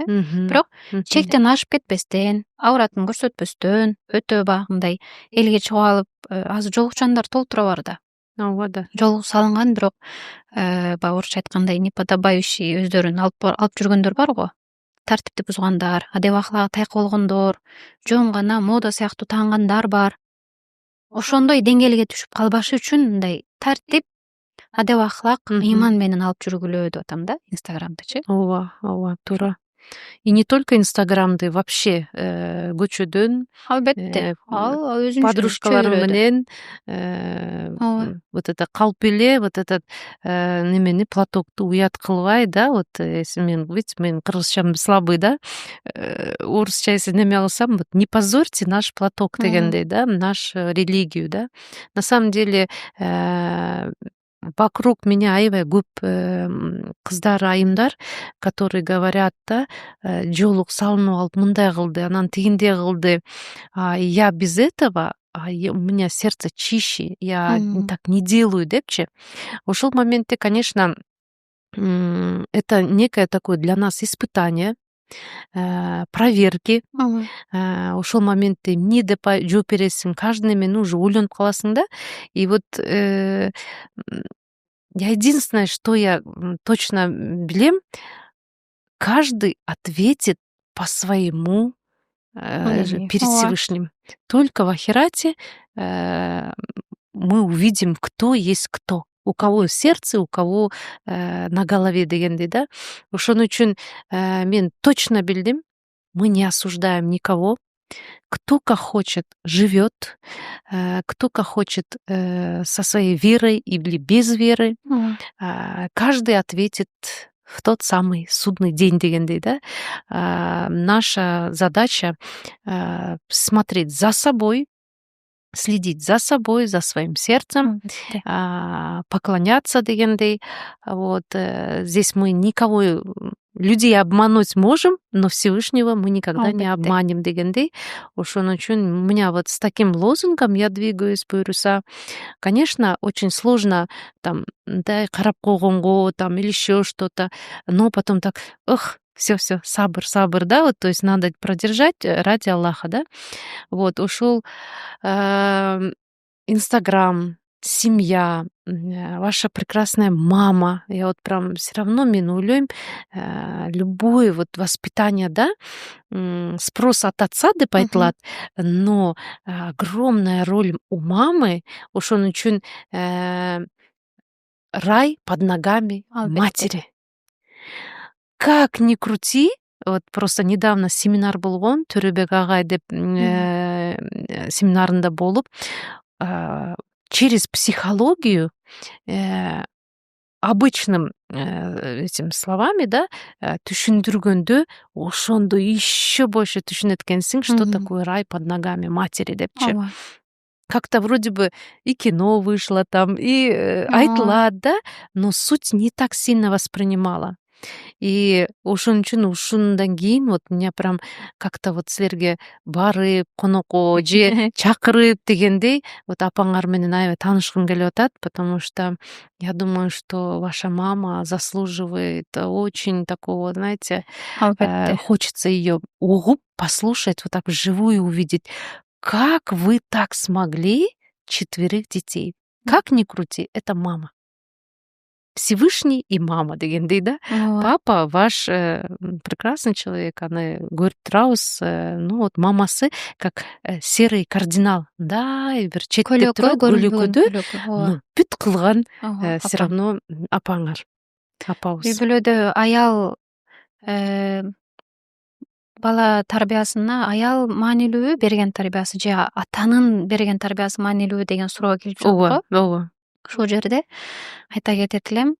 Бирок чектен ашып кетпестен, авратын көрсөтпөстөн, өтө багындай элге чыгып алып, азыр жолукчандар толтура бар да. Ооба да. Жолук салынган, бирок баягы орусча айткандай неподобающий өздөрүн алып жүргөндөр бар го. Тартипти бузгандар, адеп ахлагы тайкы болгондор, жөн гана мода сыяктуу таангандар бар. Ошондой деңгээлге түшүп калбашы үчүн мындай тартип, адеп ахлак, ыйман менен алып жүргүлөө деп атам да Инстаграмдычы. Ооба, туура. И не только Инстаграмды, вообще көчөдөн Албетте. Ал өзүнчө подружкаларым чөйрөдө. менен вот это калп эле, вот этот немени платокту уят кылбай, да, вот если мен кыргызчам слабый, да, орусча если неме кылсам, вот не позорьте наш платок дегендей, да, нашу религию, да. На самом деле вокруг меня аябай көп кыздар, айымдар, которые говорят, да, жолук салынып алып мындай кылды, анан тигиндей кылды. Я без этого, у меня сердце чище, я так не делаю депчи. Ошол моментте, конечно, это некое такое для нас испытание, проверки. Ошол моментте эмне деп жооп бересиң, каждый немене уже ойлонуп каласың да. И вот я единственное, что я точно билем, каждый ответит по своему перед Всевышним. Только в ахирате мы увидим, кто есть кто. У кого сердце, у кого на голове дегендей, да. Ошон үчүн мен точно билдим, мы не осуждаем никого. Кто как хочет живет, кто как хочет со своей верой или без веры. Каждый ответит в тот самый судный день дегендей, да. Наша задача смотреть за собой, следить за собой, за своим сердцем, поклоняться дегендей. Вот здесь мы никого, людей обмануть можем, но Всевышнего мы никогда не обманем дегендей. Ошон үчүн у меня вот с таким лозунгом я двигаюсь, буйруса. Конечно, очень сложно там, да, карап койгонго там или еще что-то, но потом так, все, сабыр, да, вот, то есть надо продержать ради Аллаха, да. Вот, ушел Инстаграм, семья, ваша прекрасная мама. Я вот прям все равно мен ойлойм, любое вот воспитание, да, спрос от отца деп айтылат, но огромная роль у мамы, ошон үчүн рай под ногами матери. Как ни крути, вот просто недавно семинар болгон, Төрөбек агай деп семинарында болуп, через психологию обычным этим словами, да, түшүндүргөндө ошондо еще больше түшүнөт экенсиң, что такое рай под ногами матери депчи. Как-то вроде бы и кино вышло там, и айтылат, да, но суть не так сильно воспринимала. И ошон үчүн ушундан кийин вот меня прям как-то вот силерге барып, конокко же чакырып дегендей, вот апаңар менен аябай таанышкым келип атат, потому что я думаю, что ваша мама заслуживает очень такого, знаете, хочется ее угуп, послушать, вот так вживую увидеть, как вы так смогли 4 детей. Как ни крути, это мама. Всевышний и мама дегендей, да. Папа ваш прекрасный человек, она говорит Траус, ну вот мамасы как серый кардинал, да, и бир четте турат көлөкөдө, ну бүт кылган все равно апаңар, апабыз. Үй бүлөдө аял бала тарбиясына аял маанилүүбү, берген тарбиясы же атанын берген тарбиясы маанилүүбү деген суроо келип жатат го. Ооба. Ушул жерде айта кетет элем,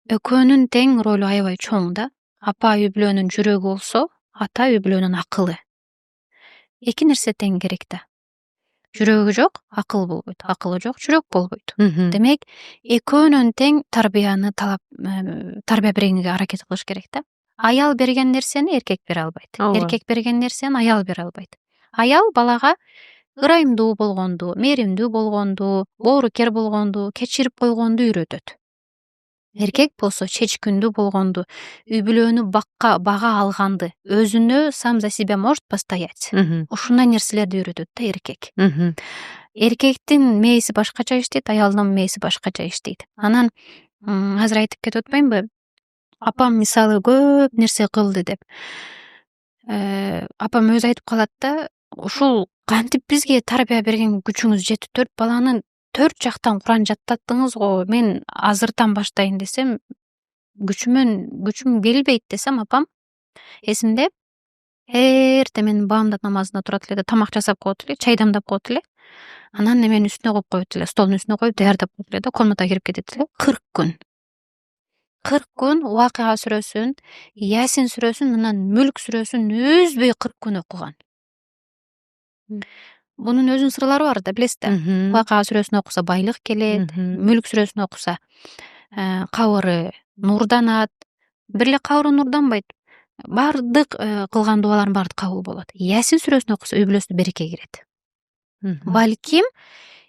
экөөнүн тең ролу аябай чоң да. Апа үй бүлөнүн жүрөгү болсо, ата үй бүлөнүн акылы. Эки нерсе тең керек да. Жүрөгү жок, акыл болбойт. Акылы жок, жүрөк болбойт. Демек, экөөнүн тең тарбия бергенге аракет кылыш керек да. Аял берген нерсени эркек бере албайт. Эркек берген нерсени аял бере албайт. Аял балага ырайымдуу болгонду, мээримдүү болгонду, боорукер болгонду, кечирип койгонду үйрөтөт. Эркек болсо чечкиндүү болгонду, үй бүлөнү бага алганды, өзүнө сам за себя может постоять. Ушундай нерселерди үйрөтөт да эркек. Эркектин мээси башкача иштейт, аялдын мээси башкача иштейт. Анан азыр айтып кетип атпаймынбы? Апам мисалы көп нерсе кылды деп. Апам өзү айтып калат да, ушул кантип бизге тарбия берген күчүңүз жетип 4 баланы 4 жактан Куран жаттаттыңыз го. Мен азыртан баштайын десем, күчүм келбейт десем, апам Эсимде эртең менин баамдат намазына турат эле да тамак жасап коет эле, чай дамдап коет эле. Анан неменин үстүнө коюп коет эле, столдун үстүнө коюп даярдап коет эле да комнатага кирип кетет эле. 40 күн. 40 күн Вакыа сүрөсүн, Ясин сүрөсүн, анан Мүлк сүрөсүн үзбөй 40 күн окуган. Бунун өзүнүн сырлары бар да, билесиз да. Вакыа сүрөсүн окуса байлык келет, Мүлк сүрөсүн окуса кабыры нурданат. Бир эле кабыры нурданбайт. Бардык кылган дубалардын баары кабыл болот. Ясин сүрөсүн окуса үй бүлөсүнө береке кирет. Балким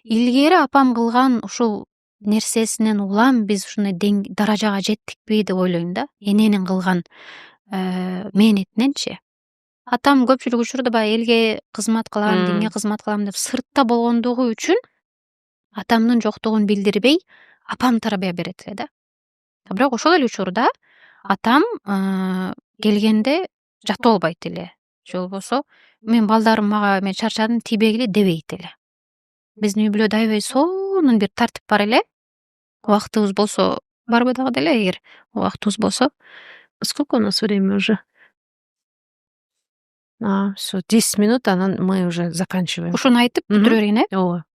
илгери апам кылган ушул нерсесинен улам биз ушундай даражага жеттикпи деп ойлойм да. Эненин кылган мээнетиненчи. Атам көпчүлүк учурда баягы элге кызмат кылам, динге кызмат кылам деп сыртта болгондугу үчүн атамдын жоктугун билдирбей апам тарбия берет эле да. Бирок ошол эле учурда атам келгенде жатып албайт эле. Же болбосо мен балдарым мага мен чарчадым тийбегиле дебейт эле. Биздин үй бүлөдө аябай сонун бир тартип бар эле. Убактыбыз болсо барбы дагы деле, эгер убактыбыз болсо. Сколько у нас время уже? Всё, 10 минут, анан мы уже заканчиваем. Ушуну айтып бүтүрө берейин, Ооба.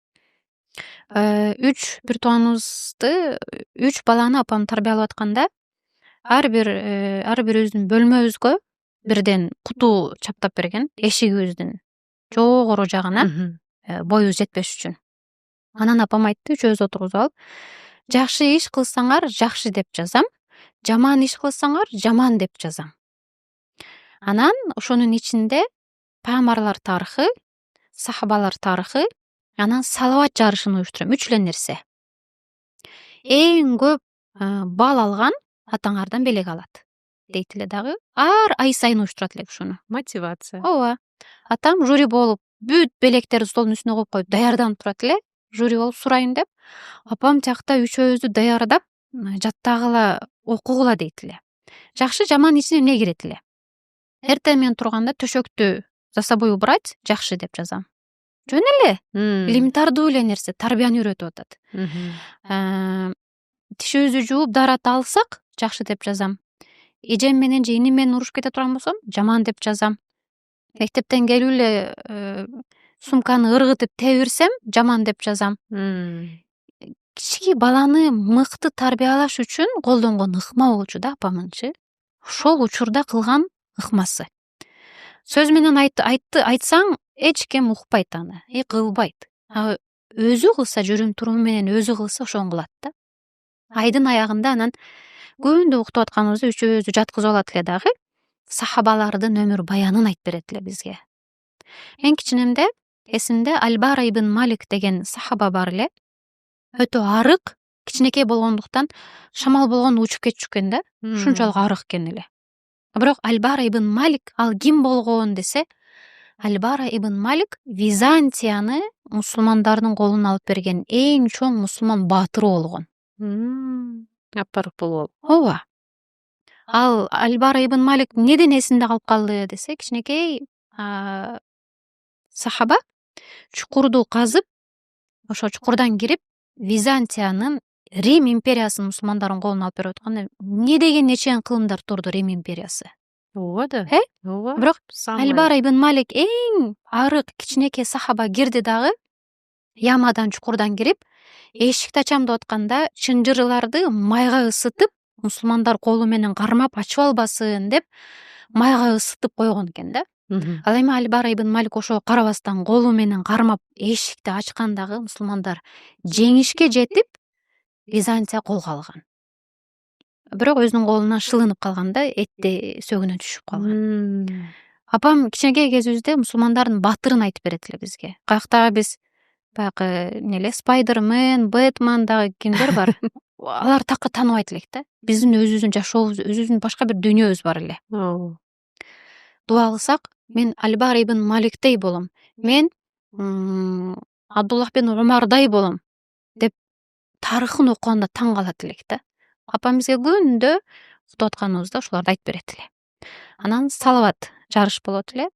3 бир тууганыбызды, 3 баланы апам тарбиялап атканда ар бир өзүнүн бөлмөбүзгө бирден куту чаптап берген, эшигибиздин жогору жагына, боюбуз жетпеш үчүн. Анан апам айтты, үчөөбүз отургузуп алып, жакшы иш кылсаңар жакшы деп жазам, жаман иш кылсаңар жаман деп жазам. Анан ошонун ичинде пайгамбарлар тарыхы, сахабалар тарыхы, анан салават жарышын уюштурам. 3 эле нерсе. Эң көп бал алган атаңардан белек алат дейт эле дагы. Ар ай сайын уюштурат элек ушуну. Мотивация. Ооба. Атам жюри болуп, бүт белектерди столдун үстүнө коюп коюп даярданып турат эле. Жюри болуп сурайын деп, апам тиякта үчөөбүздү даярдап, жаттагыла, окугула дейт эле. Жакшы, жаман ичине эмне кирет эле? Эртең менен турганда төшөктү за собой убрать, жакшы деп жазам. Жөн эле. Элементардуу эле нерсе, тарбияны үйрөтүп атат. Тишибизди жууп, дарат алсак, жакшы деп жазам. Эжем менен же иним менен урушуп кете турган болсом, жаман деп жазам. Мектептен келип эле сумканы ыргытып тебирсем, жаман деп жазам. Кичине баланы мыкты тарбиялаш үчүн колдонгон ыкма болчу да апамынчы. Ошол учурда кылган ыкмасы. Сөз менен айтсаң, эч ким укпайт аны, кылбайт. Өзү кылса, жүрүм туруму менен өзү кылса ошону кылат да. Айдын аягында анан күндү уктап атканыбызда үчөөбүздү жаткызып алат эле дагы сахабалардын өмүр баянын айтып берет эле бизге. Эң кичинемде эсимде Албара ибн Малик деген сахаба бар эле. Өтө арык, кичинекей болгондуктан шамал болгондо учуп кетчү экен да. Ушунчалык арык экен эле. Бирок Албара ибн Малик ал ким болгон десе, Албара ибн Малик Византияны мусулмандардын колуна алып берген эң чоң мусулман баатыры болгон. Апарык болуп. Ооба. Ал Албара ибн Малик неден эсинде калып калды десе, кичинекей сахаба чукурду казып, ошо чукурдан кирип, Византиянын Рим империясынын мусулмандардын колуна алып берип атканда, не деген нечен кылымдар турду Рим империясы. Ооба да. Ооба. Бирок Албара ибн Малик эң арык кичинекей сахаба кирди дагы, ямадан чукурдан кирип, эшикти ачам деп атканда, чынжырларды майга ысытып, мусулмандар колу менен кармап ачып албасын деп майга ысытып койгон экен да. Ал эми Албара ибн Малик ошого карабастан колу менен кармап эшикти ачкандагы мусулмандар жеңишке жетип, Византия колго алган. Бирок өзүнүн колунан шылынып калганда, этти сөгүнө түшүп калган. Апам кичинекей кезибизде мусулмандардын баатырын айтып берет эле бизге. Каяктагы биз баягы Спайдермен, Бэтмен дагы кимдер бар? Алар такы тааныбайт элек да. Биздин өзүбүздүн жашообуз, өзүбүздүн башка бир дүйнөбүз бар эле. Дуа кылсак, мен Албара ибн Маликтей болом. Мен Абдуллах бин Умардай болом деп тарыхын окуганда таң калат элек да. Апам бизге күндө уктап атканыбызда ушуларды айтып берет эле. Анан салават жарыш болот эле.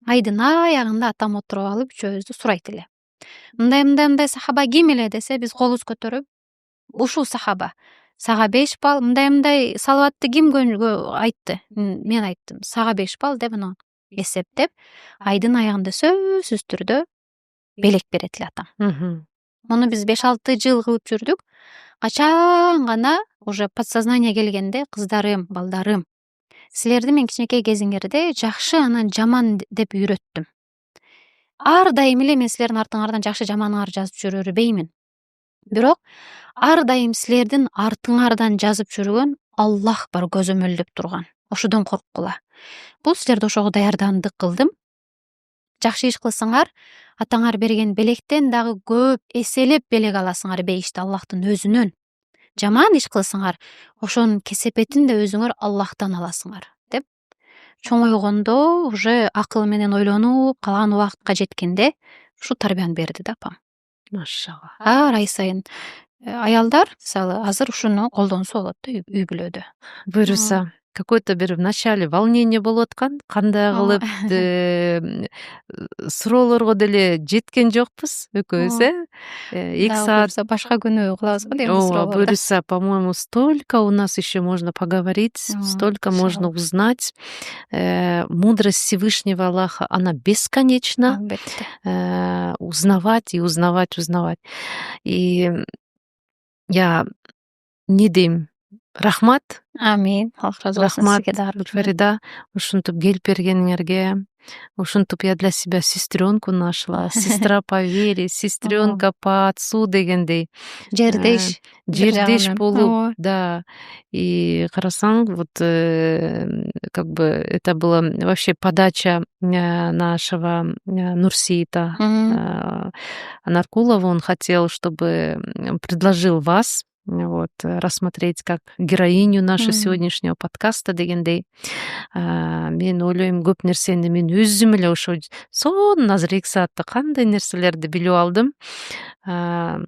Айдын аягында атам отуруп алып үчөөбүздү сурайт эле. Мындай сахаба ким эле десе, биз колубуз көтөрүп, ушул сахаба. сага 5 балл, мындай салаватты ким айтты? Мен айттым. Сага 5 балл деп аны эсептеп, айдын аягында сөзсүз түрдө белек берет эле атам. Муну биз 5-6 жыл кылып жүрдүк. Качан гана уже подсознание келгенде, кыздарым, балдарым, силерди мен кичинекей кезиңерде жакшы анан жаман деп үйрөттүм. Ар дайым эле мен силердин артыңардан жакшы жаманыңарды жазып жүрө бербеймин. Бирок ар дайым силердин артыңардан жазып жүргөн Аллах бар, көзөмөлдөп турган. Ошодон корккула. Бул силерди ошого даярдандык кылдым. Жакшы иш кылсаңар, атаңар берген белектен дагы көп эселеп белек аласыңар бейиште Аллахтын өзүнөн. Жаман иш кылсаңар, ошонун кесепетин да өзүңөр Аллахтан аласыңар деп. Чоңойгондо уже акыл менен ойлонуп калган убакытка жеткенде ушу тарбияны берди да апам. Машалла. Ар ай сайын аялдар мисалы азыр ушуну колдонсо болот да үй бүлөдө. Буюрса, какой-то бир в начале волнение болуп аткан, кандай кылып суроолорго деле жеткен жокпуз экөөбүз, 2 саат башка күнү кылабызго дейм суроолорду. Буюрса, по-моему, столько у нас еще можно поговорить, столько можно узнать. Мудрость Всевышнего Аллаха, она бесконечна. Узнавать и узнавать. И я не дейм рахмат. Амин. Рахмат, Фарида, ушинтип келип бергениңерге. Ушинтип я для себя сестренку нашла, сестра по вере, сестренка по отцу дегендей. Жердеш болуп, да. И карасаң, вот как бы это была вообще подача нашего Нурсиита Анаркулова. Он хотел, чтобы предложил вас вот рассмотреть как героиню нашего сегодняшнего подкаста дегендей. Мен ойлойм, көп нерсени мен өзүм эле ошо сонун азыр 2 саатта кандай нерселерди билип алдым. Мен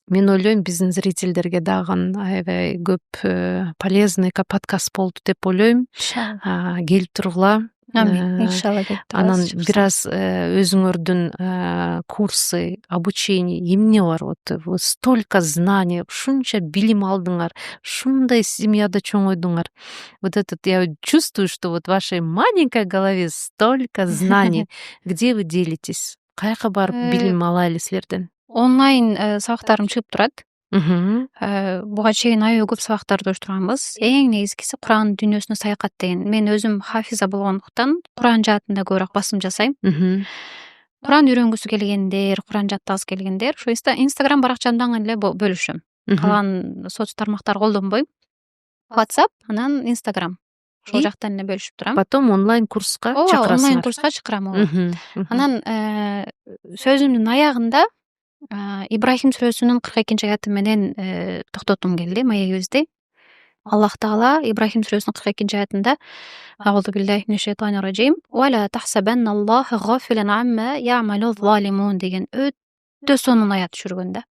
ойлойм, биздин зрительдерге дагы аябай көп полезный подкаст болду деп ойлойм. Келип тургула. Иншалла. Анан бир аз өзүңөрдүн курсы, обучение эмне бар? Вот столько знаний, ушунча билим алдыңар, ушундай семьяда чоңойдуңар. Вот этот я чувствую, что вот в вашей маленькой голове столько знаний. Где вы делитесь? Каяка барып билим алайлы силерден? Онлайн сабактарым чыгып турат. Буга чейин аябай көп сабактарды уюштурганбыз. Эң негизгиси Куран дүйнөсүнө саякат деген. Мен өзүм хафиза болгондуктан Куран жаатында көбүрөөк басым жасайм. Куран үйрөнгүсү келгендер, Куран жаттагысы келгендер ушу Instagram баракчамдан эле бөлүшөм. Калган соц тармактар колдонбойм. WhatsApp, анан Instagram. Ошол жактан эле бөлүшүп турам. Потом онлайн курска чакырасыңар. Онлайн курска чакырам. Анан сөзүмдүн аягында Ибрахим сүрөсүнүн 42-аяты менен токтотум келди маегибизди. Аллах Таала Ибрахим сүрөсүнүн 42-аятында Аузу биллахи минеш шайтанир раджим ва ла тахсабанна Аллаха гафилан амма я'малу залимун деген өтө сонун аят түшүргөн да.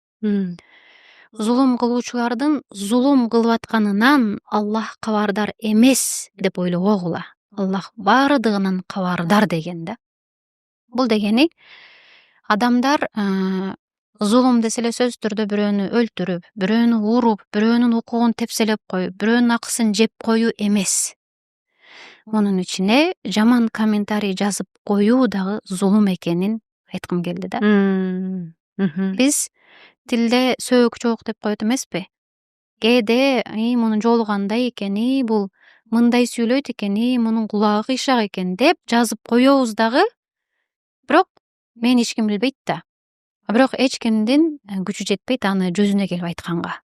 Зулум кылуучулардын зулум кылып атканынан Аллах кабардар эмес деп ойлобогула. Аллах баардыгынан кабардар деген да. Бул дегени адамдар зулум десе эле сөзсүз түрдө бирөөнү өлтүрүп, бирөөнү уруп, бирөөнүн укугун тепселеп коюп, бирөөнүн акысын жеп коюу эмес. Мунун ичине жаман комментарий жазып коюу дагы зулум экенин айткым келди да. Биз тилде сөөк чоок деп коет эмеспи? Кээде мунун жолу кандай экен, бул мындай сүйлөйт экен, мунун кулагы кыйшак экен деп жазып коебуз дагы. Бирок мен эч ким билбейт да. Бирок эч кимдин күчү жетпейт аны жүзүнө келип айтканга.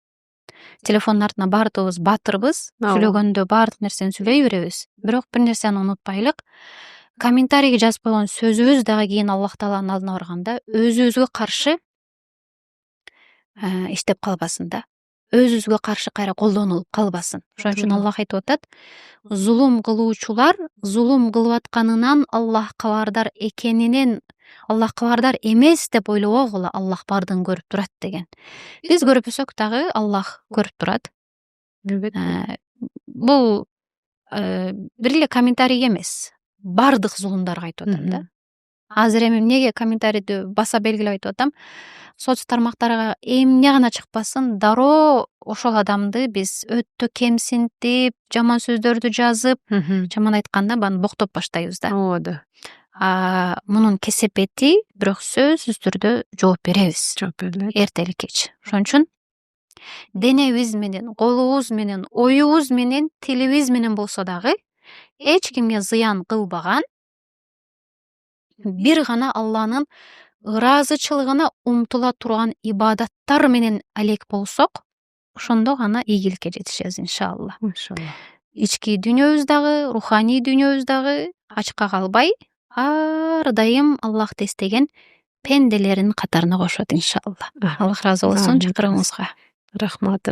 Телефондун артына баардыгыбыз батырбыз, сүйлөгөндө баардык нерсени сүйлөй беребиз. Бирок бир нерсени унутпайлык, комментарийге жазып койгон сөзүбүз дагы кийин Аллах Тааланын алдына барганда өзүбүзгө каршы иштеп калбасын да. Өзүбүзгө каршы кайра колдонулуп калбасын. Ошон үчүн Аллах айтып атат: зулум кылуучулар зулум кылып атканынан Аллах кабардар экенинен Аллах кабардар эмес деп ойлобогула, Аллах бардыгын көрүп турат деген. Биз көрбөсөк дагы Аллах көрүп турат. Бул бир эле комментарий эмес, бардык зулумдарга айтып атам да. азыр эми эмнеге комментарийди баса белгилеп айтып атам, соц тармактарга эмне гана чыкпасын, дароо ошол адамды биз өтө кемсинтип, жаман сөздөрдү жазып, жаман айтканда бааны боктоп баштайбыз да. Ооба да. Мунун кесепети, бирок сөзсүз түрдө жооп беребиз. Жооп берилет. Эртели кеч. Ошон үчүн денебиз менен, колубуз менен, оюбуз менен, тилибиз менен болсо дагы эч кимге зыян кылбаган, бир гана Алланын ыраазычылыгына умтула турган ибадаттар менен алек болсок, ошондо гана ийгиликке жетишебиз иншалла. Иншалла. Ички дүйнөбүз дагы, руханий дүйнөбүз дагы ачка калбай, ар дайым Аллахты эстеген пенделеринин катарына кошот иншалла. Аллах ыраазы болсун чакырыгыңызга. Рахмат.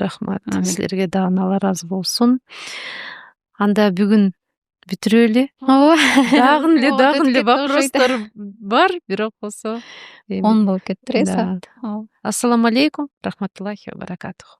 Силерге дагы Алла ыраазы болсун. Анда бүгүн бүтүрөлү. Дагы эле вопростор бар, бирок болсо 10 болуп кетти саат. Ассаламу алейкум, рахматуллахи ва баракатуху.